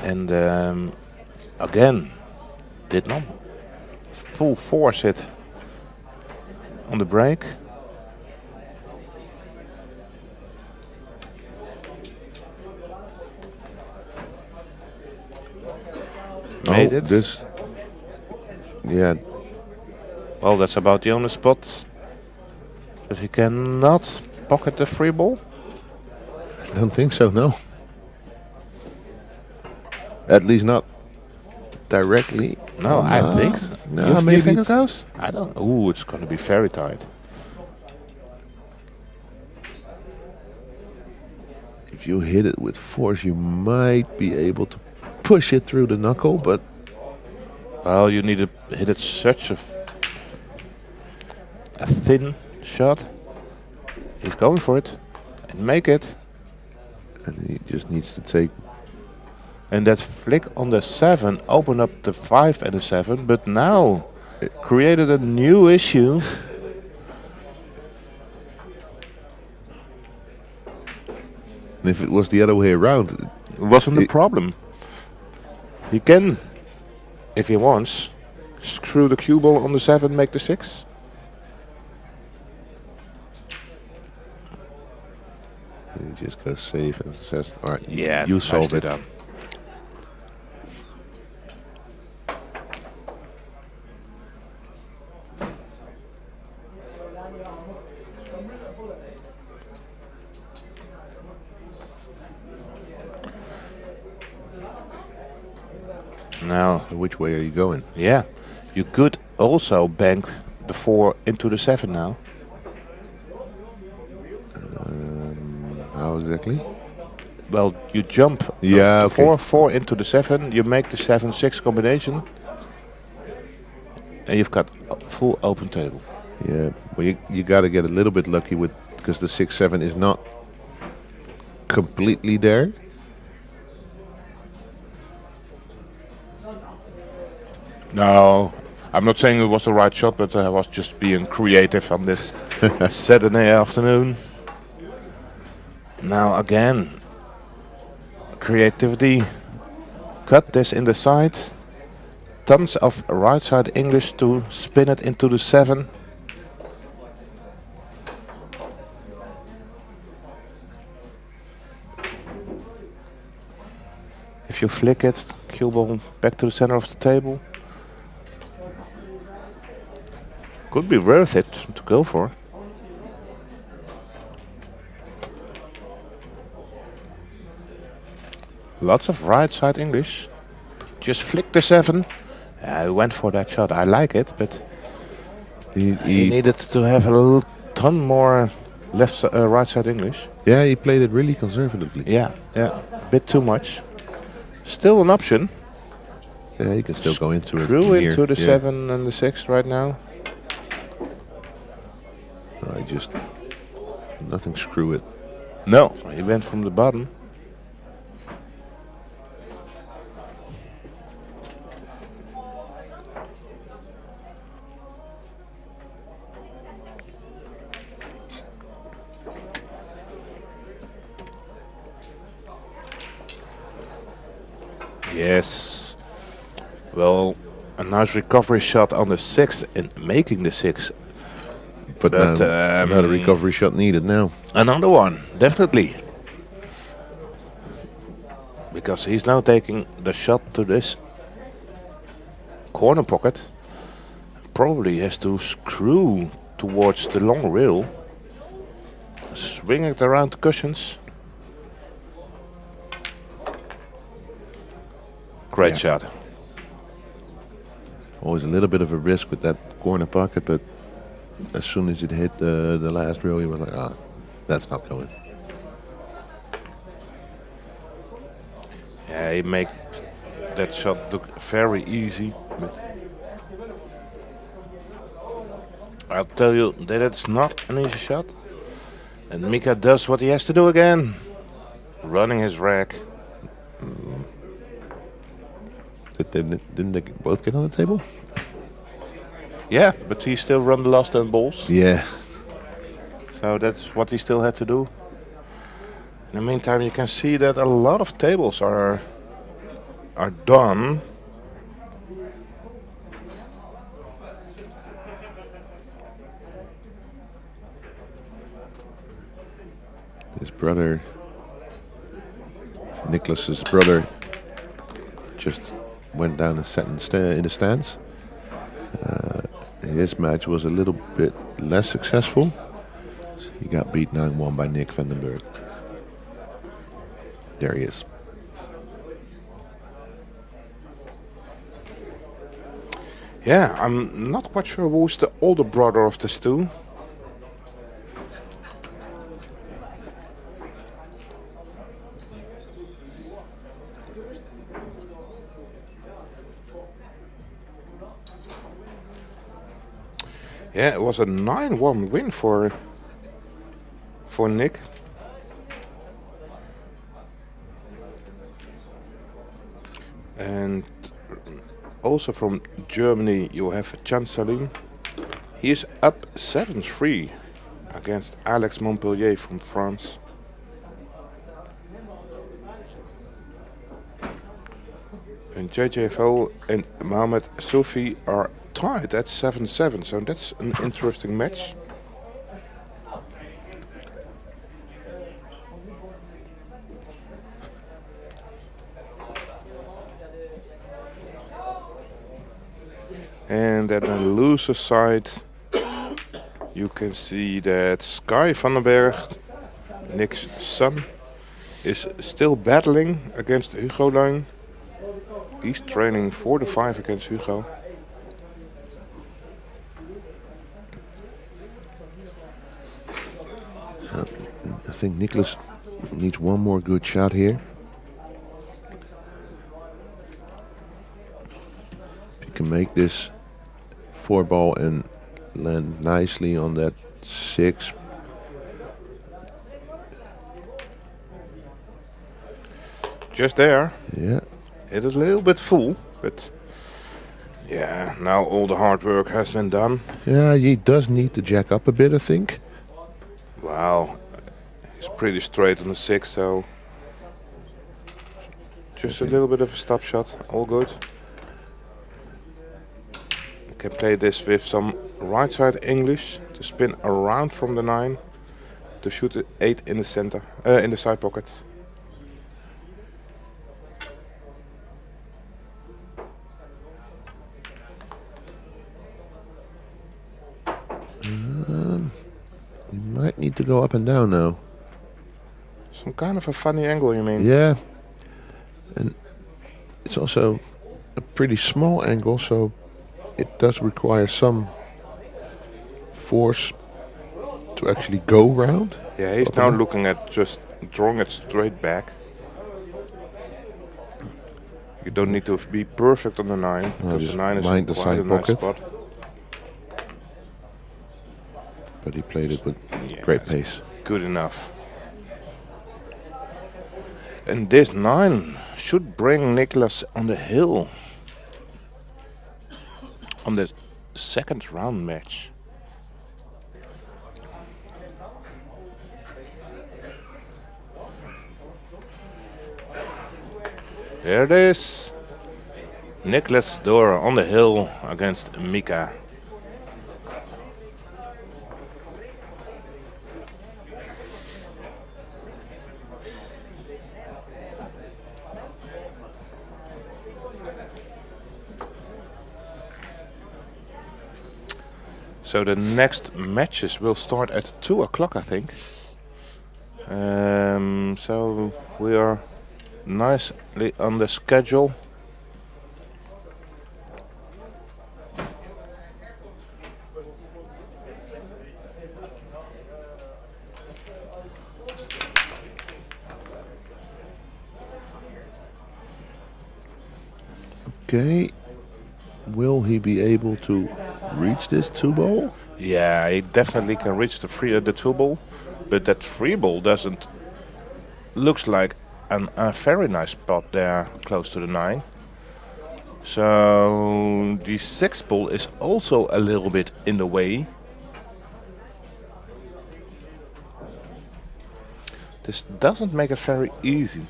and again did not full force it on the break. Made it. This, yeah. Well, that's about the only spot that he cannot pocket the free ball. I don't think so, no. At least not directly. No, I think so. No, you maybe think it goes? I don't. Ooh, it's going to be very tight. If you hit it with force, you might be able to push it through the knuckle, but well, you need to hit it such a thin shot. He's going for it and make it. And he just needs to take. And that flick on the 7 opened up the 5 and the 7, but now it created a new issue. And if it was the other way around, it wasn't a problem. He can, if he wants, screw the cue ball on the 7, make the 6. And he just goes safe and says, all right, yeah, you solved it. Done. Now, Which way are you going? yeah, you could also bank the 4 into the 7 now. How exactly? Well, you jump Yeah, the okay. 4 into the 7, you make the 7-6 combination, and you've got a full open table. Yeah, well, you got to get a little bit lucky with, because the 6-7 is not completely there. No, I'm not saying it was the right shot, but I was just being creative on this Saturday afternoon. Now again, creativity. Cut this in the side. Tons of right side English to spin it into the 7. If you flick it, cue ball back to the center of the table. Could be worth it to go for. Lots of right side English. Just flick the 7. I went for that shot. I like it, but he needed to have a little ton more right side English. Yeah, he played it really conservatively. Yeah, a bit too much. Still an option. Yeah, you can still go into it. Screw here. into the Yeah. 7 and the 6 right now. I just nothing. Screw it. No, he went from the bottom. Yes. Well, a nice recovery shot on the 6 and making the 6. But another recovery shot needed now. Another one, definitely. Because he's now taking the shot to this corner pocket. Probably has to screw towards the long rail. Swing it around the cushions. Great shot. Always a little bit of a risk with that corner pocket, but as soon as it hit the last rail, he was like, that's not going. Yeah, he made that shot look very easy. But I'll tell you that it's not an easy shot. And Mika does what he has to do again. Running his rack. Didn't they both get on the table? Yeah, but he still run the last 10 balls. Yeah. So that's what he still had to do. In the meantime, you can see that a lot of tables are done. His brother, Nicholas's brother, just went down and sat in the stands. His match was a little bit less successful. So he got beat 9-1 by Nick Vandenberg. There he is. Yeah, I'm not quite sure who's the older brother of these two. Yeah, it was a 9-1 win for Nick. And also from Germany you have Chan Salim. He is up 7-3 against Alex Montpellier from France. And JJFO and Mohamed Soufi are tied at 7-7, so that's an interesting match. And at the loser side, you can see that Sky Vandenberg, Nick's son, is still battling against Hugo Leun. He's training 4-5 against Hugo. So I think Nicholas needs one more good shot here. If he can make this 4-ball and land nicely on that 6. Just there. Yeah. It is a little bit full, but yeah, now all the hard work has been done. Yeah, he does need to jack up a bit, I think. Wow, he's pretty straight on the 6, so just a little bit of a stop shot, all good. You can play this with some right side English to spin around from the 9 to shoot the 8 in the center, in the side pocket. You might need to go up and down now. Some kind of a funny angle, you mean? Yeah. And it's also a pretty small angle, so it does require some force to actually go round. Yeah, he's now looking at just drawing it straight back. You don't need to be perfect on the 9, because the 9 is mind the quite side a nice pocket. spot. But he played it with great pace. Good enough. And this 9 should bring Nicholas on the hill on the second round match. There it is. Nicholas Door on the hill against Mika. So the next matches will start at 2 o'clock, I think. So we are nicely on the schedule. Okay. Will he be able to reach this 2-ball? Yeah, he definitely can reach the 2-ball, but that 3-ball doesn't. Looks like a very nice spot there, close to the 9. So the 6-ball is also a little bit in the way. This doesn't make it very easy.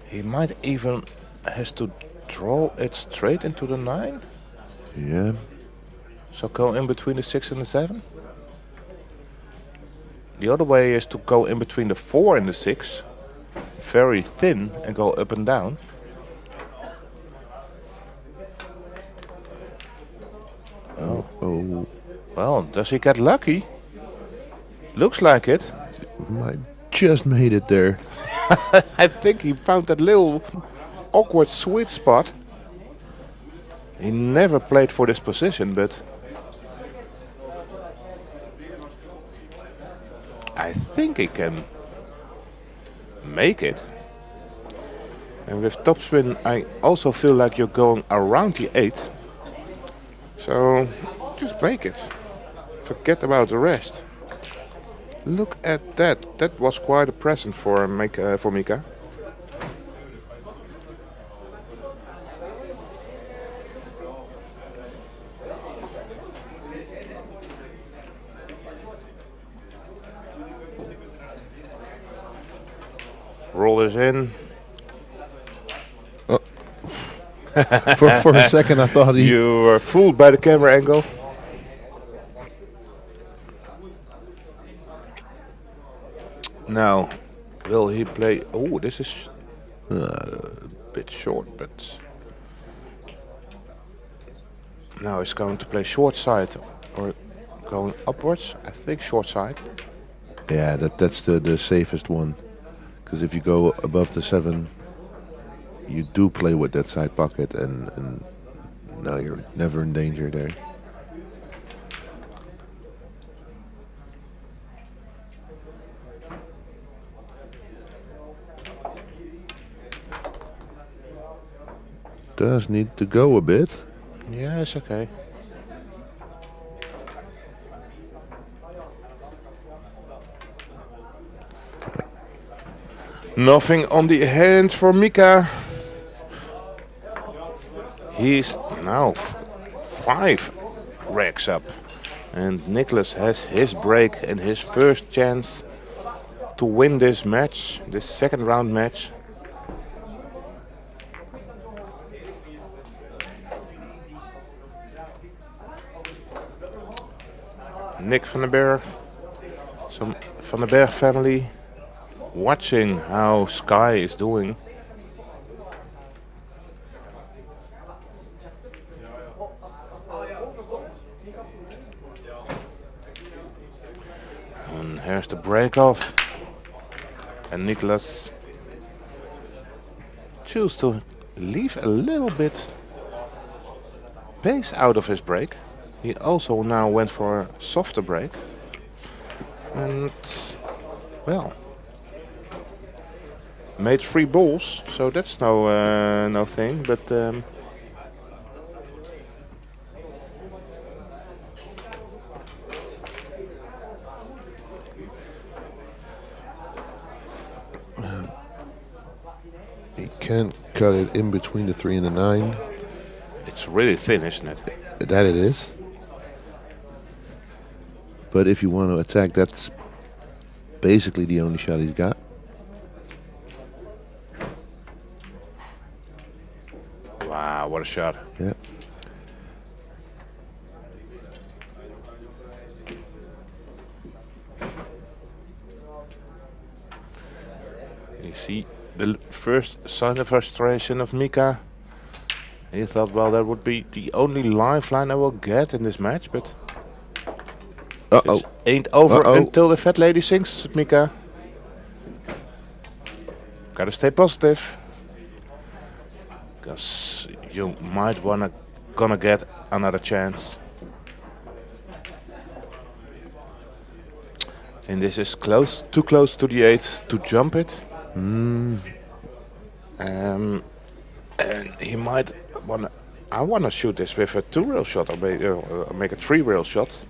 He might even has to draw it straight into the 9. Yeah. So go in between the 6 and the 7. The other way is to go in between the 4 and the 6, very thin, and go up and down. Oh. Well, does he get lucky? Looks like it. Might just made it there. I think he found that little awkward sweet spot. He never played for this position, but I think he can make it. And with topspin, I also feel like you're going around the 8. So just make it. Forget about the rest. Look at that. That was quite a present for Mika. Roll this in. Oh. for a second I thought he... You were fooled by the camera angle. Now, will he play... Oh, this is a bit short, but... Now he's going to play short side or going upwards. I think short side. Yeah, that's the safest one. Because if you go above the 7, you do play with that side pocket, and now you're never in danger there. Does need to go a bit. Yeah, it's okay. Nothing on the hand for Mika. He's now 5 racks up. And Nicholas has his break and his first chance to win this match, this second round match. Nick van den Berg, some Van den Berg family, watching how Sky is doing. And here's the break off. And Nicholas chooses to leave a little bit pace out of his break. He also now went for a softer break. And, well, made 3 balls, so that's no thing, but he can cut it in between the 3 and the 9. it's really thin, isn't it? That it is. But if you want to attack, that's basically the only shot he's got. Wow, what a shot. Yeah. You see the first sign of frustration of Mika. He thought, well, that would be the only lifeline I will get in this match, but it ain't over until the fat lady sings, Mika. Gotta stay positive, because you might gonna get another chance. And this is too close to the 8 to jump it. And he might I wanna shoot this with a 2-rail shot, or make a 3-rail shot.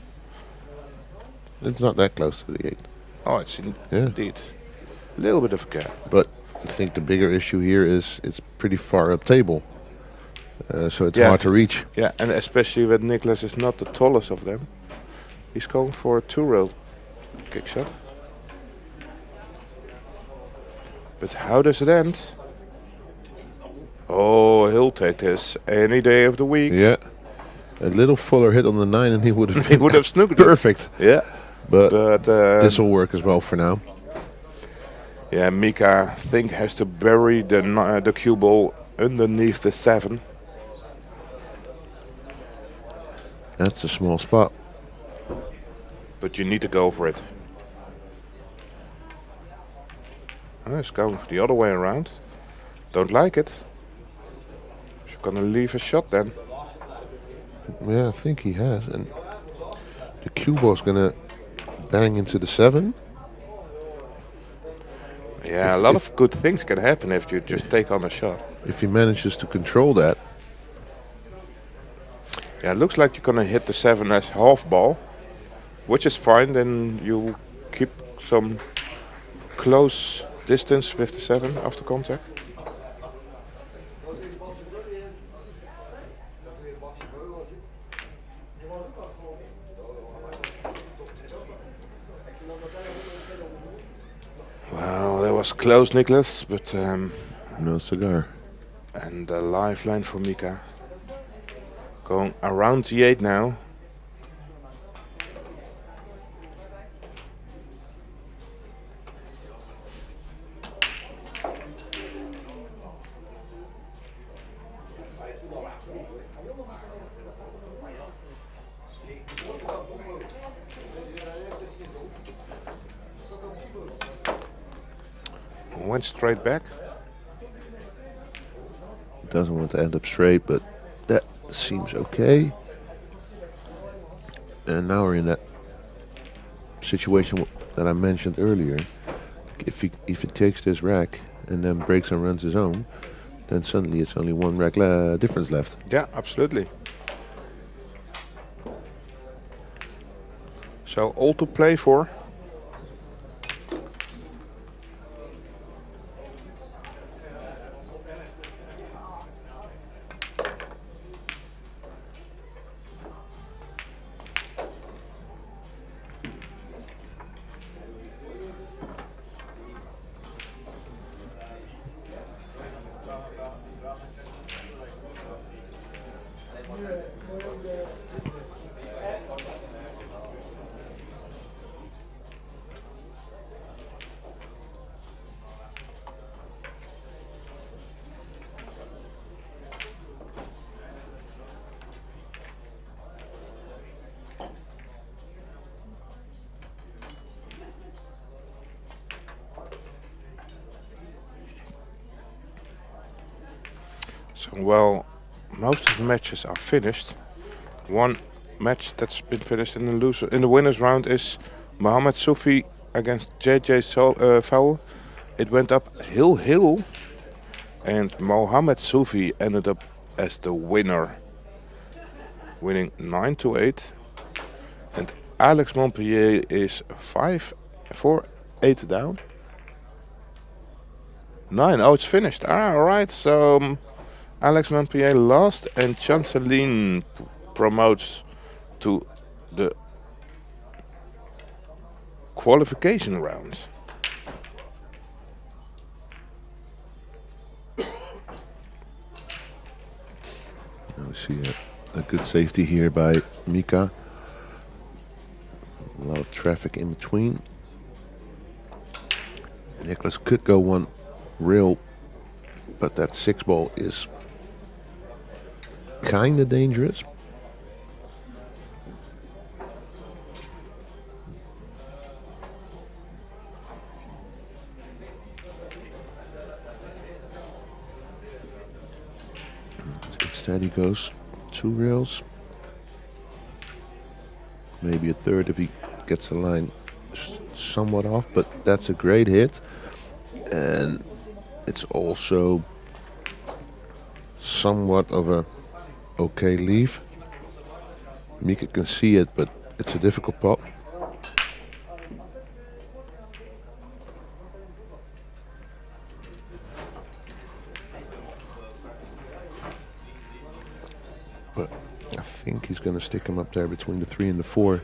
It's not that close to the 8. Oh, it's indeed a little bit of a gap. But I think the bigger issue here is it's pretty far up table. So it's hard to reach. Yeah, and especially when Nicholas is not the tallest of them. He's going for a 2-rail kick shot. But how does it end? Oh, he'll take this any day of the week. Yeah. A little fuller hit on the 9 and he would have he would have snooked perfect. Yeah. But this will work as well for now. Yeah, Mika, I think, has to bury the cue ball underneath the 7. That's a small spot. But you need to go for it. Oh, he's going for the other way around. Don't like it. He's gonna leave a shot then. Yeah, I think he has. And the cue ball's gonna bang into the 7. Yeah, a lot of good things can happen if you just take on a shot. If he manages to control that. Yeah, it looks like you're gonna hit the 7 as half ball, which is fine. Then you keep some close distance with the 7 after contact. Well, that was close, Nicholas, but no cigar. And a lifeline for Mika. Going around the 8 now. Went straight back. Doesn't want to end up straight, but that seems okay. And now we're in that situation that I mentioned earlier. If he takes this rack and then breaks and runs his own, then suddenly it's only one rack difference left. Yeah, absolutely. So all to play for. So, well, most of the matches are finished. One match that's been finished in the winners round is Mohamed Soufi against JJ Fowl. It went up hill, and Mohamed Soufi ended up as the winner, winning 9-8. And Alex Montpellier is 5-4-8 down. 9. Oh, it's finished. All right. So Alex Montpellier lost, and Chanceline promotes to the qualification round. We see a good safety here by Mika. A lot of traffic in between. Nicholas could go one rail, but that 6-ball is kind of dangerous. Instead he goes 2 rails. Maybe a third if he gets the line somewhat off, but that's a great hit. And it's also somewhat of a okay leave. Mika can see it, but it's a difficult pot. But I think he's going to stick him up there between the 3 and the 4.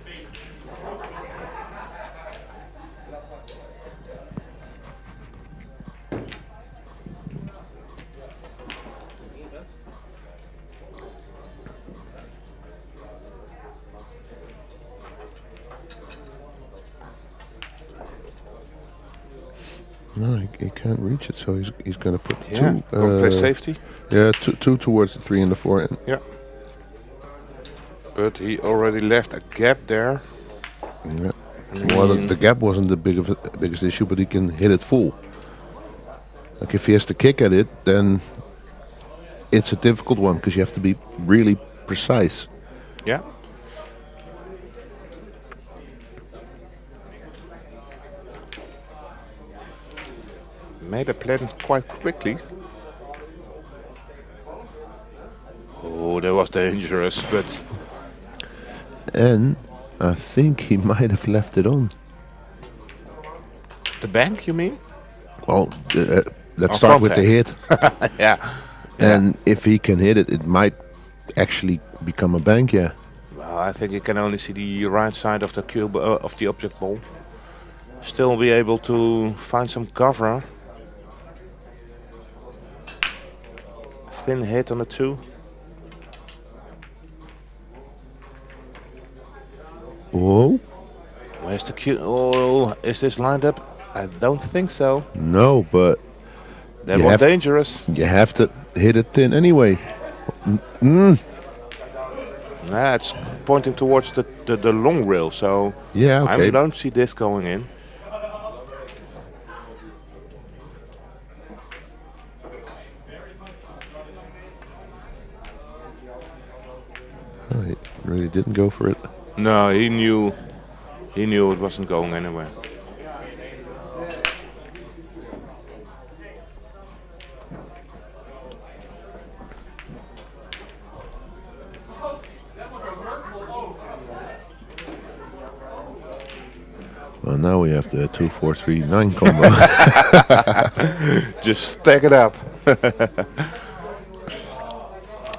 No, he can't reach it, so he's going to put 2. Play safety. Yeah, two towards the 3 and the 4. Yeah. But he already left a gap there. Yeah. Well, the gap wasn't the biggest issue, but he can hit it full. Like if he has to kick at it, then it's a difficult one because you have to be really precise. Yeah. Made a plan quite quickly. Oh, that was dangerous, but... And I think he might have left it on. The bank, you mean? Well, let's start with the hit. Yeah. And if he can hit it, it might actually become a bank, yeah. Well, I think you can only see the right side of the cube of the object ball. Still be able to find some cover. Thin hit on the 2. Oh. Where's the cue? Oh, is this lined up? I don't think so. No, but that was dangerous. You have to hit it thin anyway. Nah, it's pointing towards the long rail, so yeah, okay. I don't see this going in. didn't go for it. No, he knew it wasn't going anywhere. Well, now we have the 2-4-3-9 combo. Just stack it up.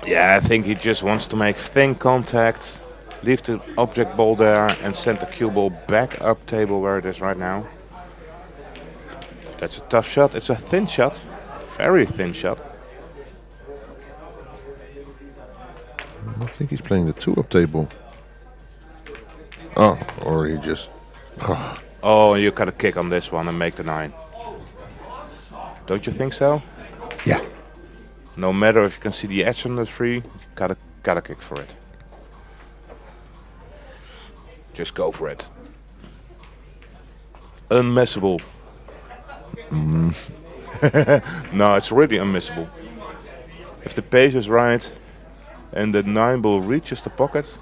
Yeah, I think he just wants to make thin contact, leave the object ball there, and send the cue ball back up table where it is right now. That's a tough shot. It's a thin shot, very thin shot. I think he's playing the 2 up table. Oh, or he just... Oh, you got to kick on this one and make the 9. Don't you think so? Yeah. No matter if you can see the edge on the 3, you gotta kick for it. Just go for it. Unmissable. No, it's really unmissable. If the pace is right and the 9 ball reaches the pocket,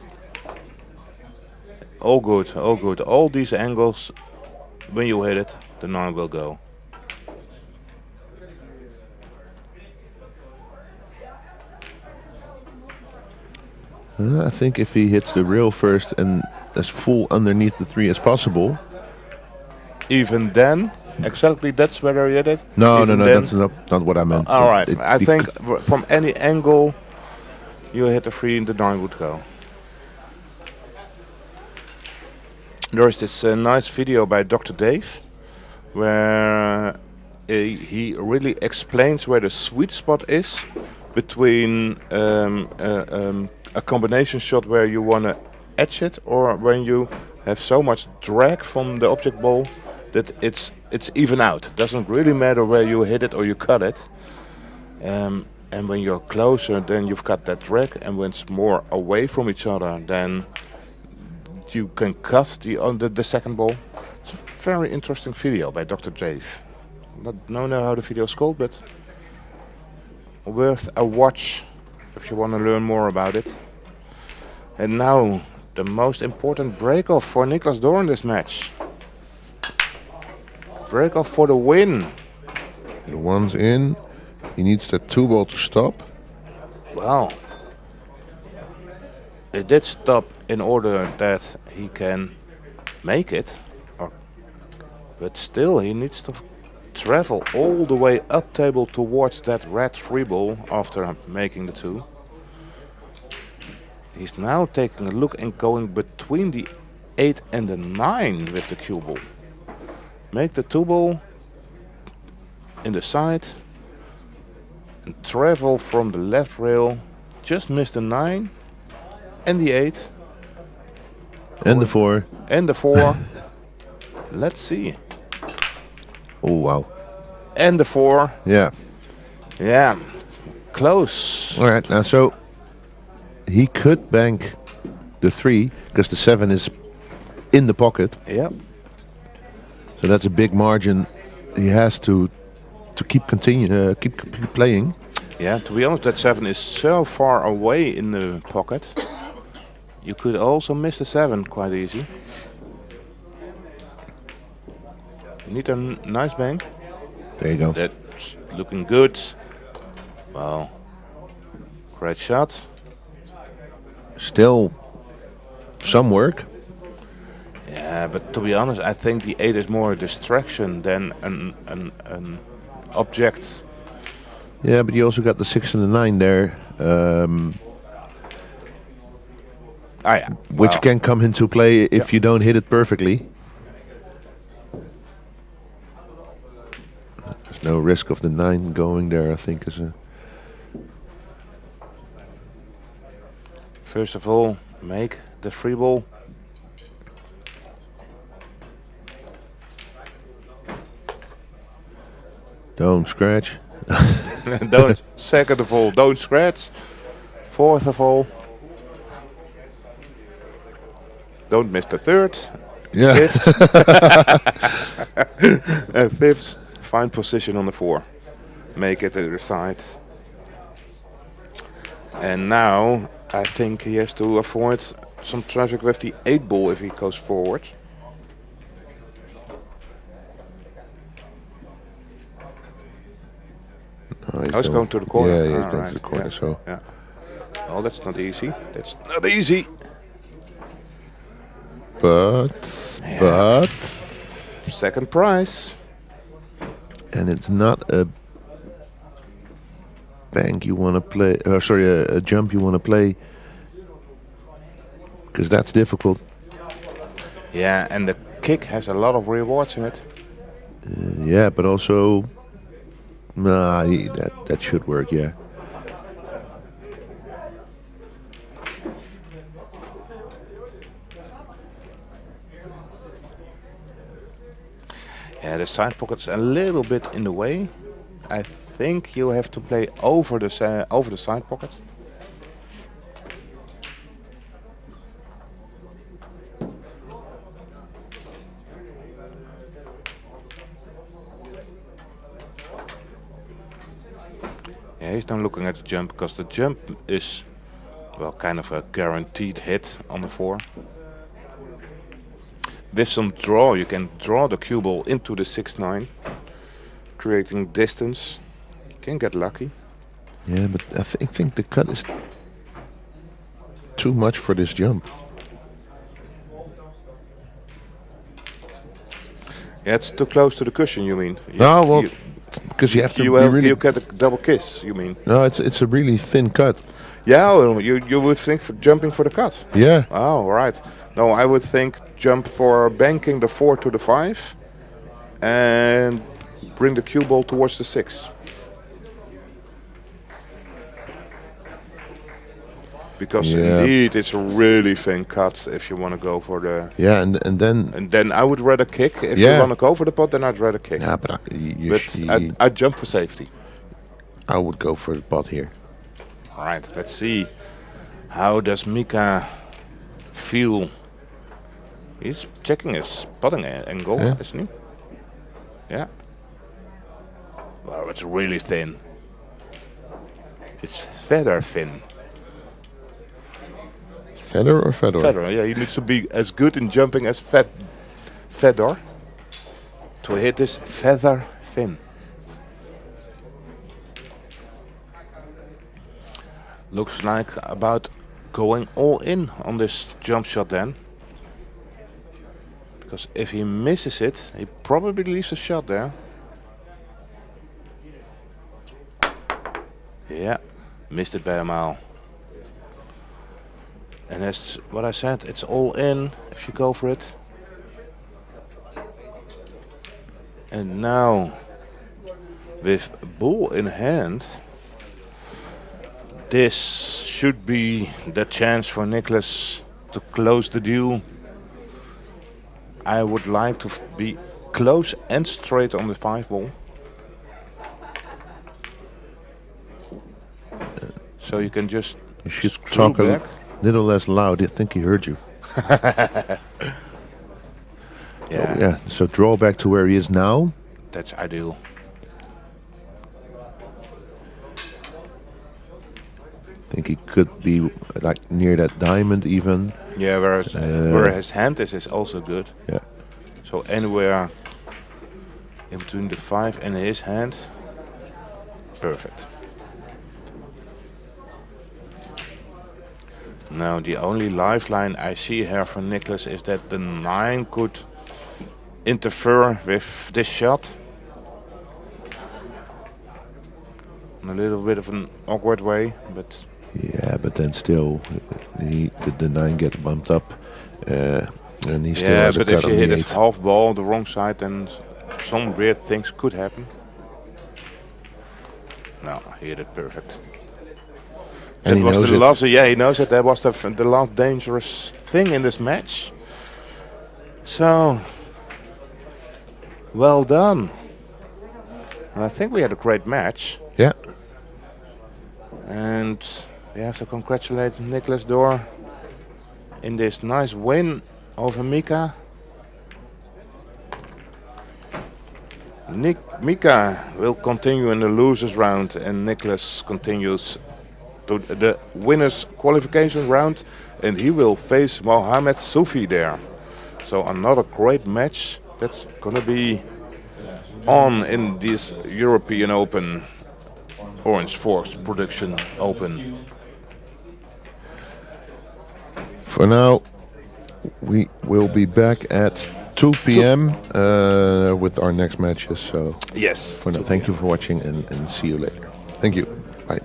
all good, all good. All these angles, when you hit it, the 9 will go. I think if he hits the rail first and as full underneath the 3 as possible. Even then, exactly that's where he hit it? No, Even no, then? that's not what I meant. All right, I think from any angle you hit the 3 and the 9 would go. There is this nice video by Dr. Dave where he really explains where the sweet spot is between a combination shot where you want to edge it, or when you have so much drag from the object ball that it's even out. It doesn't really matter where you hit it or you cut it. And when you're closer, then you've got that drag, and when it's more away from each other, then you can cut the second ball. It's a very interesting video by Dr. Dave. Don't know how the video is called, but worth a watch if you want to learn more about it. And now the most important break-off for Niklas Dorn this match. Break-off for the win. The 1's in. He needs that 2 ball to stop. Well, it did stop in order that he can make it. But still, he needs to travel all the way up table towards that red 3 ball after making the 2. He's now taking a look and going between the 8 and the 9 with the cue ball. Make the 2 ball in the side and travel from the left rail. Just miss the 9 and the 8. And the 4. And the 4. Let's see. Oh, wow. And the 4. Yeah. Yeah. Close. All right. Now, so he could bank the 3 because the 7 is in the pocket. Yeah. So that's a big margin. He has to keep playing. Yeah. To be honest, that 7 is so far away in the pocket. You could also miss the 7 quite easy. Need a nice bank. There you go. That's looking good. Wow. Great shot. Still some work. Yeah, but to be honest, I think the 8 is more a distraction than an object. Yeah, but you also got the 6 and the 9 there. Which can come into play if you don't hit it perfectly. There's no risk of the 9 going there, I think. First of all, make the 3 ball. Don't scratch. Don't. Second of all, don't scratch. Fourth of all, don't miss the 3rd. Yeah. 5th. And 5th, find position on the 4. Make it to the side. And now I think he has to avoid some traffic with the 8 ball if he goes forward. He's going to the corner. Yeah, he's going to the corner. Yeah. So. Yeah. Oh, that's not easy. That's not easy. But second prize. And it's not a bank you want to play. Sorry, a jump you want to play, because that's difficult. Yeah, and the kick has a lot of rewards in it. Yeah, but also, that should work. Yeah. Yeah, the side pocket's a little bit in the way. I think you have to play over the side pocket. Yeah, he's now looking at the jump because the jump is, well, kind of a guaranteed hit on the 4. With some draw, you can draw the cue ball into the 6-9, creating distance. You can get lucky. Yeah, but I think the cut is too much for this jump. Yeah, it's too close to the cushion, you mean? No, well, because you have to you get a double kiss, you mean? No, it's a really thin cut. Yeah, well, you would think for jumping for the cut. Yeah. Oh, right. No, I would think jump for banking the 4 to the 5 and bring the cue ball towards the 6. Because indeed it's a really thin cut if you want to go for the... Yeah, and then I would rather kick. If you want to go for the pot, then I'd rather kick. Yeah, but I'd jump for safety. I would go for the pot here. All right, let's see. How does Mika feel? He's checking his potting angle, isn't he? Yeah. Wow, it's really thin. It's feather thin. Feather or feather? Feather, yeah. He needs to be as good in jumping as feather to hit this feather thin. Looks like about going all in on this jump shot then. Because if he misses it, he probably leaves a shot there. Yeah, missed it by a mile. And that's what I said, it's all in if you go for it. And now, with ball in hand, this should be the chance for Nicholas to close the deal. I would like to be close and straight on the 5 ball. So you can just You should talk back. a little less loud. I think he heard you. Yeah. So draw back to where he is now. That's ideal. I think he could be like near that diamond even. Yeah, where his hand is also good. Yeah. So anywhere in between the 5 and his hand, perfect. Now the only lifeline I see here for Nicholas is that the 9 could interfere with this shot. In a little bit of an awkward way, but... Yeah, but then still, the 9 gets bumped up, and he still has a cut on the 8. Yeah, but if you hit his half ball on the wrong side, then some weird things could happen. No, he hit it perfect. And he knows it. Yeah, he knows that that was the last dangerous thing in this match. So, well done. And I think we had a great match. Yeah. And we have to congratulate Nicholas Door in this nice win over Mika. Mika will continue in the losers round and Nicholas continues to the winners qualification round, and he will face Mohamed Soufi there. So another great match that's gonna be on in this European Open, OrangeForks Production Open. For now, we will be back at 2 p.m. With our next matches. So Yes. for now, thank you for watching and see you later. Thank you. Bye.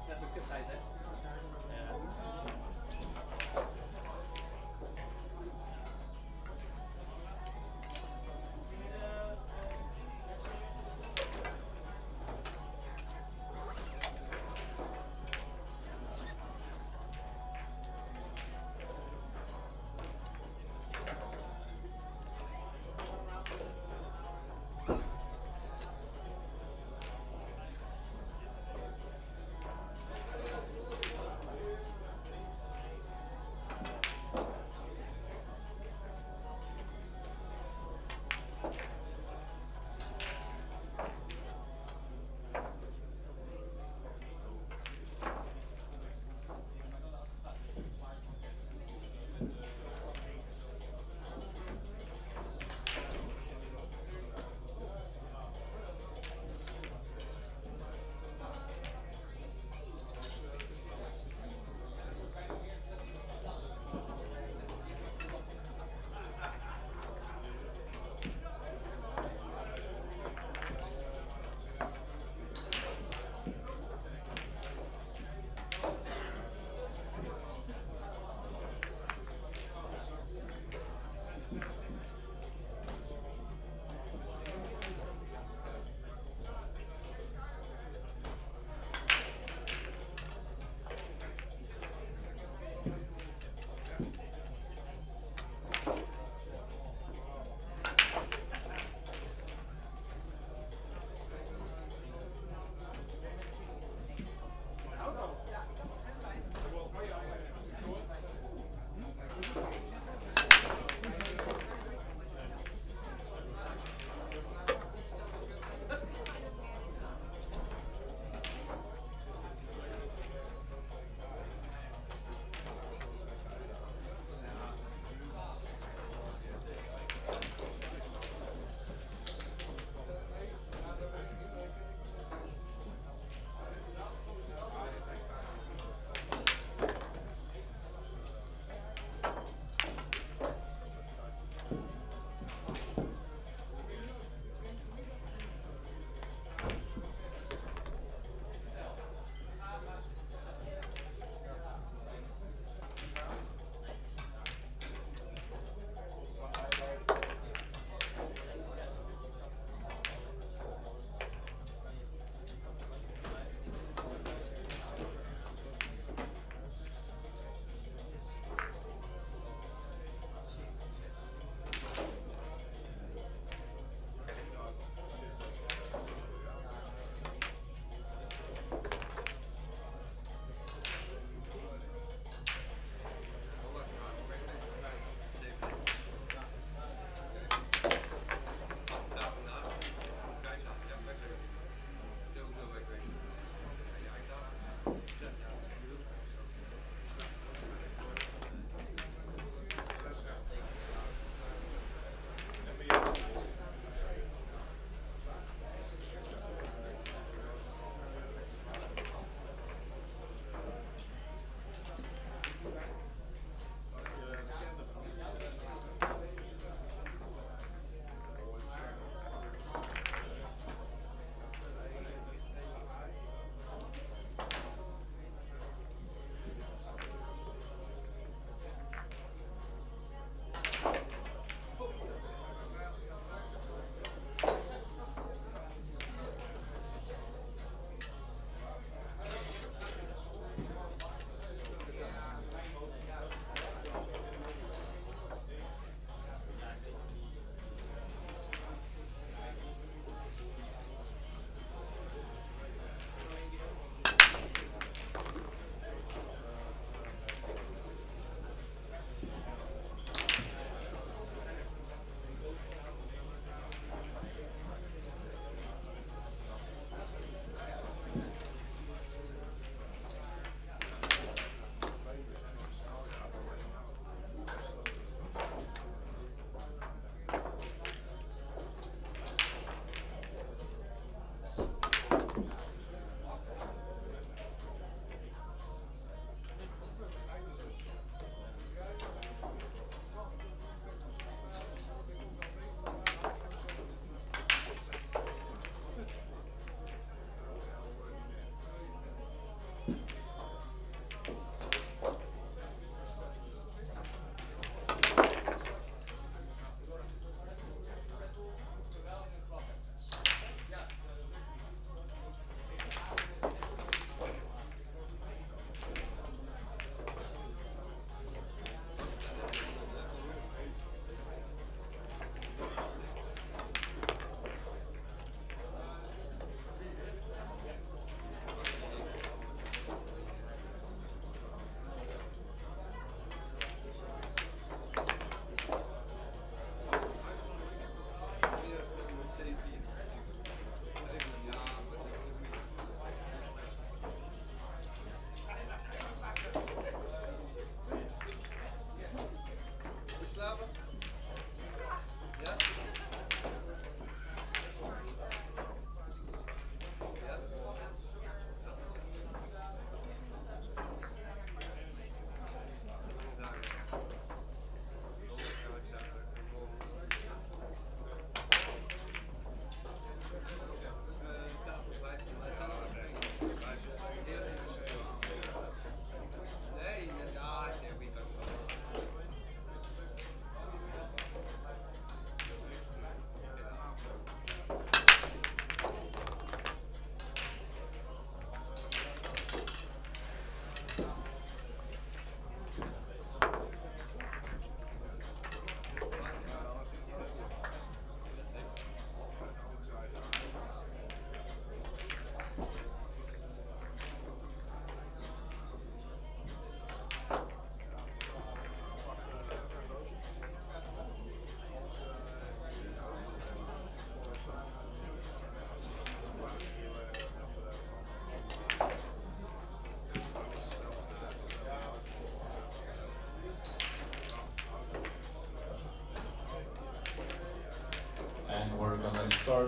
Dat is een kutheid.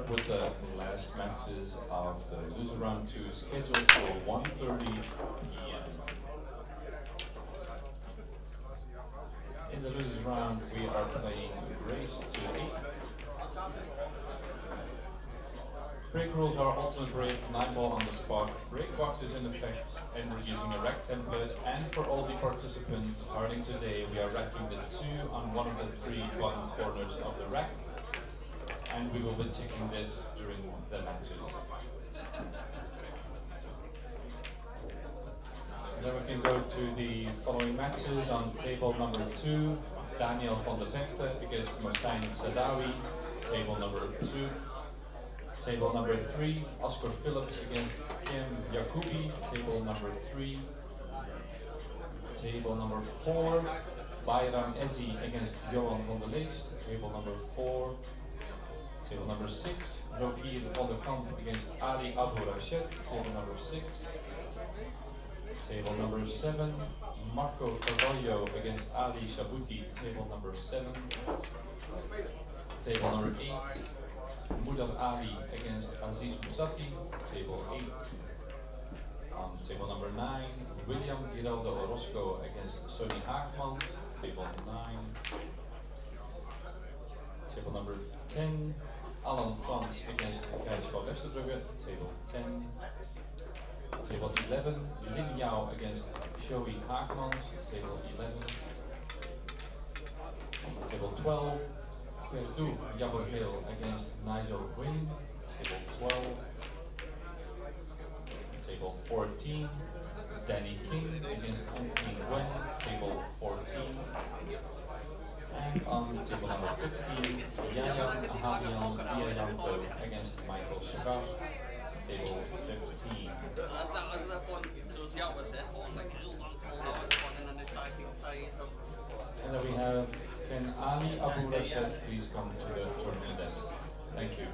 start with the last matches of the loser round 2 scheduled for 1:30 p.m. In the losers round, we are playing Race to 8. Break rules are ultimate break, 9 ball on the spot, break box is in effect, and we're using a rack template. And for all the participants, starting today, we are racking the 2 on one of the 3 bottom corners of the rack, and we will be checking this during the matches. Then we can go to the following matches. On table number 2, Daniel van de Vechte against Marcin Sadawi, table number 2. Table number 3, Oscar Phillips against Kim Jacobi, table number 3. Table number 4, Bayram Ezi against Johan van der Leest, table number 4. Table number 6, Rogier van der Kamp against Ali Abu Rashid, table number 6. Table number 7, Marco Carvalho against Ali Shabuti, table number 7. Table number 8, Mudar Ali against Aziz Musati, table 8. On table number 9, William Giraldo Orozco against Sonny Haagmans, table 9. Table number 10, Alan Frans against Gijs van Westerbrugge, table 10. Table 11, Lin Yao against Joey Haagmans, table 11. Table 12, Verdou Jabbergeel against Nigel Wynn, table 12. Table 14, Danny King against Anthony Nguyen, table 14. And on table number 15, Yayan Ahabian Biayanto against Michael Sugar, table 15. And then we have, can Ali Abu Rashid please come to the tournament desk? Thank you.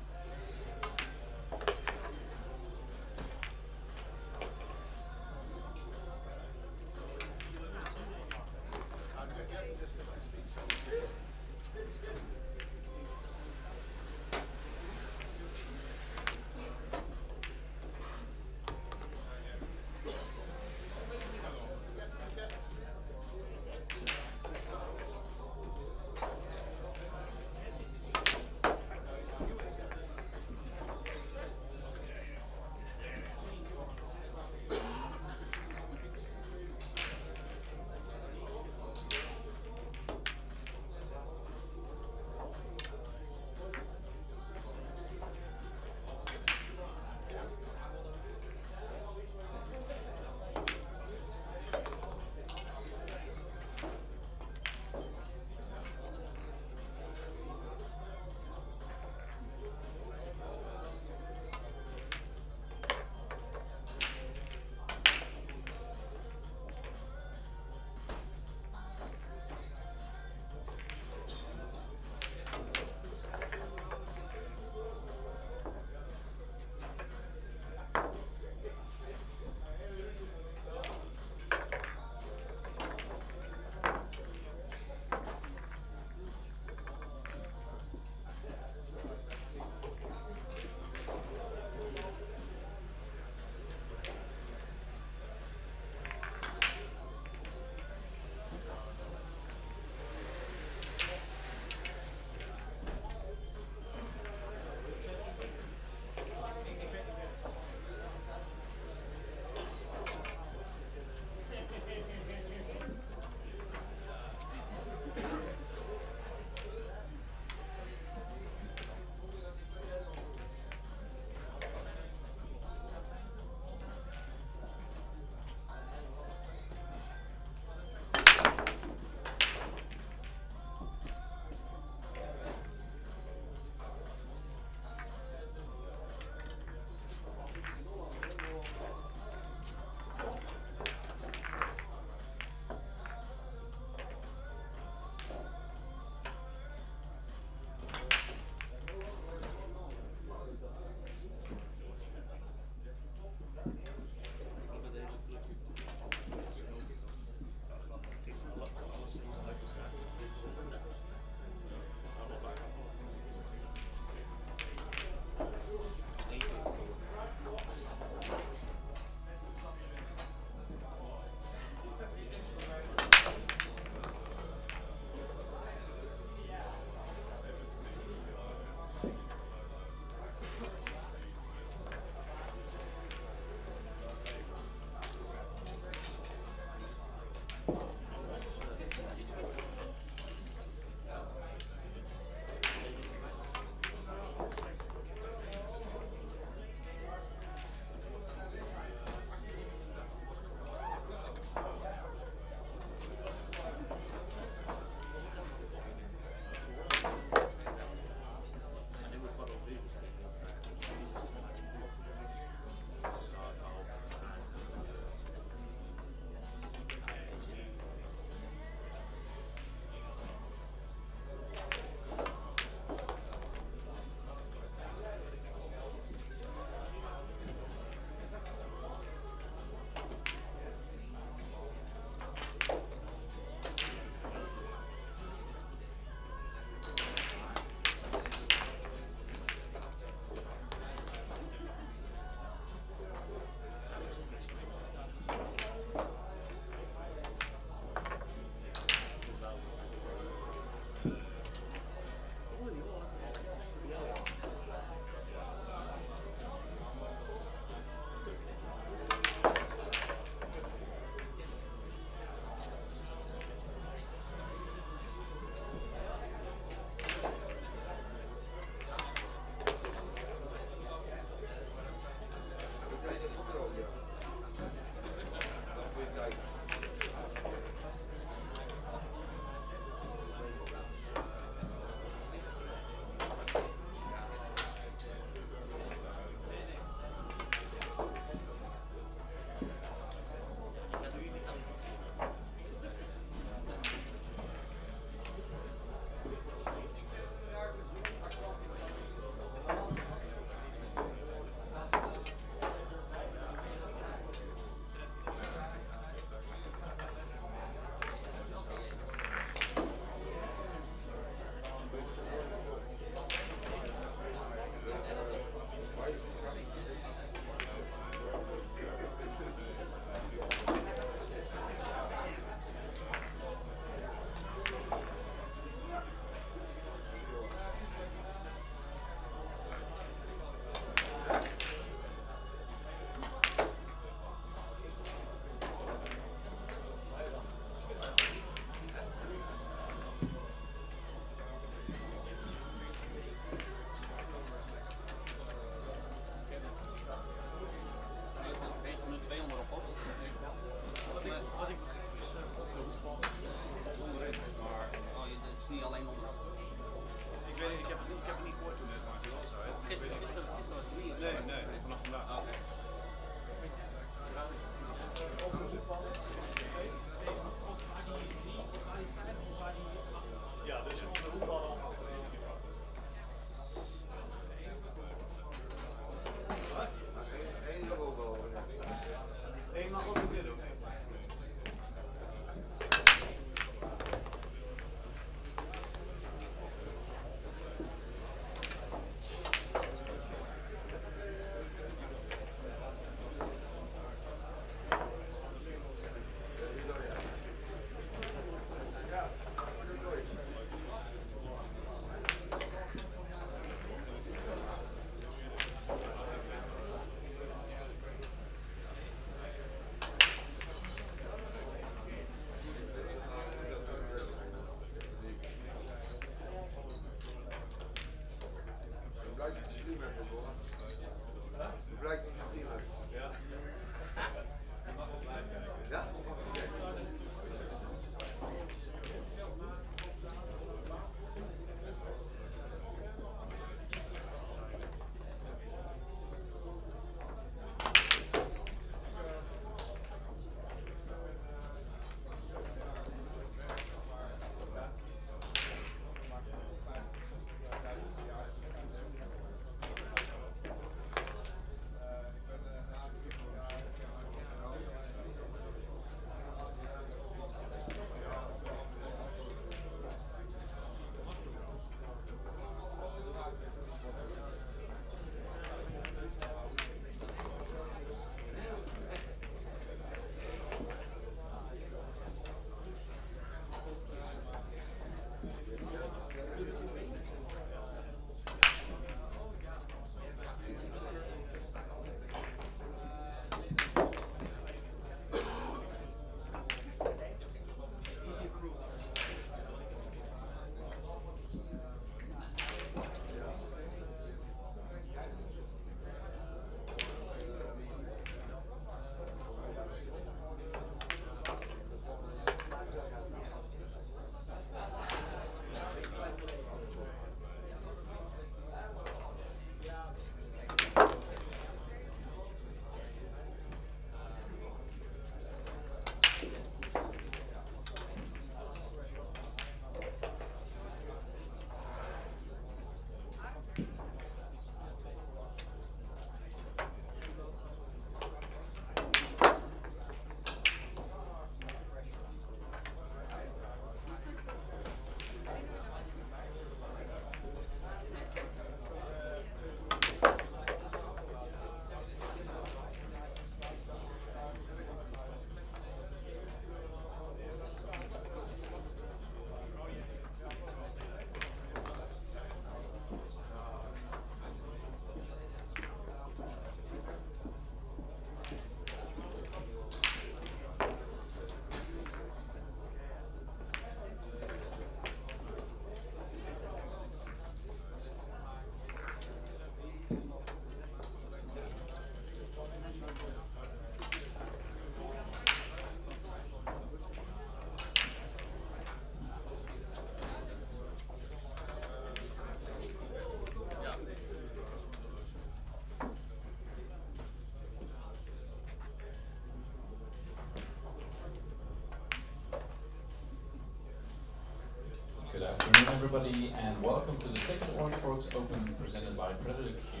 Good afternoon, everybody, and welcome to the second OrangeForks Open presented by Predator Q.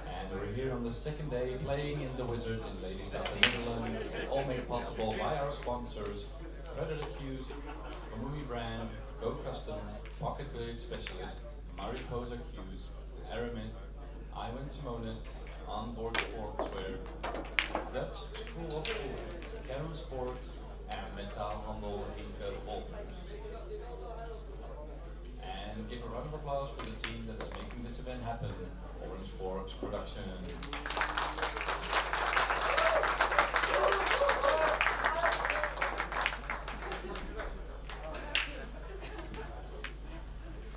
And we're here on the second day playing in the Wizards in Lelystad, the Netherlands, all made possible by our sponsors, Predator Cues, KAMUI Brand, Go Customs, Pocket Billiard Specialist, Mariposa Cues, Aramith, Iwan Simonis, Onboard SportswearDSOP, Dutch School of Pool, Carom Sports, and Metaalhandel Hinke Wolters. And give a round of applause for the team that is making this event happen, OrangeForks Productions.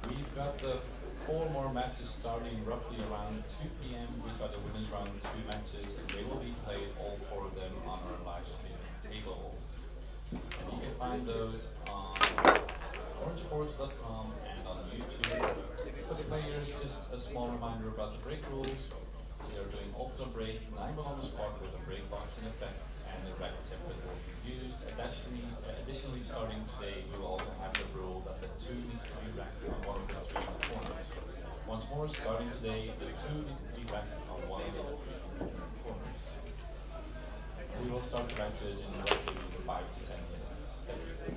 We've got the 4 more matches starting roughly around 2 p.m., which are the winners round 2 matches, and they will be played, all 4 of them, on our live stream tables. And you can find those on OrangeForks.com and on YouTube. For the players, just a small reminder about the break rules. We are doing ultra break, 9 ball on the spot with a break box in effect, and the racket template will be used. Additionally, starting today, we will also have the rule that the 2 needs to be racked on one of the 3 corners. Once more, starting today, the 2 needs to be racked on one of the 3 corners. We will start the matches in roughly 5 to 10 minutes. Thank you.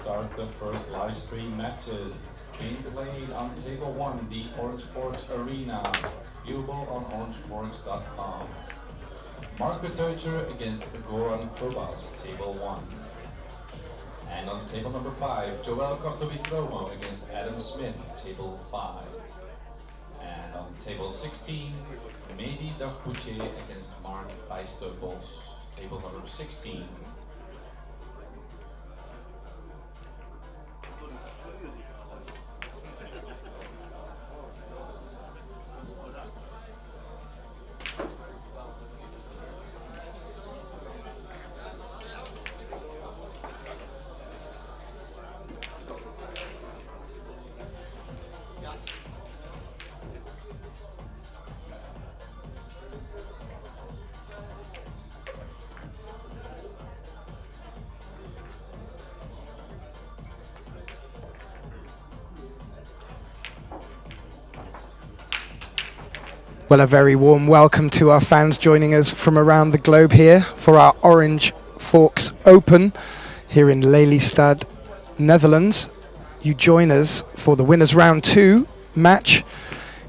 start the first live stream matches being played on table 1, the OrangeForks Arena, viewable on OrangeForks.com. Marco Teucher against Goran Kobas, table 1. And on table number 5, Joel Kostovic-Romo against Adam Smith, table 5. And on table 16, Mehdi Daghbouche against Mark Bijsterbos, table number 16. Well, a very warm welcome to our fans joining us from around the globe here for our OrangeForks Open here in Lelystad, Netherlands. You join us for the winners round 2 match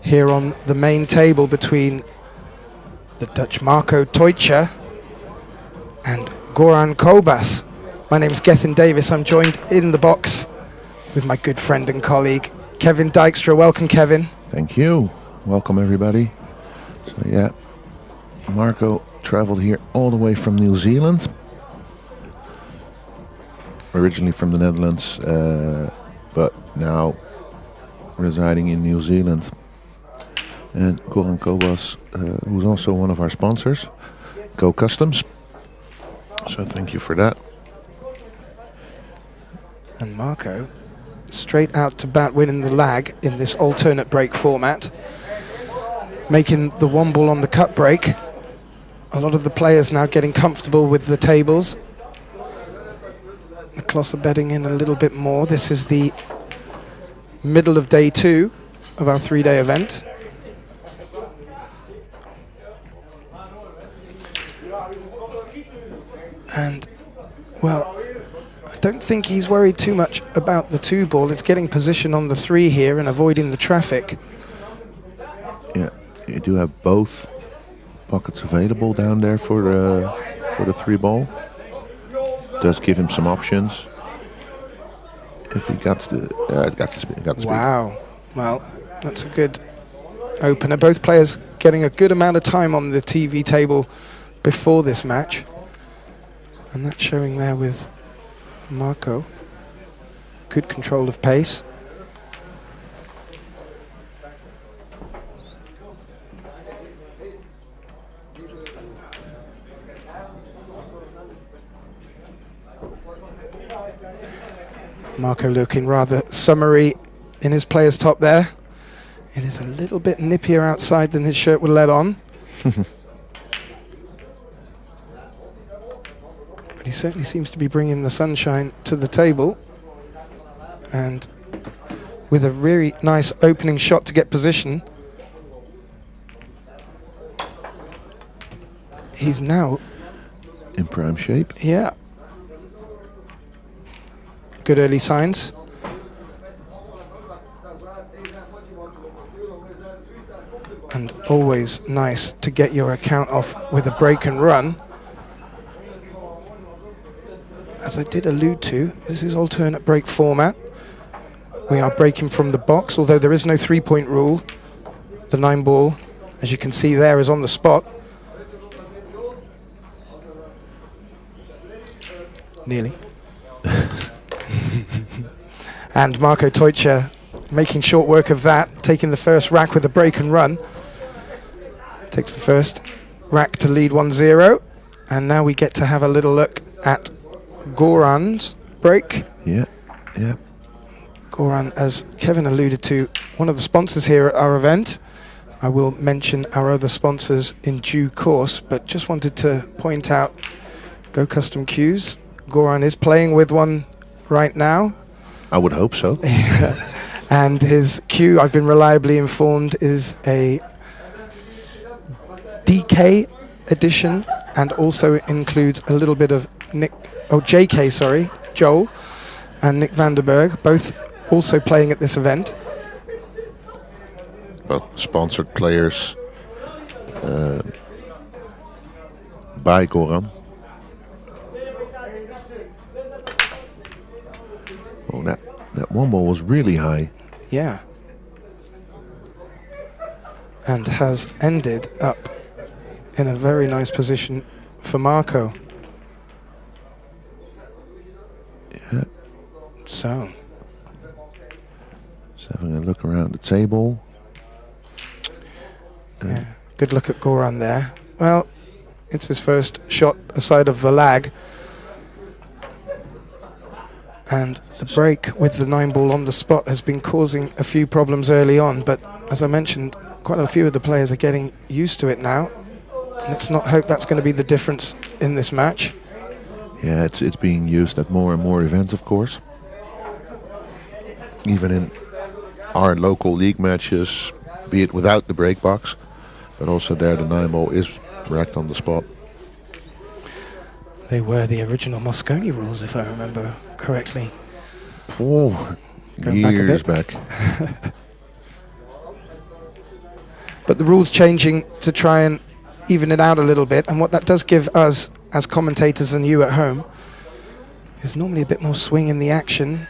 here on the main table between the Dutch Marco Teucher and Goran Kobas. My name is Gethin Davis. I'm joined in the box with my good friend and colleague Kevin Dijkstra. Welcome, Kevin. Thank you. Welcome, everybody. So yeah, Marco traveled here all the way from New Zealand, originally from the Netherlands, but now residing in New Zealand. And Goran Kobas, who's also one of our sponsors, Go Customs. So thank you for that. And Marco, straight out to bat, winning the lag in this alternate break format, making the 1 ball on the cut break. A lot of the players now getting comfortable with the tables. The Kloss are betting in a little bit more. This is the middle of day 2 of our 3-day event. And, well, I don't think he's worried too much about the 2 ball. It's getting position on the 3 here and avoiding the traffic. Yeah, you do have both pockets available down there for the 3 ball. Does give him some options if he got the speed. Wow, well, that's a good opener. Both players getting a good amount of time on the TV table before this match, and that's showing there with Marco. Good control of pace. Marco looking rather summery in his player's top there. It is a little bit nippier outside than his shirt would let on. But he certainly seems to be bringing the sunshine to the table. And with a really nice opening shot to get position. He's now in prime shape. Yeah. Good early signs. And always nice to get your account off with a break and run. As I did allude to, this is alternate break format. We are breaking from the box, although there is no 3-point rule. The 9 ball, as you can see there, is on the spot. Nearly. And Marco Teucher making short work of that, taking the first rack with a break and run. Takes the first rack to lead 1-0. And now we get to have a little look at Goran's break. Yeah, yeah. Goran, as Kevin alluded to, one of the sponsors here at our event. I will mention our other sponsors in due course, but just wanted to point out Go Custom Cues. Goran is playing with one right now. I would hope so. And his cue, I've been reliably informed, is a DK edition and also includes a little bit of JK, Joel. and Nick Vandenberg, both also playing at this event. Both sponsored players by Goran. Oh, that one ball was really high. Yeah. And has ended up in a very nice position for Marco. Yeah. So. Just having a look around the table. Yeah. Good look at Goran there. Well, it's his first shot aside of the lag. And the break with the 9-ball on the spot has been causing a few problems early on, but as I mentioned, quite a few of the players are getting used to it now. And let's not hope that's going to be the difference in this match. Yeah, it's being used at more and more events, of course. Even in our local league matches, be it without the break box, but also there the 9-ball is racked on the spot. They were the original Moscone rules, if I remember correctly. Oh, years back. But the rules changing to try and even it out a little bit, and what that does give us as commentators and you at home is normally a bit more swing in the action.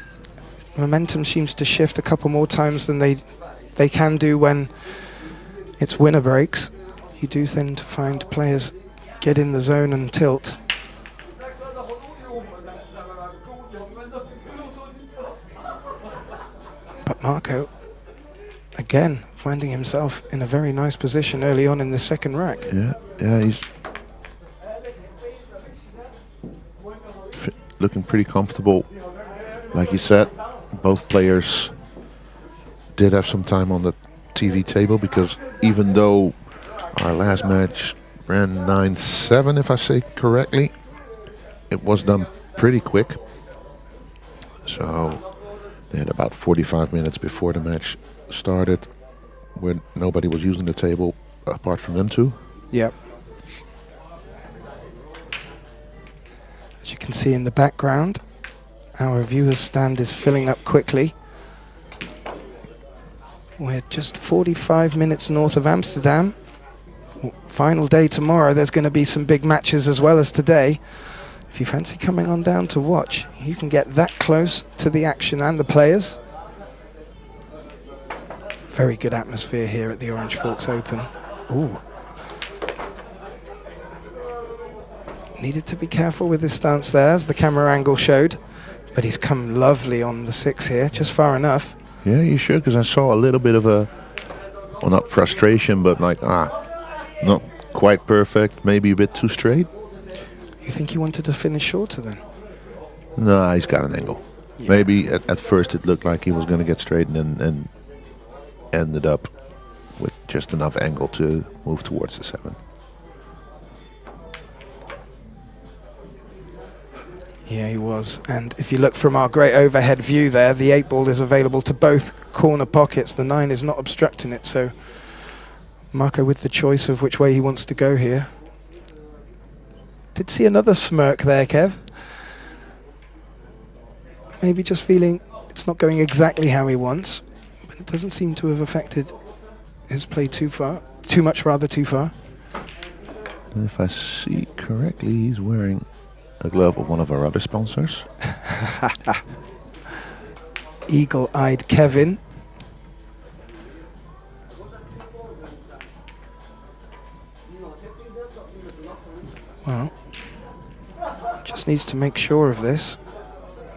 Momentum seems to shift a couple more times than they can do when it's winner breaks. You do tend to find players get in the zone and tilt. But Marco, again, finding himself in a very nice position early on in the second rack. Yeah, he's looking pretty comfortable. Like you said, both players did have some time on the TV table, because even though our last match ran 9-7, if I say correctly, it was done pretty quick. So they had about 45 minutes before the match started where nobody was using the table apart from them two. Yep. As you can see in the background, our viewers' stand is filling up quickly. We're just 45 minutes north of Amsterdam. Final day tomorrow. There's going to be some big matches as well as today. If you fancy coming on down to watch, you can get that close to the action and the players. Very good atmosphere here at the OrangeForks Open. Ooh. Needed to be careful with his stance there, as the camera angle showed. But he's come lovely on the 6 here, just far enough. Yeah, you should, because I saw a little bit of a, well, not frustration, but like, not quite perfect, maybe a bit too straight. You think he wanted to finish shorter then? No, he's got an angle. Yeah. Maybe at first it looked like he was going to get straight and ended up with just enough angle to move towards the 7. Yeah, he was. And if you look from our great overhead view there, the 8-ball is available to both corner pockets. The 9 is not obstructing it, so Marco with the choice of which way he wants to go here. Did see another smirk there, Kev. Maybe just feeling it's not going exactly how he wants, but it doesn't seem to have affected his play too far. Too much, rather, too far. And if I see correctly, he's wearing a glove of one of our other sponsors. Eagle-eyed Kevin. Well, just needs to make sure of this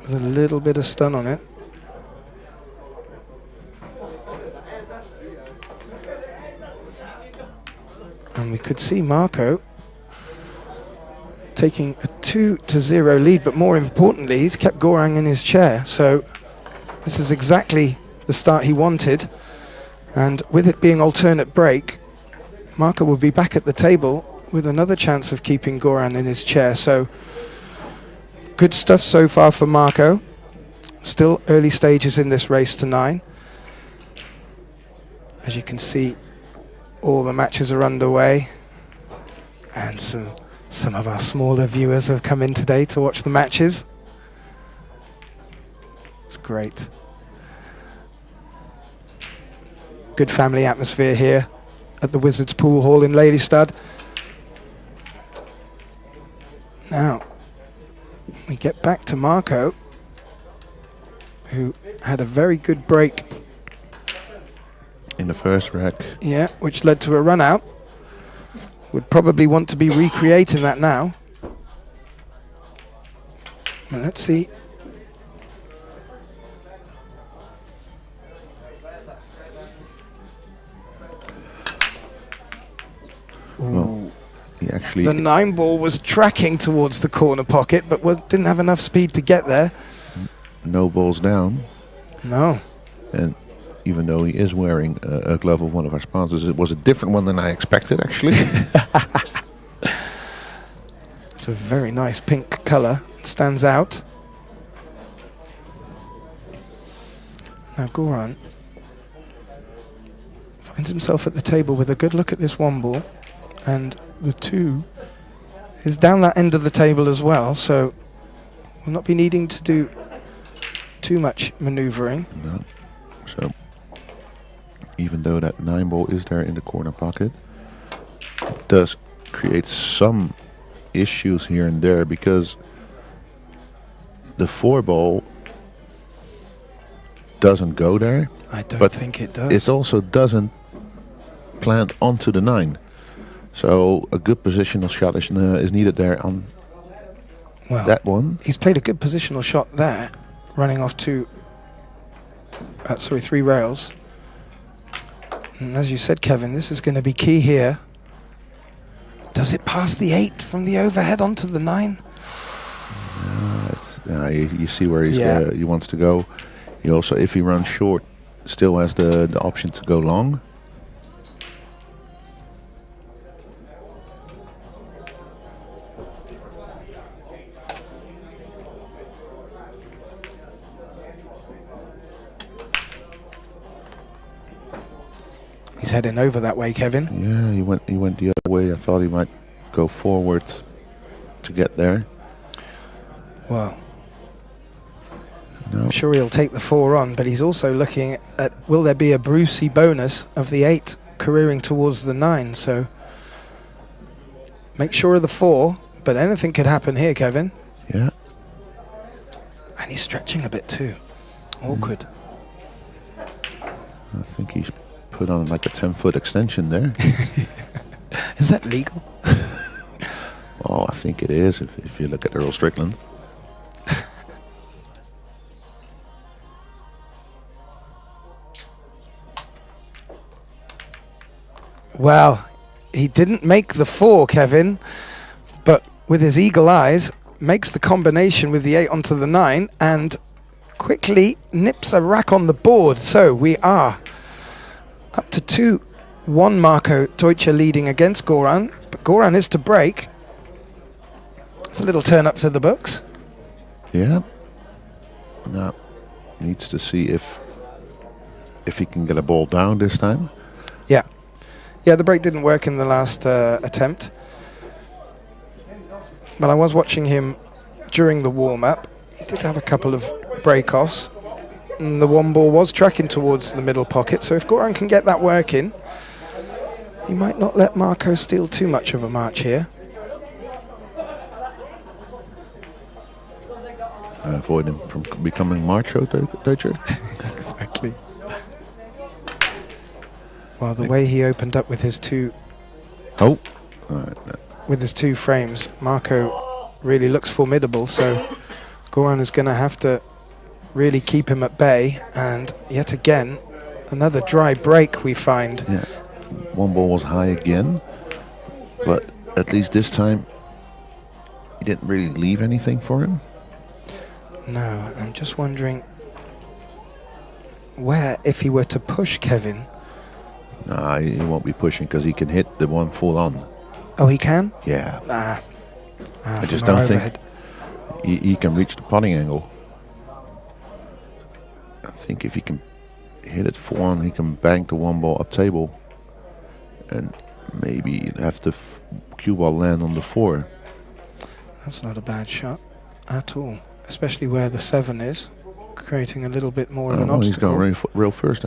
with a little bit of stun on it. And we could see Marco taking a 2-0 lead, but more importantly, he's kept Goran in his chair. So this is exactly the start he wanted. And with it being alternate break, Marco will be back at the table with another chance of keeping Goran in his chair. So good stuff so far for Marco. Still early stages in this race to 9. As you can see, all the matches are underway. And some of our smaller viewers have come in today to watch the matches. It's great. Good family atmosphere here at the Wizards Pool Hall in Lelystad. Now, we get back to Marco, who had a very good break in the first rack. Yeah, which led to a run out. Would probably want to be recreating that now. Well, let's see. Well, he actually... The 9 ball was tracking towards the corner pocket, but didn't have enough speed to get there. No balls down. No. And even though he is wearing a glove of one of our sponsors, it was a different one than I expected, actually. It's a very nice pink color. It stands out. Now Goran finds himself at the table with a good look at this 1 ball, and the 2 is down that end of the table as well, so we'll not be needing to do too much maneuvering. No. So even though that 9 ball is there in the corner pocket, it does create some issues here and there, because the 4 ball doesn't go there. I don't think it does. It also doesn't plant onto the 9. So a good positional shot is needed there on that one. He's played a good positional shot there, running off 3 rails. And as you said, Kevin, this is going to be key here. Does it pass the 8 from the overhead onto the 9? You see where he wants to go. He also, if he runs short, still has the option to go long. He's heading over that way, Kevin. Yeah, he went the other way. I thought he might go forward to get there. Well, no. I'm sure he'll take the 4 on, but he's also looking at, will there be a Brucey bonus of the 8 careering towards the 9? So make sure of the 4, but anything could happen here, Kevin. Yeah. And he's stretching a bit too. Awkward. I think he's put on like a 10-foot extension there. Is that legal? Oh, I think it is if you look at Earl Strickland. Well, he didn't make the 4, Kevin, but with his eagle eyes, makes the combination with the 8 onto the 9 and quickly nips a rack on the board. So we are up to 2-1, Marco Deutscher leading against Goran, but Goran is to break. It's a little turn up to the books. Yeah. Now needs to see if he can get a ball down this time. Yeah. Yeah, the break didn't work in the last attempt. But I was watching him during the warm-up. He did have a couple of break-offs. And the 1 ball was tracking towards the middle pocket. So if Goran can get that working, he might not let Marco steal too much of a march here. Avoid him from becoming Macho Deutscher. Exactly. Well, the way he opened up with his 2... Oh. With his 2 frames, Marco really looks formidable, so Goran is going to have to really keep him at bay, and yet again, another dry break we find. Yeah, 1 ball was high again, but at least this time, he didn't really leave anything for him. No, I'm just wondering where, if he were to push Kevin... Nah, he won't be pushing because he can hit the 1 full on. Oh, he can? Yeah. I just don't think he can reach the putting angle. I think if he can hit it full on, he can bank the 1 ball up table and maybe have the cue ball land on the 4. That's not a bad shot at all, especially where the 7 is. creating a little bit more of an Oh, he's obstacle. going real first.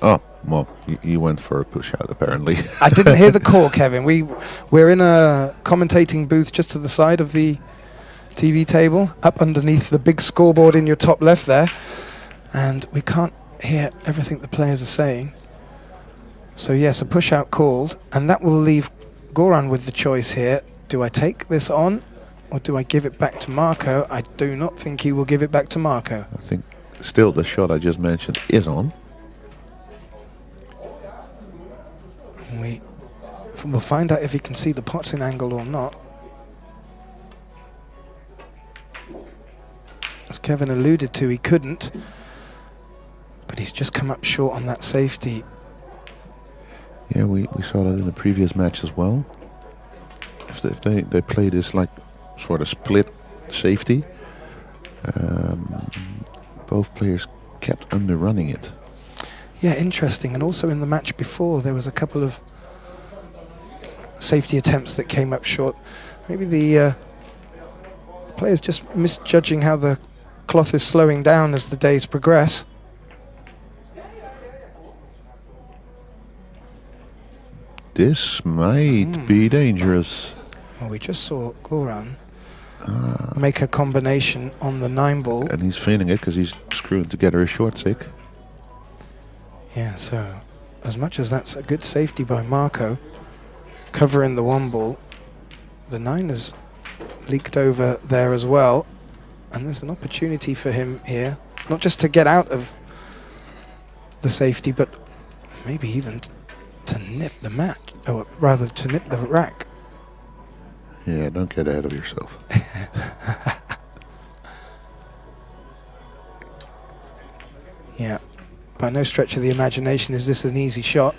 Oh, well, he went for a push out apparently. I didn't hear the call, Kevin. We're in a commentating booth just to the side of the TV table, up underneath the big scoreboard in your top left there, and we can't hear everything the players are saying. So yes, a push out called, and that will leave Goran with the choice here. Do I take this on, or do I give it back to Marco? I do not think he will give it back to Marco. I think still the shot I just mentioned is on. We'll find out if he can see the pots in angle or not. As Kevin alluded to, he couldn't, but he's just come up short on that safety. Yeah, we saw that in the previous match as well. If they play this like sort of split safety, both players kept underrunning it. Yeah, interesting. And also in the match before, there was a couple of safety attempts that came up short. Maybe the players just misjudging how the cloth is slowing down as the days progress. This might be dangerous. Well, we just saw Goran make a combination on the 9-ball. And he's feeling it because he's screwing together a short stick. Yeah, so as much as that's a good safety by Marco, covering the 1-ball, the 9 has leaked over there as well. And there's an opportunity for him here, not just to get out of the safety, but maybe even to nip the match, or rather to nip the rack. Yeah, don't get ahead of yourself. Yeah, by no stretch of the imagination is this an easy shot.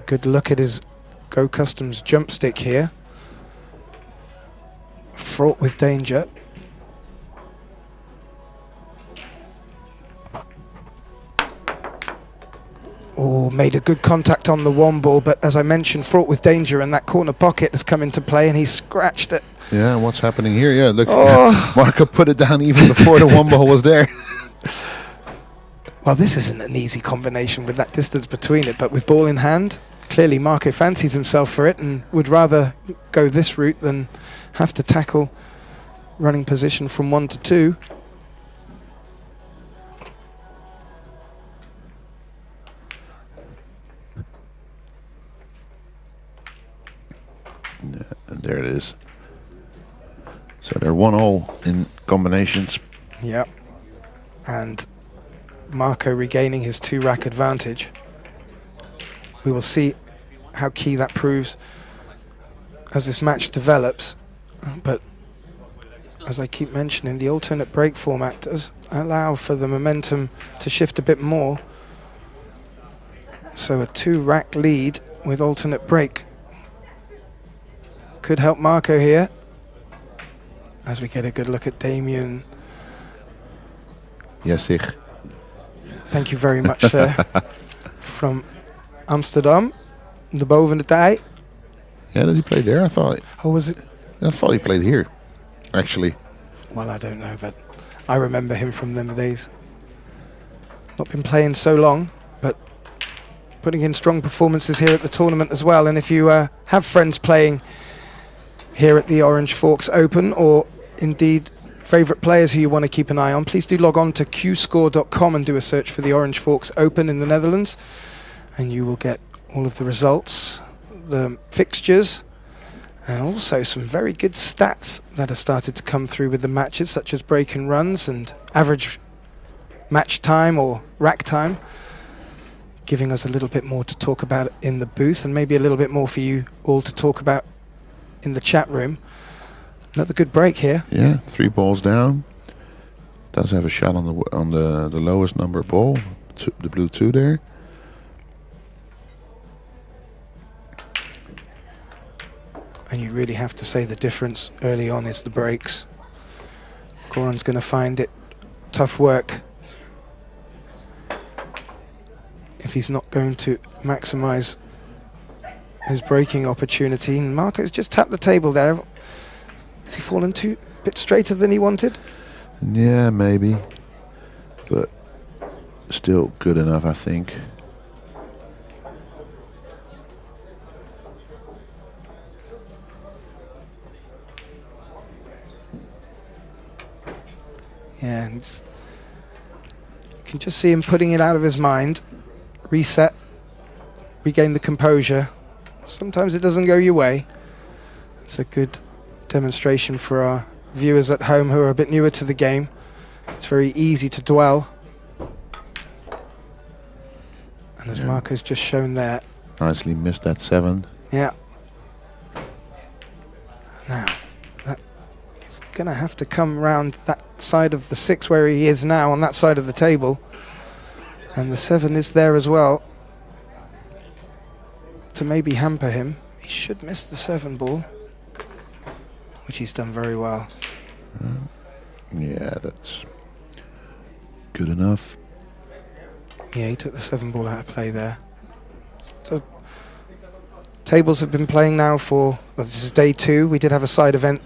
Good look at his Go Customs jump stick here. Fraught with danger. Oh, made a good contact on the 1-ball, but as I mentioned, fraught with danger, and that corner pocket has come into play, and he scratched it. Yeah, what's happening here? Yeah, look, Marco put it down even before the 1-ball was there. Well, this isn't an easy combination with that distance between it, but with ball in hand, clearly Marco fancies himself for it and would rather go this route than have to tackle running position from 1 to 2. Yeah, and there it is. So they're 1-0 in combinations. Yep. And Marco regaining his 2-rack advantage. We will see how key that proves as this match develops. But as I keep mentioning, the alternate break format does allow for the momentum to shift a bit more. So a 2-rack lead with alternate break could help Marco here. As we get a good look at Damien. Yes, ich. Thank you very much, sir. From Amsterdam, de boven de tij. Yeah, does he play there? I thought he played here, actually. Well, I don't know, but I remember him from them days. Not been playing so long, but putting in strong performances here at the tournament as well. And if you have friends playing here at the OrangeForks Open, or indeed favourite players who you want to keep an eye on, please do log on to qscore.com and do a search for the OrangeForks Open in the Netherlands, and you will get all of the results, the fixtures, and also some very good stats that have started to come through with the matches, such as break and runs and average match time or rack time, giving us a little bit more to talk about in the booth, and maybe a little bit more for you all to talk about in the chat room. Another good break here. Yeah, 3 balls down. Does have a shot on the lowest number ball, the blue 2 there. And you really have to say the difference early on is the breaks. Goran's going to find it tough work if he's not going to maximise his breaking opportunity. And Marco's just tapped the table there. Has he fallen a bit straighter than he wanted? Yeah, maybe. But still good enough, I think. Yeah, and you can just see him putting it out of his mind. Reset, regain the composure. Sometimes it doesn't go your way. It's a good demonstration for our viewers at home who are a bit newer to the game. It's very easy to dwell. And as Marco's just shown there. Nicely missed that 7. Yeah. Now, it's going to have to come round that side of the 6 where he is now, on that side of the table. And the 7 is there as well to maybe hamper him. He should miss the 7 ball, which he's done very well. Yeah, that's good enough. Yeah, he took the 7 ball out of play there. So tables have been playing now for, well, this is day 2. We did have a side event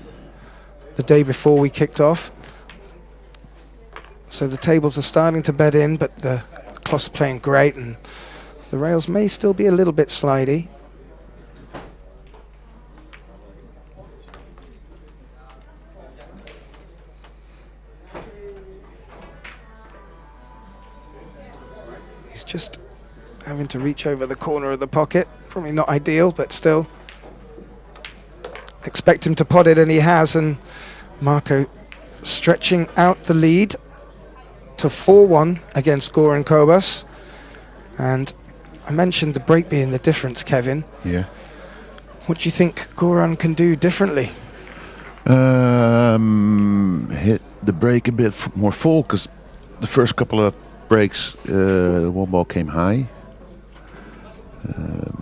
the day before we kicked off. So the tables are starting to bed in, but the cloth's playing great, and the rails may still be a little bit slidey. He's just having to reach over the corner of the pocket. Probably not ideal, but still. Expect him to pot it, and he has, and Marco stretching out the lead to 4-1 against Goran Kobas. And I mentioned the break being the difference, Kevin. Yeah. What do you think Goran can do differently? Hit the break a bit more full, because the first couple of breaks, the one ball came high,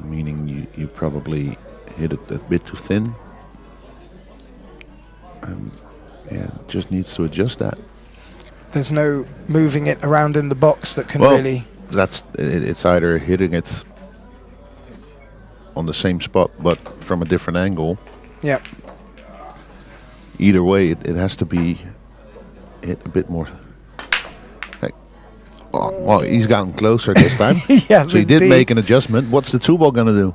meaning you probably hit it a bit too thin. Yeah, just needs to adjust that. There's no moving it around in the box that can really... It's either hitting it on the same spot but from a different angle. Yeah. Either way, it has to be hit a bit more. Well, he's gotten closer this time. Yes, so he did indeed. make an adjustment. What's the 2 ball going to do?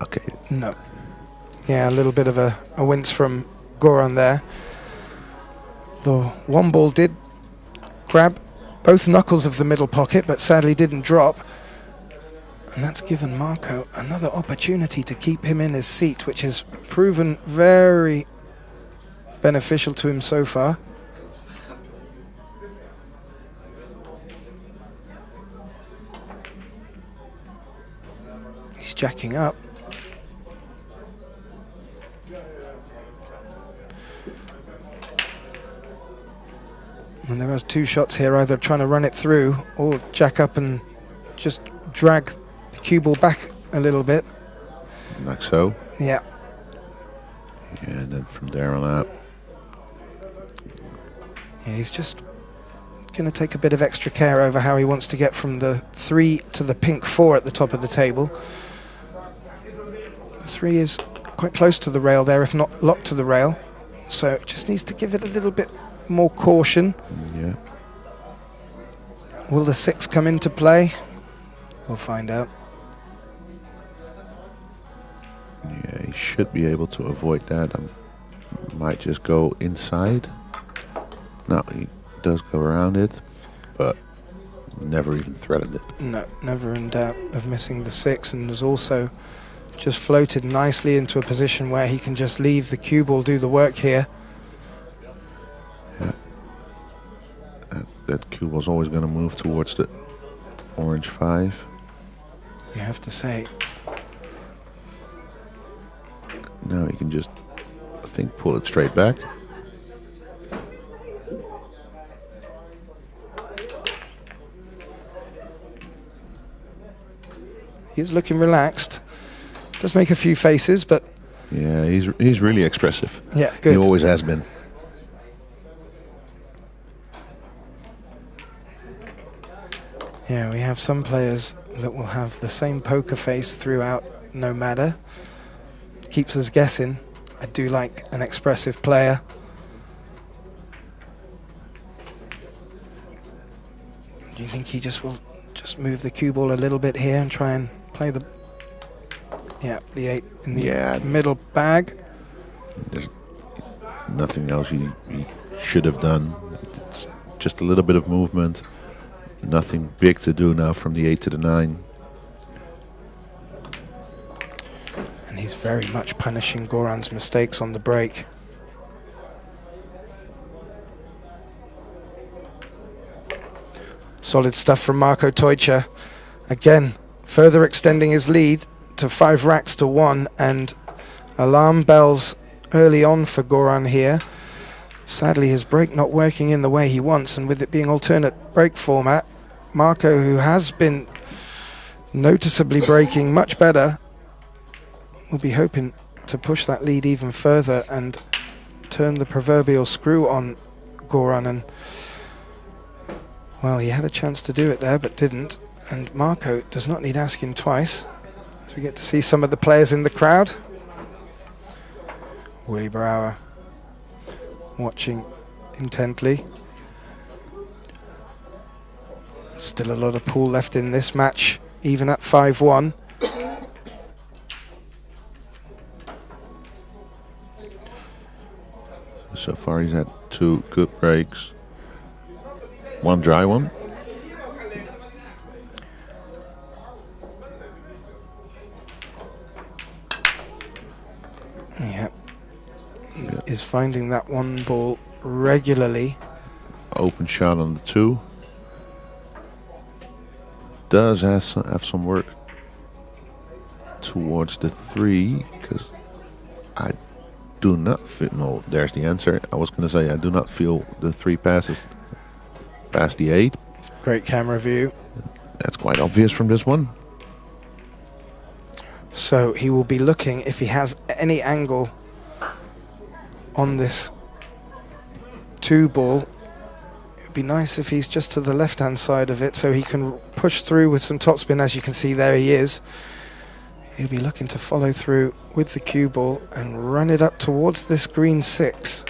Okay. No. Yeah, a little bit of a wince from Goran there. The 1 ball did grab both knuckles of the middle pocket, but sadly didn't drop. And that's given Marco another opportunity to keep him in his seat, which has proven very beneficial to him so far. He's jacking up. And there are 2 shots here, either trying to run it through or jack up and just drag the cue ball back a little bit. Like so. Yeah. Yeah, and then from there on out. Yeah, he's just going to take a bit of extra care over how he wants to get from the 3 to the pink 4 at the top of the table. The 3 is quite close to the rail there, if not locked to the rail. So just needs to give it a little bit more caution. Yeah. Will the 6 come into play? We'll find out. Yeah, he should be able to avoid that. Might just go inside. No, he does go around it, but never even threatened it. No, never in doubt of missing the 6, and has also just floated nicely into a position where he can just leave the cue ball do the work here. Yeah. That cue ball's always going to move towards the orange 5. You have to say. Now he can just, I think, pull it straight back. He's looking relaxed. Does make a few faces, but... Yeah, he's really expressive. Yeah, good. He always has been. Yeah, we have some players that will have the same poker face throughout, no matter. Keeps us guessing. I do like an expressive player. Do you think he just will just move the cue ball a little bit here and try and play the 8 in the middle bag? There's nothing else he should have done. It's just a little bit of movement. Nothing big to do now from the 8 to the 9. And he's very much punishing Goran's mistakes on the break. Solid stuff from Marko Tojca. Again, further extending his lead to 5 racks to 1, and alarm bells early on for Goran here. Sadly, his break not working in the way he wants, and with it being alternate break format, Marko, who has been noticeably breaking much better, will be hoping to push that lead even further and turn the proverbial screw on Goran. And well, he had a chance to do it there, but didn't. And Marko does not need asking twice, as we get to see some of the players in the crowd. Willy Brouwer watching intently. Still a lot of pool left in this match, even at 5-1. So far he's had 2 good breaks. 1 dry one. Yeah. He is finding that 1 ball regularly. Open shot on the 2. Does have some work towards the 3, because I do not feel, no, there's the answer. I was going to say I do not feel the 3 passes past the 8. Great camera view. That's quite obvious from this one. So he will be looking if he has any angle on this 2 ball. It would be nice if he's just to the left-hand side of it so he can push through with some topspin. As you can see, there he is. He'll be looking to follow through with the cue ball and run it up towards this green 6.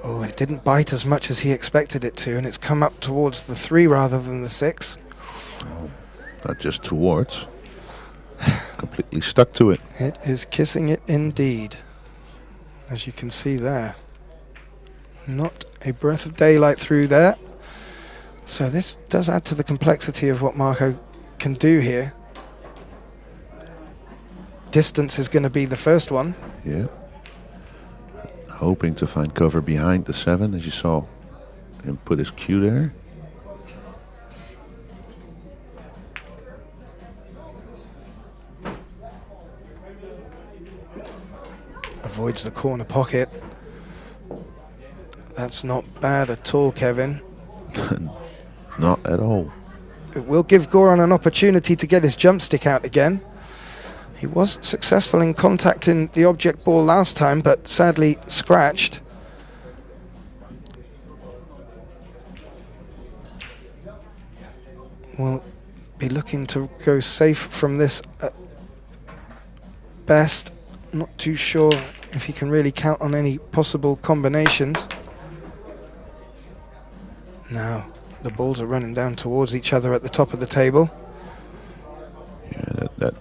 Oh, it didn't bite as much as he expected it to, and it's come up towards the 3 rather than the 6. Not just towards. Completely stuck to it. It is kissing it indeed, as you can see there. Not a breath of daylight through there. So this does add to the complexity of what Marko can do here. Distance is going to be the first one. Yeah. Hoping to find cover behind the 7, as you saw him put his cue there. Avoids the corner pocket. That's not bad at all, Kevin. Not at all. It will give Goran an opportunity to get his jump stick out again. He was successful in contacting the object ball last time, but sadly scratched. We'll be looking to go safe from this at best. Not too sure if he can really count on any possible combinations. Now the balls are running down towards each other at the top of the table. Yeah, that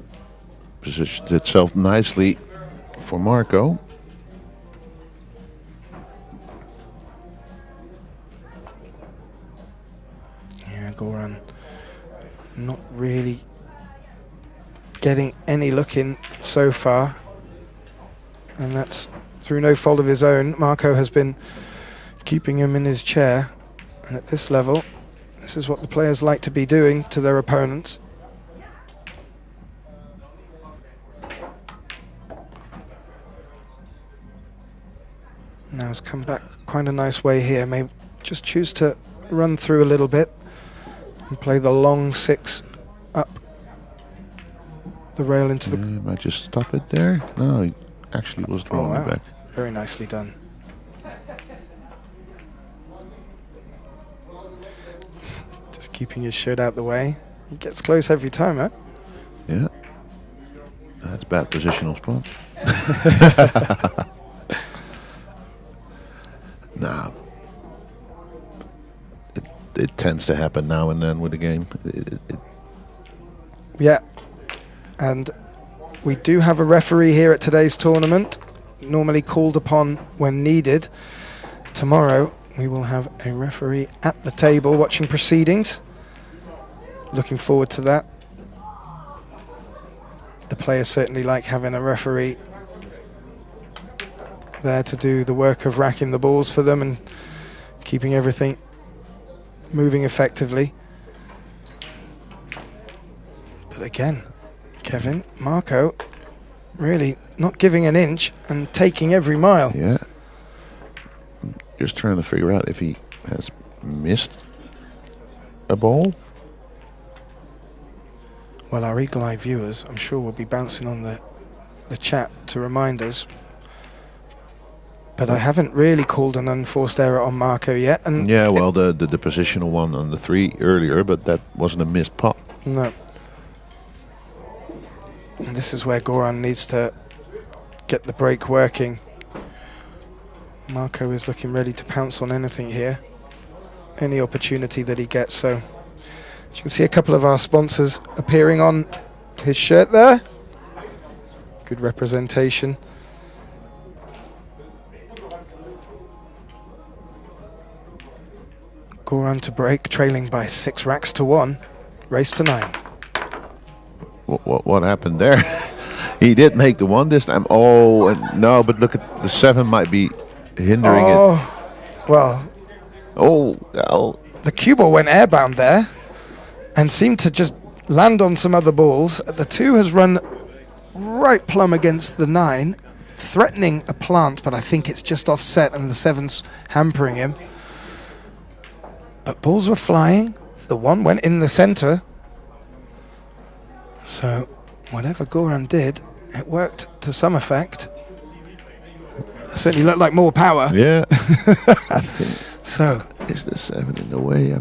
positioned itself nicely for Marko. Yeah, Goran not really getting any look in so far, and that's through no fault of his own. Marko has been keeping him in his chair, and at this level, this is what the players like to be doing to their opponents. Now he's come back quite a nice way here. May just choose to run through a little bit and play the long 6 up the rail into the... Might just stop it there. No, he actually was drawing it back. Very nicely done. Just keeping his shirt out the way. He gets close every time, huh? Yeah. bad positional spot. No. It tends to happen now and then with the game. Yeah, and we do have a referee here at today's tournament, normally called upon when needed. Tomorrow we will have a referee at the table watching proceedings. Looking forward to that. The players certainly like having a referee there to do the work of racking the balls for them and keeping everything moving effectively. But again, Kevin, Marco really not giving an inch and taking every mile. Yeah. Just trying to figure out if he has missed a ball. Well, our eagle eye viewers, I'm sure, will be bouncing on the chat to remind us. But I haven't really called an unforced error on Marco yet. And yeah, well, the positional one on the 3 earlier, but that wasn't a missed pot. No. And this is where Goran needs to get the break working. Marco is looking ready to pounce on anything here. Any opportunity that he gets. So as you can see a couple of our sponsors appearing on his shirt there. Good representation. Goran to break, trailing by 6 racks to 1. Race to 9. What happened there? He did make the 1 this time. Oh, and no, but look at the 7 might be hindering it. Well. Oh. The cue ball went airbound there and seemed to just land on some other balls. The 2 has run right plumb against the 9, threatening a plant, but I think it's just offset and the 7's hampering him. But balls were flying. The 1 went in the center. So whatever Goran did, it worked to some effect. Certainly looked like more power. Yeah. I think so. Is the 7 in the way?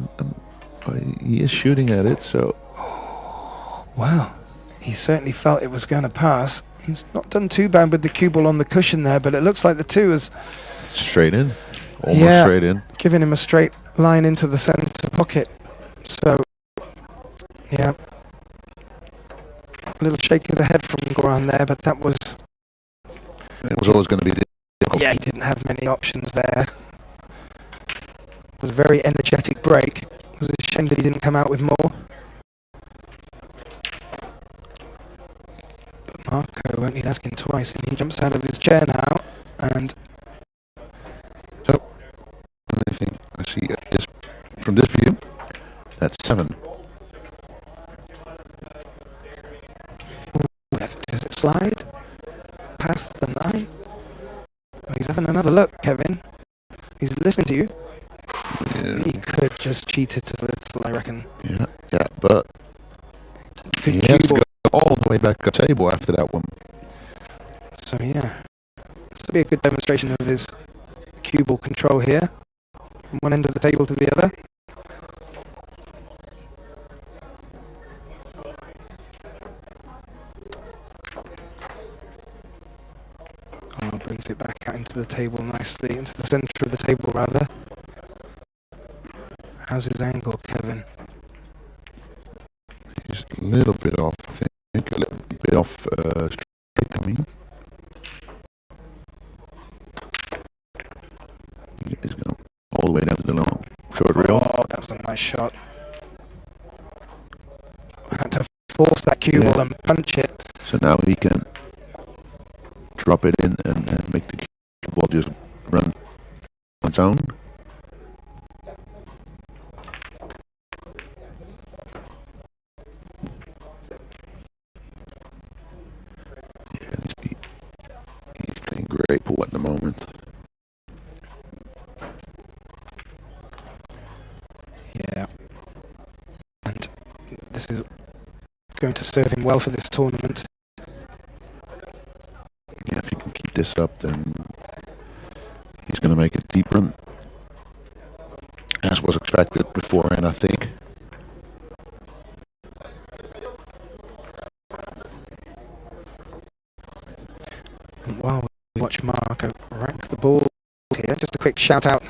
He is shooting at it, so. Wow. He certainly felt it was going to pass. He's not done too bad with the cue ball on the cushion there, but it looks like the 2 is straight in. Almost straight in. Giving him a straight line into the center pocket. So, yeah. A little shake of the head from Goran there, but that was... It was always going to be difficult. Yeah, he didn't have many options there. It was a very energetic break. It was a shame that he didn't come out with more. But Marco won't need asking twice, and he jumps out of his chair now, and... So, I think I see is from this view, that's 7. Does it slide past the 9? Oh, he's having another look, Kevin. He's listening to you. Yeah. He could just cheat it a little, I reckon. Yeah, but he has to go all the way back to the table after that one. So yeah, this will be a good demonstration of his cue ball control here, from one end of the table to the other. Oh, brings it back out into the table nicely, into the center of the table rather. How's his angle, Kevin? He's a little bit off, I think. A little bit off straight, I mean. He's going all the way down to the long short rail. Oh, that was a nice shot. Had to force that cue ball and punch it. So now he can drop it in and make the cue ball just run on its own. He's playing great pool at the moment. Yeah. And this is going to serve him well for this tournament. Yeah, if he can keep this up, then he's going to make it deep run, as was expected beforehand, I think. And while we watch Marco rack the ball here, just a quick shout out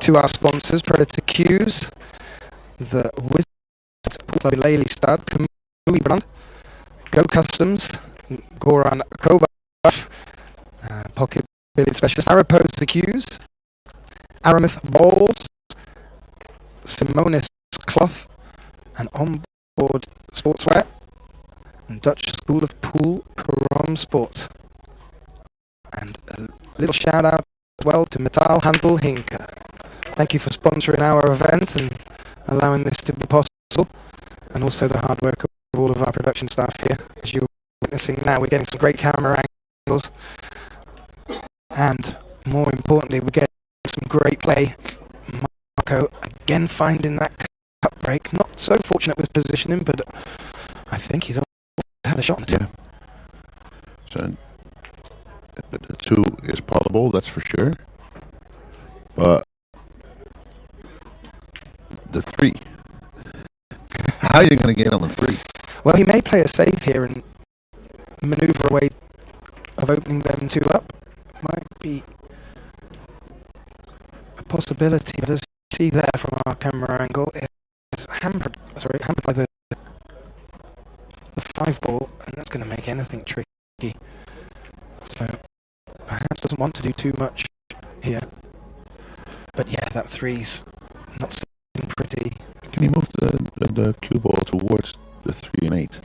to our sponsors, Predator Cues, the Wizards, Lelystad, KAMUI Brand, Go Customs, Goran Kovas, Pocket Billiard Specialist, Mariposa Cues, Aramith Balls, Simonis Cloth, and Onboard Sportswear, and Dutch School of Pool, Carom Sports. And a little shout out as well to Metaalhandel Hinke. Thank you for sponsoring our event and allowing this to be possible, and also the hard work of all of our production staff here. As you're witnessing now, we're getting some great camera angles, and more importantly, we're getting some great play. Marco again finding that cut break. Not so fortunate with positioning, but I think he's had a shot on the two. So the 2 is possible, that's for sure. But the 3, how are you going to get on the 3? Well, he may play a save here and manoeuvre a way of opening them 2 up. Might be a possibility, but as you see there from our camera angle, it's hampered by the 5 ball, and that's going to make anything tricky. So perhaps doesn't want to do too much here. But yeah, that 3's not sitting pretty. Can he move the cue ball towards the 3 and 8?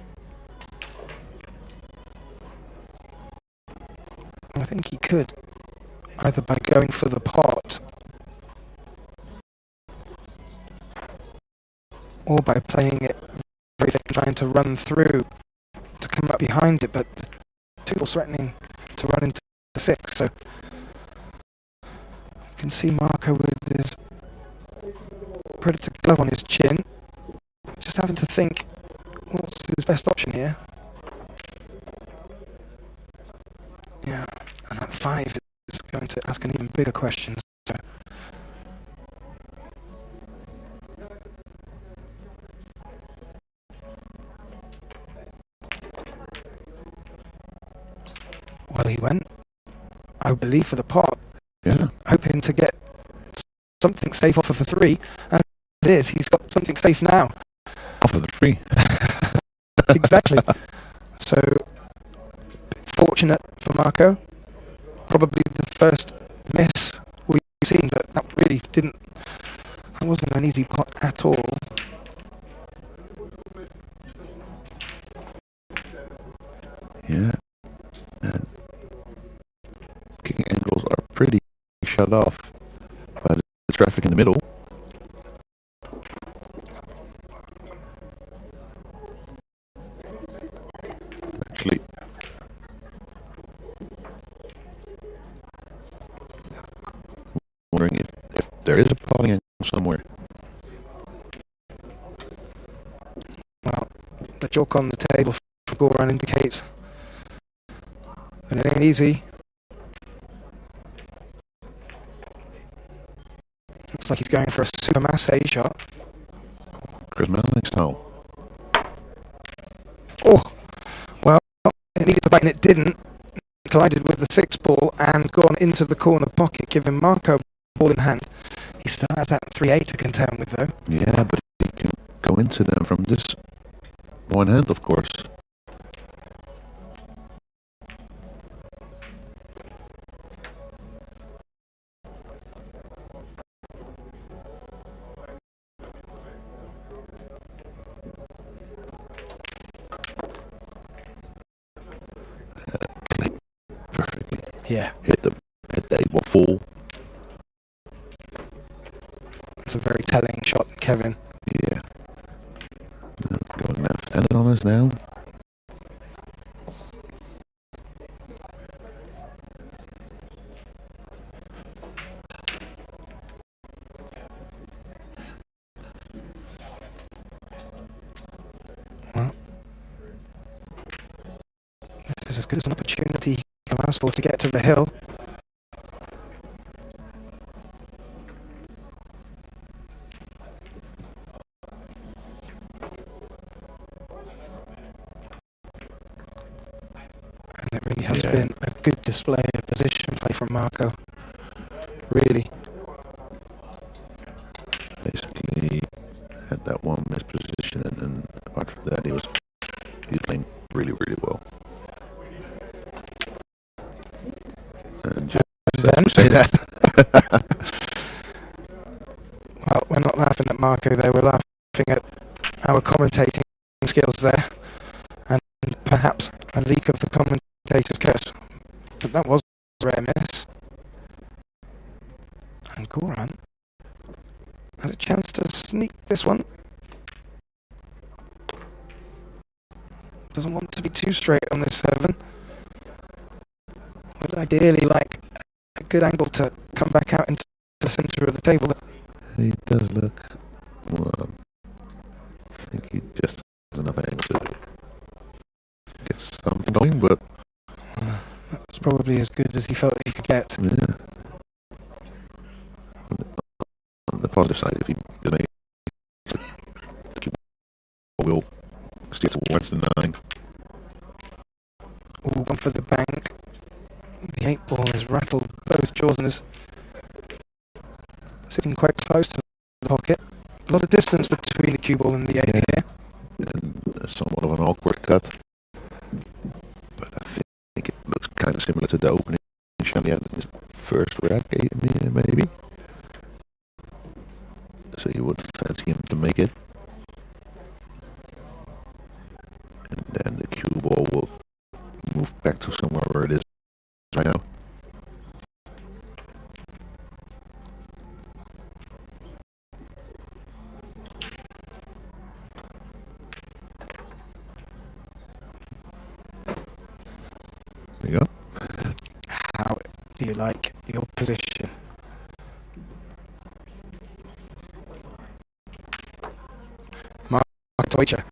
I think he could, either by going for the pot or by playing it very thick and trying to run through to come up behind it, but the 2 ball's threatening to run into the 6, so you can see Marco with his Predator glove on his chin, just having to think what's his best option here. Yeah, and that 5 is going to ask an even bigger question. So well, he went, I believe, for the pot. Yeah. Hoping to get something safe off of a 3. As it is, he's got something safe now. Off of the 3. Exactly. So, fortunate for Marco. Probably the first miss we've seen, but that really that wasn't an easy pot at all. Yeah. And kicking angles are pretty shut off by the traffic in the middle. Actually, wondering if there is a potting angle somewhere. Well, the joke on the table for Goran indicates that it ain't easy. Looks like he's going for a super masse shot. Chris Melnick style. Oh, well, it needed to bite and it didn't. Collided with the 6 ball and gone into the corner pocket, giving Marco ball in hand. He still has that 3-8 to contend with, though. Yeah, but he can go into them from this one hand, of course. Perfectly. Yeah. Hit the 8 ball full. That's a very telling shot, Kevin. Yeah. Going left-handed on us now. Well, this is as good as an opportunity you can ask for to get to the hill. And it really has been a good display of position play from Marco. Really. Basically had that one missed position, and then apart from that, he's playing really, really well. And just then say that. Well, we're not laughing at Marco there, we're laughing at our commentating skills there, and perhaps a leak of the commentator's curse. But that was a rare miss. And Goran has a chance to sneak this one. Doesn't want to be too straight on this 7. Would ideally like a good angle to come back out into the centre of the table. He does look, well, I think he just has enough angle to get something going, but that was probably as good as he felt he could get. yeah. On the positive side, if he doesn't will steer towards the 9. All gone for the bank. The 8 ball has rattled both jaws and is sitting quite close to the pocket. A lot of distance between the cue ball and the 8 here. And somewhat of an awkward cut. But I think it looks kind of similar to the opening shot he had in his first rack, maybe. So you would fancy him to make it. And then the cue ball will move back to somewhere where it is right now. There you go. How do you like your position? Mark Deutscher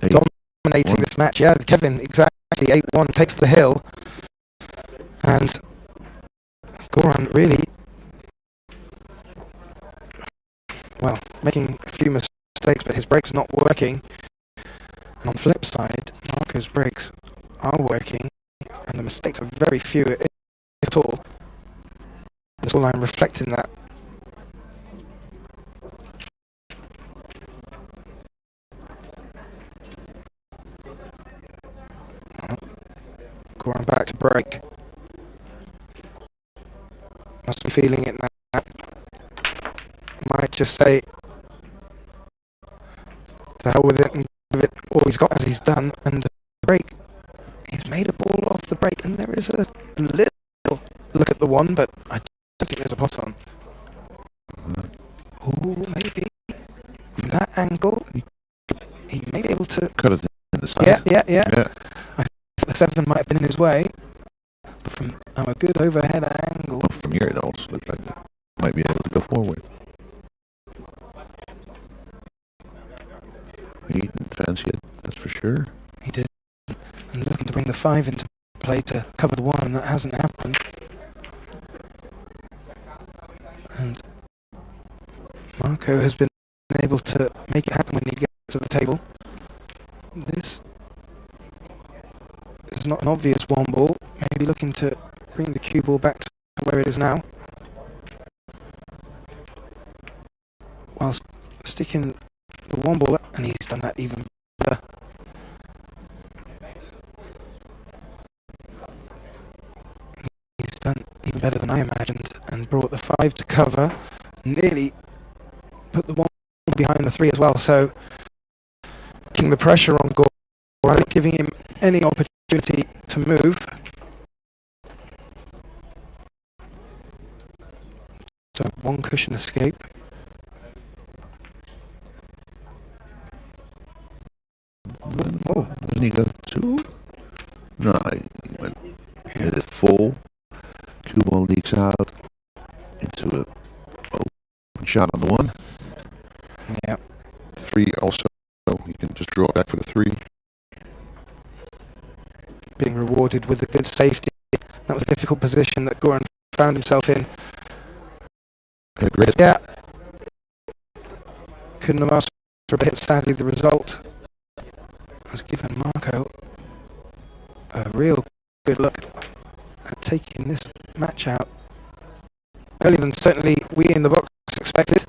dominating this match. Yeah, Kevin, exactly. 8-1 takes the hill. And Goran really, well, making a few mistakes, but his brakes not working. And on the flip side, Marco's brakes are working, and the mistakes are very few at all. The scoreline reflecting that. Goran back to brake. Must be feeling it now. Might just say to hell with it and give it all he's got as he's done, and the brake. He's made a ball off the brake, and there is a little look at the 1, but I don't think there's a pot on. Ooh, maybe. From that angle, he may be able to cut it in the side. Yeah. I think the 7 might have been in his way, but from a good overhead angle. Well, from here it also looks like he might be able to go forward. He didn't fancy it, that's for sure. He did. And looking to bring the 5 into play to cover the 1, and that hasn't happened. And Marco has been able to make it happen when he gets to the table. This is not an obvious 1 ball. Maybe looking to bring the cue ball back to where it is now, whilst sticking the 1 ball up, and he's done that even better. He's done even better than I imagined, and brought the 5 to cover, nearly put the 1 behind the 3 as well, so keeping the pressure on Goran, giving him any opportunity to move. So 1 cushion escape. Oh, doesn't he go 2? No, he went hit it full. Cue ball leaks out into a open shot on the 1. Yeah. 3 also, he can just draw back for the 3. Being rewarded with a good safety. That was a difficult position that Goran found himself in. Great. Yeah. Couldn't have asked for a hit. Sadly, the result has given Marco a real good look. taking this match out earlier than certainly we in the box expected.